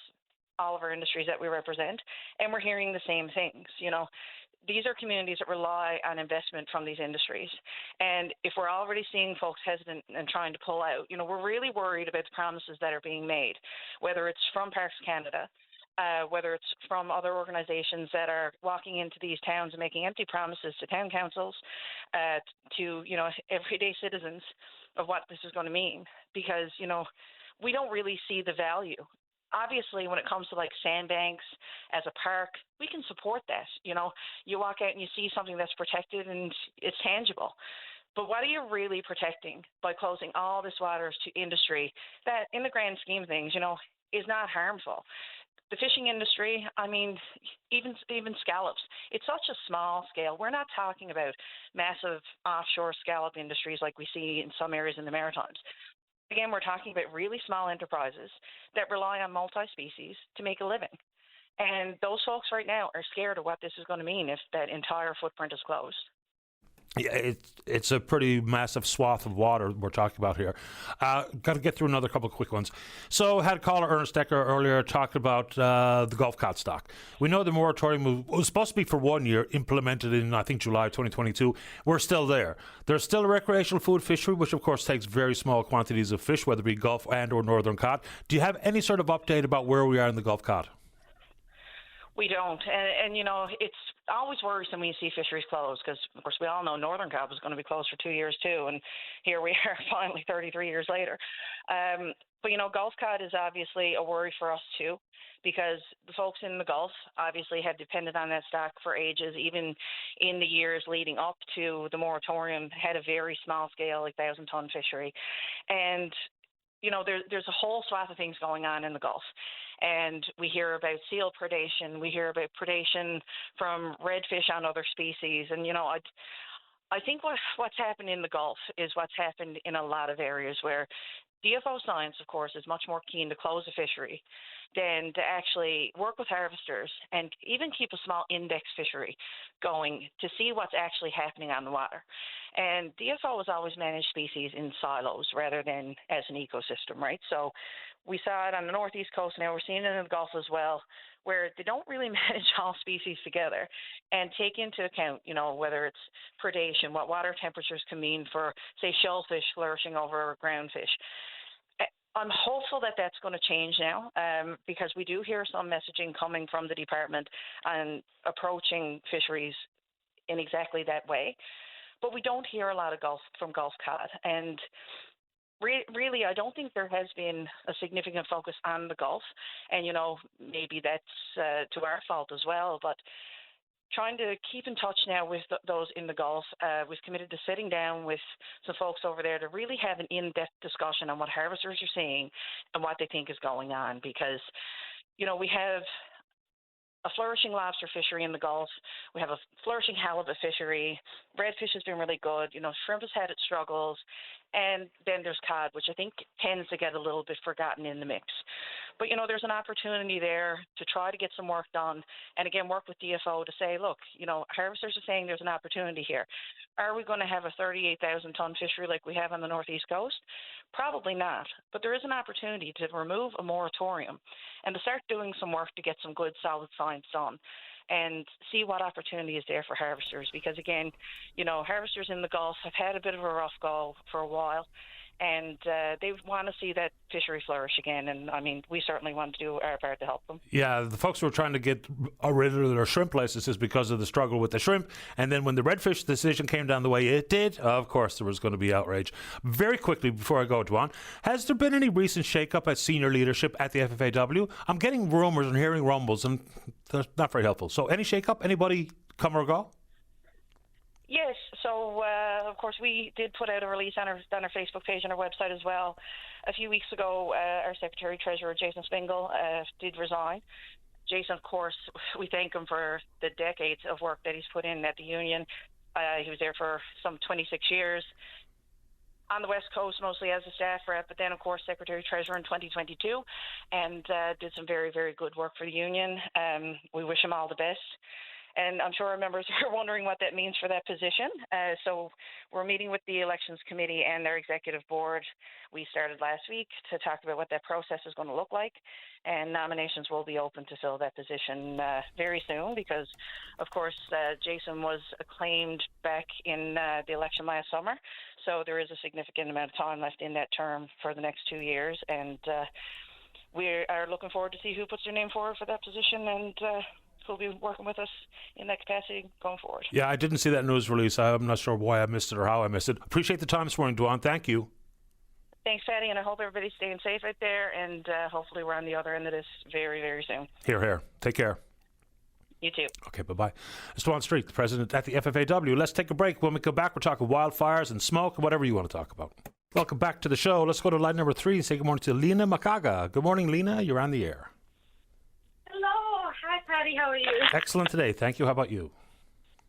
all of our industries that we represent, and we're hearing the same things. These are communities that rely on investment from these industries. And if we're already seeing folks hesitant and trying to pull out, we're really worried about the promises that are being made, whether it's from Parks Canada, whether it's from other organizations that are walking into these towns and making empty promises to town councils, to, everyday citizens of what this is going to mean. Because, we don't really see the value. Obviously, when it comes to like sandbanks as a park, we can support that. You walk out and you see something that's protected and it's tangible. But what are you really protecting by closing all this waters to industry that, in the grand scheme of things, is not harmful? The fishing industry, even scallops, it's such a small scale. We're not talking about massive offshore scallop industries like we see in some areas in the Maritimes. Again, we're talking about really small enterprises that rely on multi-species to make a living. And those folks right now are scared of what this is going to mean if that entire footprint is closed. Yeah, it's a pretty massive swath of water we're talking about here. Got to get through another couple of quick ones. So had a caller, Ernest Decker, earlier talked about the Gulf cod stock. We know the moratorium was supposed to be for 1 year, implemented in, I think, July 2022. We're still there. There's still a recreational food fishery, which of course takes very small quantities of fish, whether it be Gulf and or Northern cod. Do you have any sort of update about where we are in the Gulf cod? We don't. And it's always worrisome when you see fisheries closed because, of course, we all know Northern cod was going to be closed for 2 years too. And here we are finally 33 years later. But, Gulf cod is obviously a worry for us too because the folks in the Gulf obviously have depended on that stock for ages, even in the years leading up to the moratorium, had a very small scale, like 1,000-ton fishery. And there's a whole swath of things going on in the Gulf. And we hear about seal predation. We hear about predation from redfish on other species. And, I think what's happened in the Gulf is what's happened in a lot of areas where DFO science, of course, is much more keen to close a fishery than to actually work with harvesters and even keep a small index fishery going to see what's actually happening on the water. And DFO has always managed species in silos rather than as an ecosystem, right? So We saw it on the northeast coast now. We're seeing it in the Gulf as well, where they don't really manage all species together and take into account, whether it's predation, what water temperatures can mean for, say, shellfish flourishing over groundfish. I'm hopeful that that's going to change now because we do hear some messaging coming from the department and approaching fisheries in exactly that way. But we don't hear a lot of from Gulf cod. And really, I don't think there has been a significant focus on the Gulf. And, maybe that's to our fault as well. But trying to keep in touch now with those in the Gulf. We've committed to sitting down with some folks over there to really have an in-depth discussion on what harvesters are seeing and what they think is going on. Because, we have a flourishing lobster fishery in the Gulf. We have a flourishing halibut fishery. Redfish has been really good. Shrimp has had its struggles. And then there's cod, which I think tends to get a little bit forgotten in the mix. But, there's an opportunity there to try to get some work done and, again, work with DFO to say, look, harvesters are saying there's an opportunity here. Are we going to have a 38,000-ton fishery like we have on the northeast coast? Probably not. But there is an opportunity to remove a moratorium and to start doing some work to get some good, solid science done and see what opportunity is there for harvesters. Because, again, harvesters in the Gulf have had a bit of a rough go for a while. And they want to see that fishery flourish again. And, we certainly want to do our part to help them. Yeah, the folks who were trying to get rid of their shrimp licenses because of the struggle with the shrimp. And then when the redfish decision came down the way it did, of course, there was going to be outrage. Very quickly, before I go, Dwan, has there been any recent shake-up at senior leadership at the FFAW? I'm getting rumors and hearing rumbles, and they're not very helpful. So any shake-up? Anybody come or go? Yes, so of course we did put out a release on our Facebook page and our website as well. A few weeks ago, our Secretary-Treasurer, Jason Spingle, did resign. Jason, of course, we thank him for the decades of work that he's put in at the union. He was there for some 26 years. On the West Coast, mostly as a staff rep, but then, of course, Secretary-Treasurer in 2022, and did some very, very good work for the union. We wish him all the best. And I'm sure our members are wondering what that means for that position. So we're meeting with the Elections Committee and their executive board. We started last week to talk about what that process is going to look like. And nominations will be open to fill that position very soon because, of course, Jason was acclaimed back in the election last summer. So there is a significant amount of time left in that term for the next 2 years. And we are looking forward to see who puts their name forward for that position and who'll be working with us in that capacity going forward. Yeah, I didn't see that news release. I'm not sure why I missed it or how I missed it. Appreciate the time this morning, Dwan. Thank you. Thanks, Patty, and I hope everybody's staying safe out there, and hopefully we're on the other end of this very, very soon. Hear, hear. Take care. You too. Okay, bye-bye. It's Dwan Street, the president at the FFAW. Let's take a break. When we come back, we're talking wildfires and smoke and whatever you want to talk about. Welcome back to the show. Let's go to line number 3 and say good morning to Lena Makaga. Good morning, Lena. You're on the air. Hello. Hi, Patty. How are you? Excellent today. Thank you. How about you?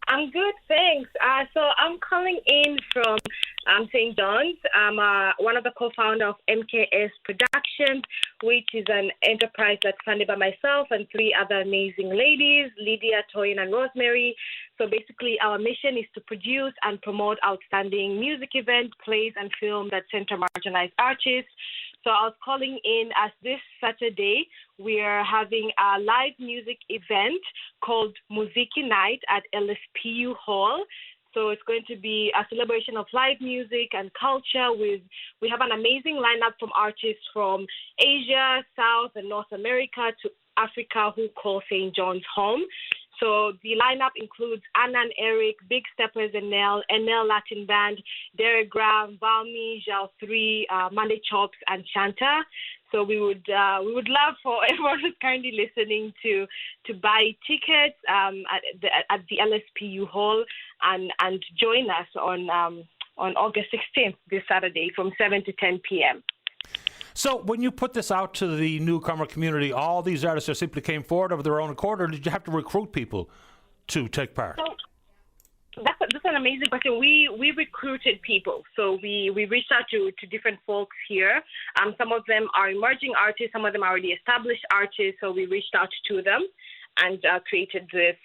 I'm good, thanks. So I'm calling in from St. John's. I'm one of the co-founders of MKS Productions, which is an enterprise that's funded by myself and 3 other amazing ladies, Lydia, Toyin, and Rosemary. So basically, our mission is to produce and promote outstanding music events, plays, and film that center marginalized artists. So I was calling in as this Saturday, we are having a live music event called Muziki Night at LSPU Hall. So it's going to be a celebration of live music and culture. We have an amazing lineup from artists from Asia, South, and North America to Africa who call St. John's home. So the lineup includes Anna and Eric, Big Steppers and Nell Latin Band, Derek Graham, Valmy, Zhao 3, Monday Chops, and Shanta. So we would love for everyone who's currently listening to buy tickets at the LSPU Hall and join us on August 16th, this Saturday, from 7 to 10 p.m. So when you put this out to the newcomer community, all these artists just simply came forward of their own accord, or did you have to recruit people to take part? So that's an amazing question. We recruited people. So we reached out to different folks here. Some of them are emerging artists. Some of them are already established artists. So we reached out to them and created this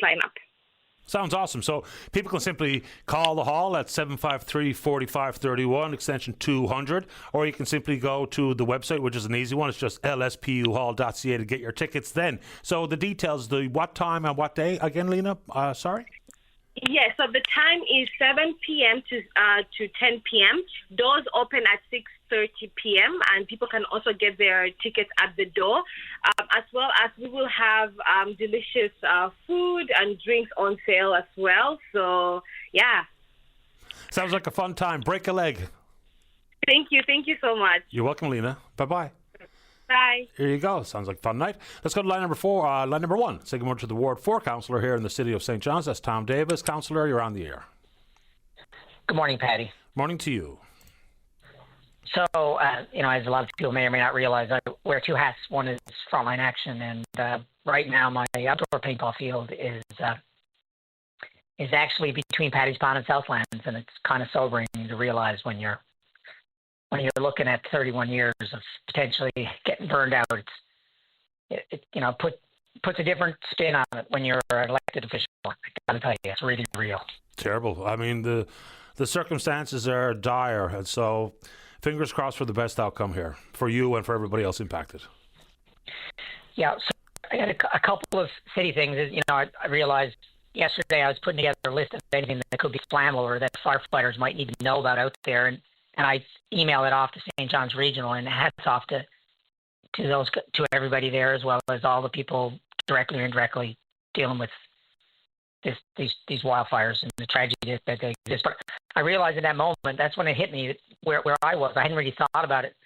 lineup. Sounds awesome. So people can simply call the hall at 753-4531, extension 200, or you can simply go to the website, which is an easy one. It's just lspuhall.ca to get your tickets then. So the details, the what time and what day, again, Lena? Sorry? Yes, so the time is 7 p.m. to 10 p.m. Doors open at 6:30 p.m. and people can also get their tickets at the door, as well as we will have delicious food and drinks on sale as well. So, yeah. Sounds like a fun time. Break a leg. Thank you so much. You're welcome, Lena. Bye-bye. Bye. Here you go. Sounds like a fun night. Let's go to line number 4. Line number 1. Say good morning to the Ward 4 councillor here in the city of St. John's. That's Tom Davis. Councillor, you're on the air. Good morning, Patty. Morning to you. So, as a lot of people may or may not realize, I wear 2 hats. One is frontline action, and right now my outdoor paintball field is actually between Paddy's Pond and Southlands, and it's kind of sobering to realize when you're looking at 31 years of potentially getting burned out. It puts a different spin on it when you're an elected official. I gotta tell you, it's really real. Terrible. I mean, the circumstances are dire, and so fingers crossed for the best outcome here for you and for everybody else impacted. Yeah, so I had a couple of city things. I realized yesterday I was putting together a list of anything that could be flammable or that firefighters might need to know about out there, and I emailed it off to St. John's Regional, and hats off to everybody there, as well as all the people directly or indirectly dealing with these wildfires and the tragedy that they exist. But I realized in that moment, that's when it hit me where I was. I hadn't really thought about it.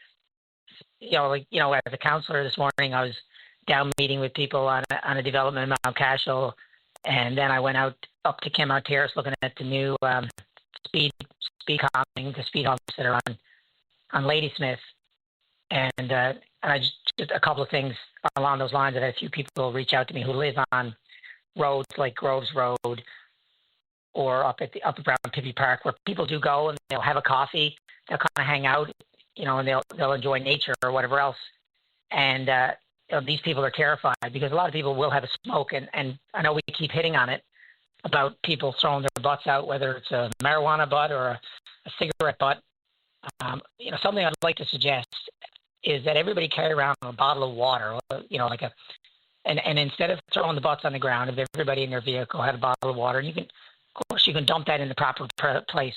As a counselor this morning, I was down meeting with people on a development in Mount Cashel, and then I went up to Kenmount Terrace looking at the new speed calming, the speed humps that are on Ladysmith, and I just a couple of things along those lines. I've had a few people reach out to me who live on roads like Groves Road or up around Pippi Park, where people do go and they'll have a coffee, they'll kind of hang out, and they'll enjoy nature or whatever else. And these people are terrified because a lot of people will have a smoke, and I know we keep hitting on it about people throwing their butts out, whether it's a marijuana butt or a cigarette butt. Something I'd like to suggest is that everybody carry around a bottle of water, and instead of throwing the butts on the ground, if everybody in their vehicle had a bottle of water, and you can dump that in the proper place,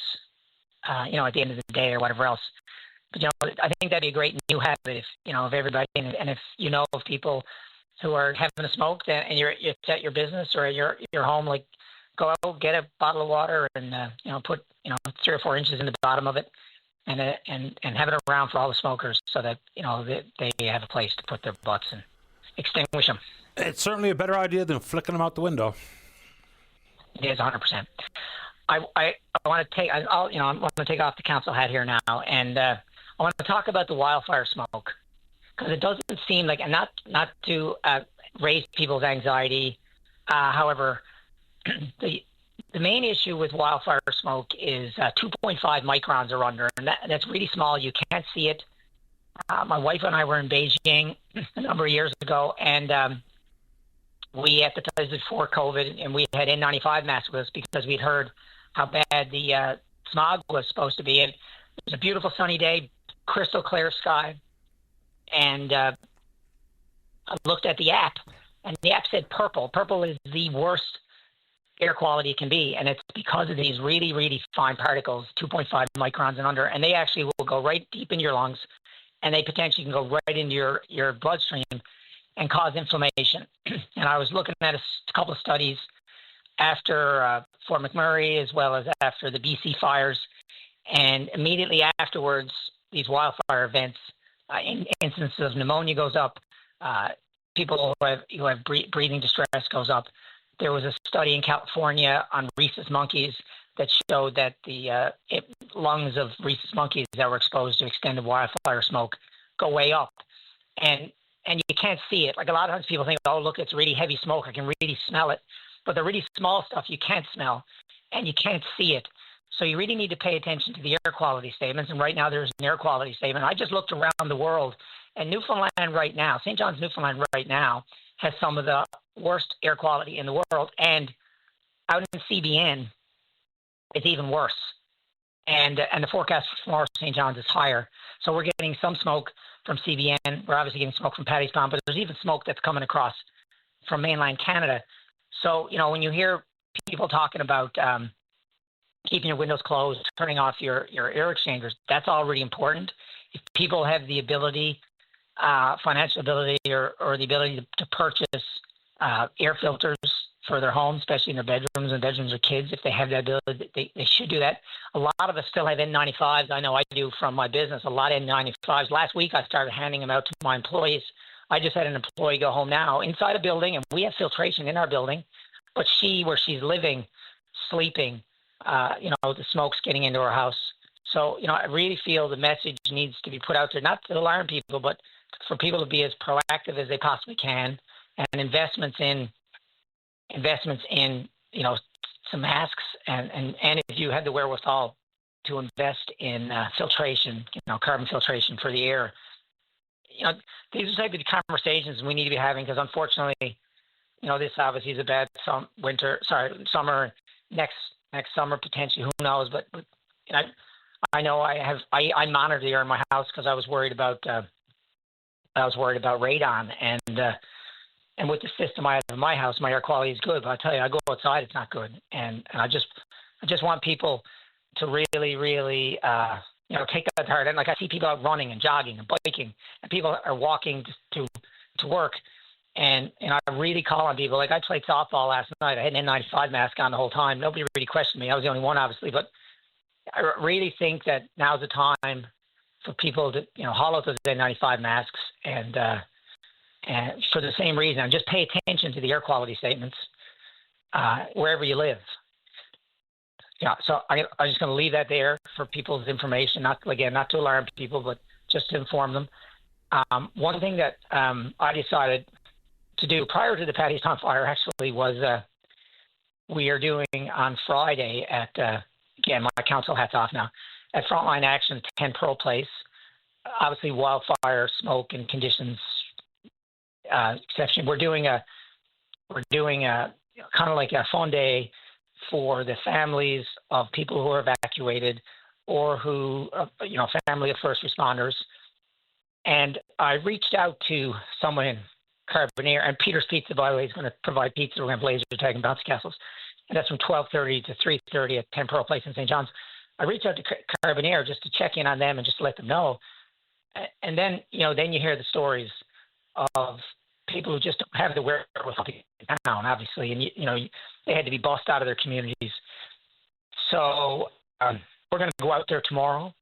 at the end of the day or whatever else. But I think that'd be a great new habit if everybody, and if of people who are having a smoke, and you're at your business or your home, go out, get a bottle of water, and put 3 or 4 inches in the bottom of it, and have it around for all the smokers, so that they have a place to put their butts and extinguish them. It's certainly a better idea than flicking them out the window. It is 100%. I want to take I'm going to take off the council hat here now, and I want to talk about the wildfire smoke, because it doesn't seem like, and not to raise people's anxiety. However, the main issue with wildfire smoke is 2.5 microns or under, and that's really small. You can't see it. My wife and I were in Beijing a number of years ago, and we, at the time before COVID, and we had N95 masks with us because we'd heard how bad the smog was supposed to be. And it was a beautiful sunny day, crystal clear sky, and I looked at the app, and the app said purple. Purple is the worst air quality it can be, and it's because of these really, really fine particles, 2.5 microns and under, and they actually will go right deep in your lungs, and they potentially can go right into your bloodstream and cause inflammation. And I was looking at a couple of studies after Fort McMurray, as well as after the BC fires, and immediately afterwards, these wildfire events, instances of pneumonia goes up, people who have breathing distress goes up. There was a study in California on rhesus monkeys that showed that the lungs of rhesus monkeys that were exposed to extended wildfire smoke go way up. And you can't see it. Like, a lot of times people think, oh, look, it's really heavy smoke, I can really smell it. But the really small stuff you can't smell, and you can't see it. So you really need to pay attention to the air quality statements. And right now there's an air quality statement. I just looked around the world, and Newfoundland right now, St. John's, Newfoundland right now, has some of the worst air quality in the world. And out in CBN, it's even worse. And the forecast for tomorrow St. John's is higher. So we're getting some smoke from CBN. We're obviously getting smoke from Paddy's Pound, but there's even smoke that's coming across from mainland Canada. So, when you hear people talking about keeping your windows closed, turning off your air exchangers, that's all really important. If people have the ability, financial ability or the ability to purchase air filters for their homes, especially in their bedrooms and bedrooms of kids, if they have that ability, they should do that. A lot of us still have N95s. I know I do from my business, a lot of N95s. Last week, I started handing them out to my employees. I just had an employee go home now inside a building, and we have filtration in our building, but where she's living, sleeping, the smoke's getting into her house. So, I really feel the message needs to be put out there, not to alarm people, but for people to be as proactive as they possibly can, and investments in some masks, and if you had the wherewithal to invest in filtration, carbon filtration for the air. These are the type of conversations we need to be having, because unfortunately, this obviously is a bad summer, next summer potentially, who knows, but I know I monitor the air in my house because I was worried about radon, and with the system I have in my house, my air quality is good. But I tell you, I go outside, it's not good. And I just want people to really, really, take that to heart. And like I see people out running and jogging and biking, and people are walking to work. And I really call on people. Like I played softball last night. I had an N95 mask on the whole time. Nobody really questioned me. I was the only one, obviously. But I really think that now's the time for people to, haul out those N95 masks and for the same reason, just pay attention to the air quality statements wherever you live. So I'm just going to leave that there for people's information, not to alarm people, but just to inform them. One thing that I decided to do prior to the Paddy's Town fire actually was we are doing on Friday at, again, my council hat's off now, at Frontline Action 10 Pearl Place. Obviously, wildfire, smoke, and conditions exception. We're doing a kind of like a fun day for the families of people who are evacuated or who, family of first responders. And I reached out to someone in Carbonear, and Peter's Pizza, by the way, is going to provide pizza. We're going to have laser tag and bouncy castles. And that's from 12:30 to 3:30 at 10 Pearl Place in St. John's. I reached out to Carbonear just to check in on them and just to let them know. And then, then you hear the stories of people who just don't have the wherewithal to get down, obviously, and they had to be bussed out of their communities. So we're going to go out there tomorrow,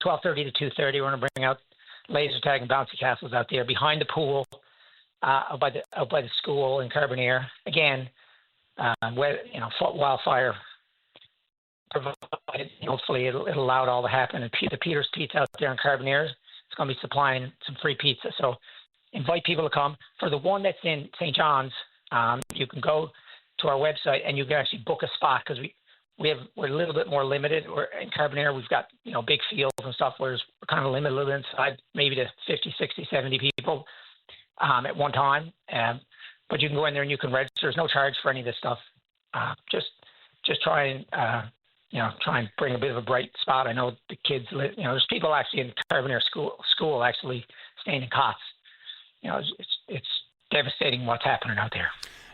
12:30 to 2:30. We're going to bring out laser tag and bouncy castles out there behind the pool, out by the school in Carbonear. Again, wildfire provided. Hopefully, it'll allow it all to happen. And the Peter's Pizza out there in Carbonear is going to be supplying some free pizza. So invite people to come. For the one that's in St. John's, you can go to our website and you can actually book a spot, because we're a little bit more limited. We're in Carbonear, we've got big fields and stuff, whereas we're kind of limited a little inside, maybe to 50, 60, 70 people at one time. But you can go in there and you can register. There's no charge for any of this stuff. Just try and bring a bit of a bright spot. I know the kids there's people actually in Carbonear school actually staying in cots. It's devastating what's happening out there.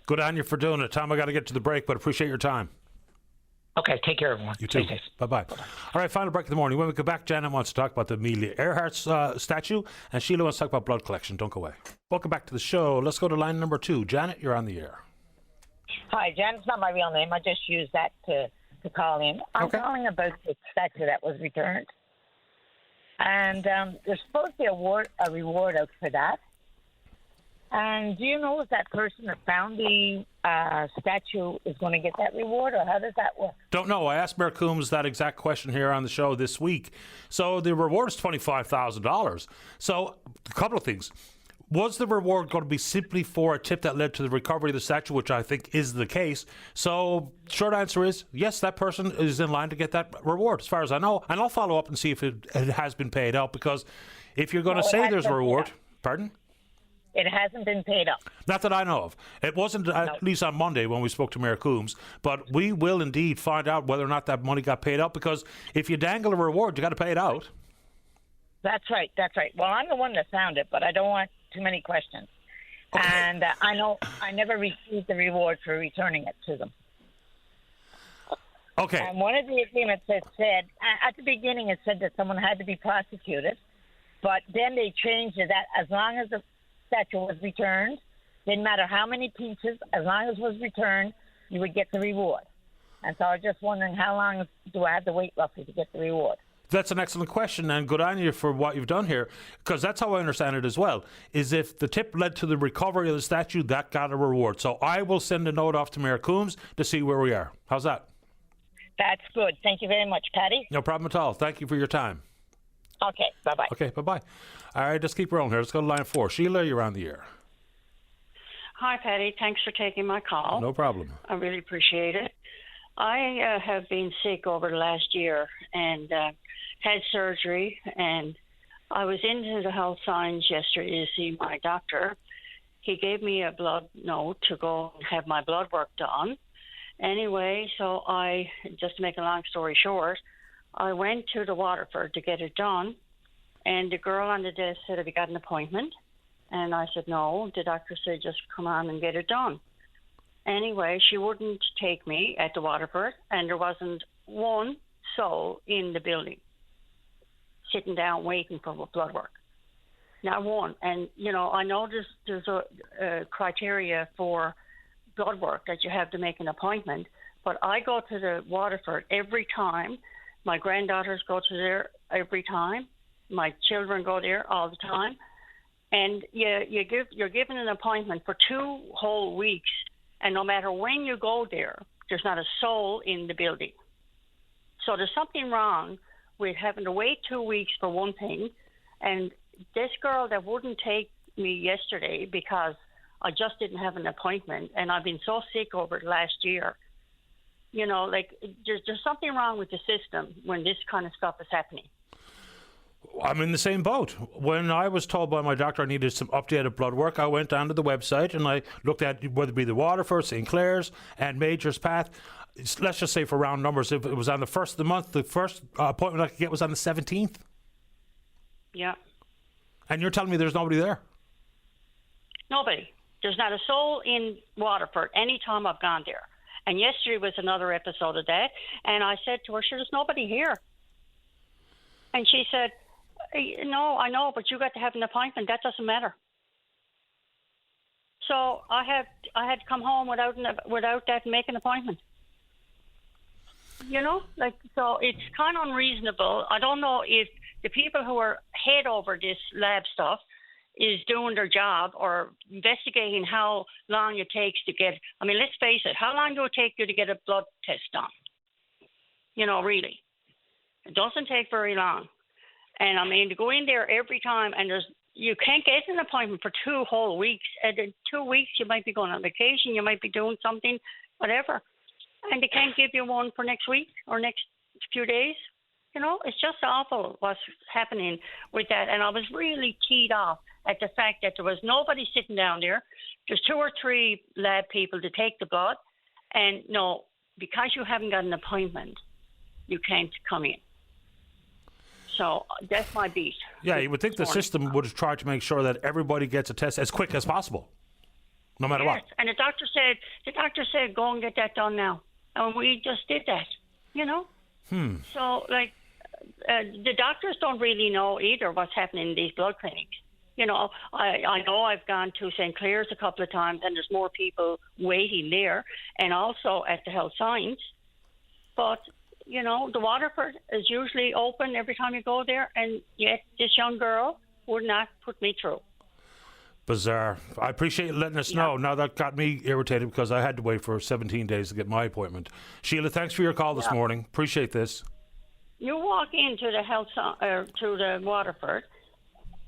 Good on you for doing it, Tom. I got to get to the break, but appreciate your time. Okay, take care, everyone. You too. Stay safe. Bye-bye. All right, final break of the morning. When we come back, Janet wants to talk about the Amelia Earhart's statue, and Sheila wants to talk about blood collection. Don't go away. Welcome back to the show. Let's go to line number 2. Janet, you're on the air. Hi, Janet's not my real name. I just used that to call in. I'm calling about the statue that was returned. And there's supposed to be a reward out for that. And do you know if that person that found the statue is going to get that reward, or how does that work? Don't know. I asked Mayor Coombs that exact question here on the show this week. So the reward is $25,000. So a couple of things. Was the reward going to be simply for a tip that led to the recovery of the statue, which I think is the case? So short answer is yes, that person is in line to get that reward, as far as I know. And I'll follow up and see if it has been paid out, because if you're going to say there's a reward, pardon? It hasn't been paid up. Not that I know of. It wasn't, at least on Monday when we spoke to Mayor Coombs, but we will indeed find out whether or not that money got paid out, because if you dangle a reward, you got to pay it out. That's right. Well, I'm the one that found it, but I don't want too many questions. Okay. And I know I never received the reward for returning it to them. Okay. And one of the agreements that said, at the beginning it said that someone had to be prosecuted, but then they changed it that as long as the statue was returned, didn't matter how many pieces, as long as it was returned, you would get the reward. And so I was just wondering, how long do I have to wait roughly to get the reward? That's an excellent question, and good on you for what you've done here, because that's how I understand it as well, is if the tip led to the recovery of the statue, that got a reward. So I will send a note off to Mayor Coombs to see where we are. How's that? That's good. Thank you very much, Patty. No problem at all. Thank you for your time. Okay, bye-bye. Okay, bye-bye. All right, let's keep rolling here. Let's go to line 4. Sheila, you're on the air. Hi, Patty. Thanks for taking my call. No problem. I really appreciate it. I have been sick over the last year and had surgery, and I was into the health signs yesterday to see my doctor. He gave me a blood note to go and have my blood work done. Anyway, so just to make a long story short, I went to the Waterford to get it done, and the girl on the desk said, "Have you got an appointment?" And I said, "No." The doctor said, "Just come on and get it done." Anyway, she wouldn't take me at the Waterford, and there wasn't one soul in the building sitting down waiting for blood work. Not one. And, I know there's a criteria for blood work that you have to make an appointment, but I go to the Waterford every time. My granddaughters go to there every time. My children go there all the time. And you're given an appointment for 2 whole weeks, and no matter when you go there, there's not a soul in the building. So there's something wrong with having to wait 2 weeks for one thing. And this girl that wouldn't take me yesterday because I just didn't have an appointment, and I've been so sick over the last year. There's something wrong with the system when this kind of stuff is happening. I'm in the same boat. When I was told by my doctor I needed some updated blood work, I went onto the website and I looked at whether it be the Waterford, St. Clair's, and Major's Path. Let's just say for round numbers, if it was on the first of the month, the first appointment I could get was on the 17th. Yeah. And you're telling me there's nobody there? Nobody. There's not a soul in Waterford any time I've gone there. And yesterday was another episode of that. And I said to her, "Sure, there's nobody here." And she said, "No, I know, but you got to have an appointment. That doesn't matter." So I had to come home without that and make an appointment. So it's kind of unreasonable. I don't know if the people who are head over this lab stuff is doing their job or investigating how long it takes to get. I mean, let's face it. How long do it take you to get a blood test done? Really. It doesn't take very long. And I mean, to go in there every time and you can't get an appointment for 2 whole weeks. And in 2 weeks, you might be going on vacation, you might be doing something, whatever. And they can't give you one for next week or next few days. It's just awful what's happening with that. And I was really teed off at the fact that there was nobody sitting down there. There's 2 or 3 lab people to take the blood. And no, because you haven't got an appointment, you can't come in. So that's my beat. Yeah, you would think the system would have tried to make sure that everybody gets a test as quick as possible, no matter what. And the doctor said, "Go and get that done now." And we just did that, So, the doctors don't really know either what's happening in these blood clinics. I know I've gone to St. Clair's a couple of times, and there's more people waiting there, and also at the health science. But the Waterford is usually open every time you go there, and yet this young girl would not put me through. Bizarre. I appreciate you letting us know. Now that got me irritated because I had to wait for 17 days to get my appointment. Sheila, thanks for your call this morning. Appreciate this. You walk into the to the Waterford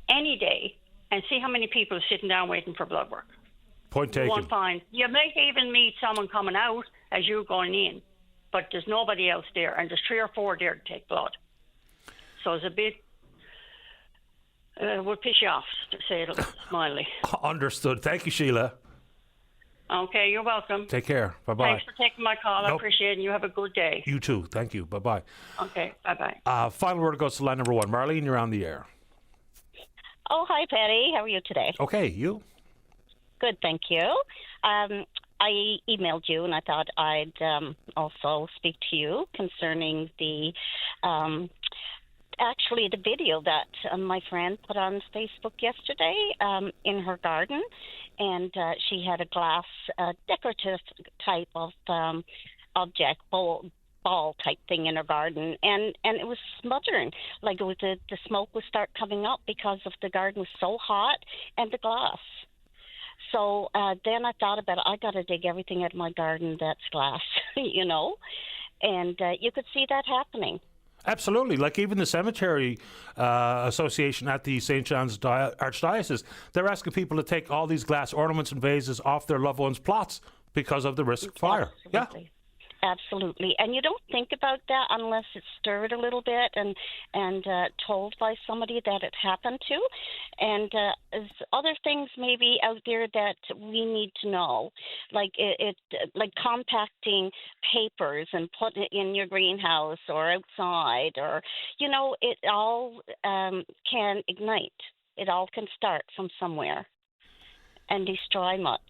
any day and see how many people are sitting down waiting for blood work. Point taken. You won't find. You may even meet someone coming out as you're going in, but there's nobody else there, and there's 3 or 4 there to take blood. So it's a bit would piss you off, to say it mildly. Understood. Thank you, Sheila. Okay, you're welcome. Take care. Bye-bye. Thanks for taking my call. I Nope. appreciate it, and you have a good day. You too. Thank you. Bye-bye. Okay, bye-bye. Final word goes to line number 1. Marlene, you're on the air. Oh, hi, Patty. How are you today? Okay, you? Good, thank you. I emailed you, and I thought I'd also speak to you concerning the actually the video that my friend put on Facebook yesterday in her garden, and she had a glass decorative type of object, ball type thing in her garden, and it was smothering, like it was the smoke would start coming up because of the garden was so hot and the glass. So then I thought about it. I got to dig everything out of my garden that's glass, you know, and you could see that happening. Absolutely. Like even the Cemetery Association at the St. John's Archdiocese, they're asking people to take all these glass ornaments and vases off their loved ones' plots because of the risk of fire. Absolutely. Yeah. Absolutely. And you don't think about that unless it's stirred a little bit and told by somebody that it happened to. And there's other things maybe out there that we need to know, like like compacting papers and putting it in your greenhouse or outside, or, you know, it all can ignite. It all can start from somewhere and destroy much.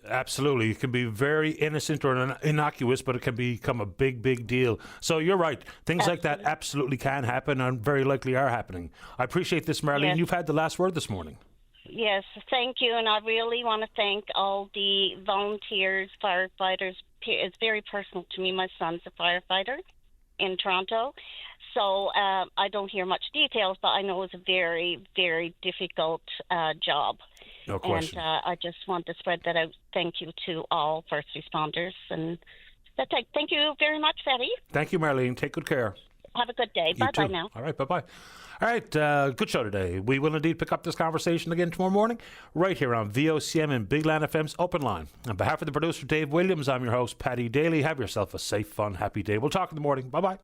Absolutely. It can be very innocent or innocuous, but it can become a big, big deal. So you're right. Things like that absolutely can happen and very likely are happening. I appreciate this, Marlene. Yes. You've had the last word this morning. Yes, thank you. And I really want to thank all the volunteers, firefighters. It's very personal to me. My son's a firefighter in Toronto. So I don't hear much details, but I know it's a very, very difficult job. No question. And I just want to spread that out. Thank you to all first responders. And thank you very much, Betty. Thank you, Marlene. Take good care. Have a good day. You Bye-bye too. now. All right, bye-bye. All right, good show today. We will indeed pick up this conversation again tomorrow morning, right here on VOCM and Big Land FM's Open Line. On behalf of the producer, Dave Williams, I'm your host, Paddy Daly. Have yourself a safe, fun, happy day. We'll talk in the morning. Bye-bye.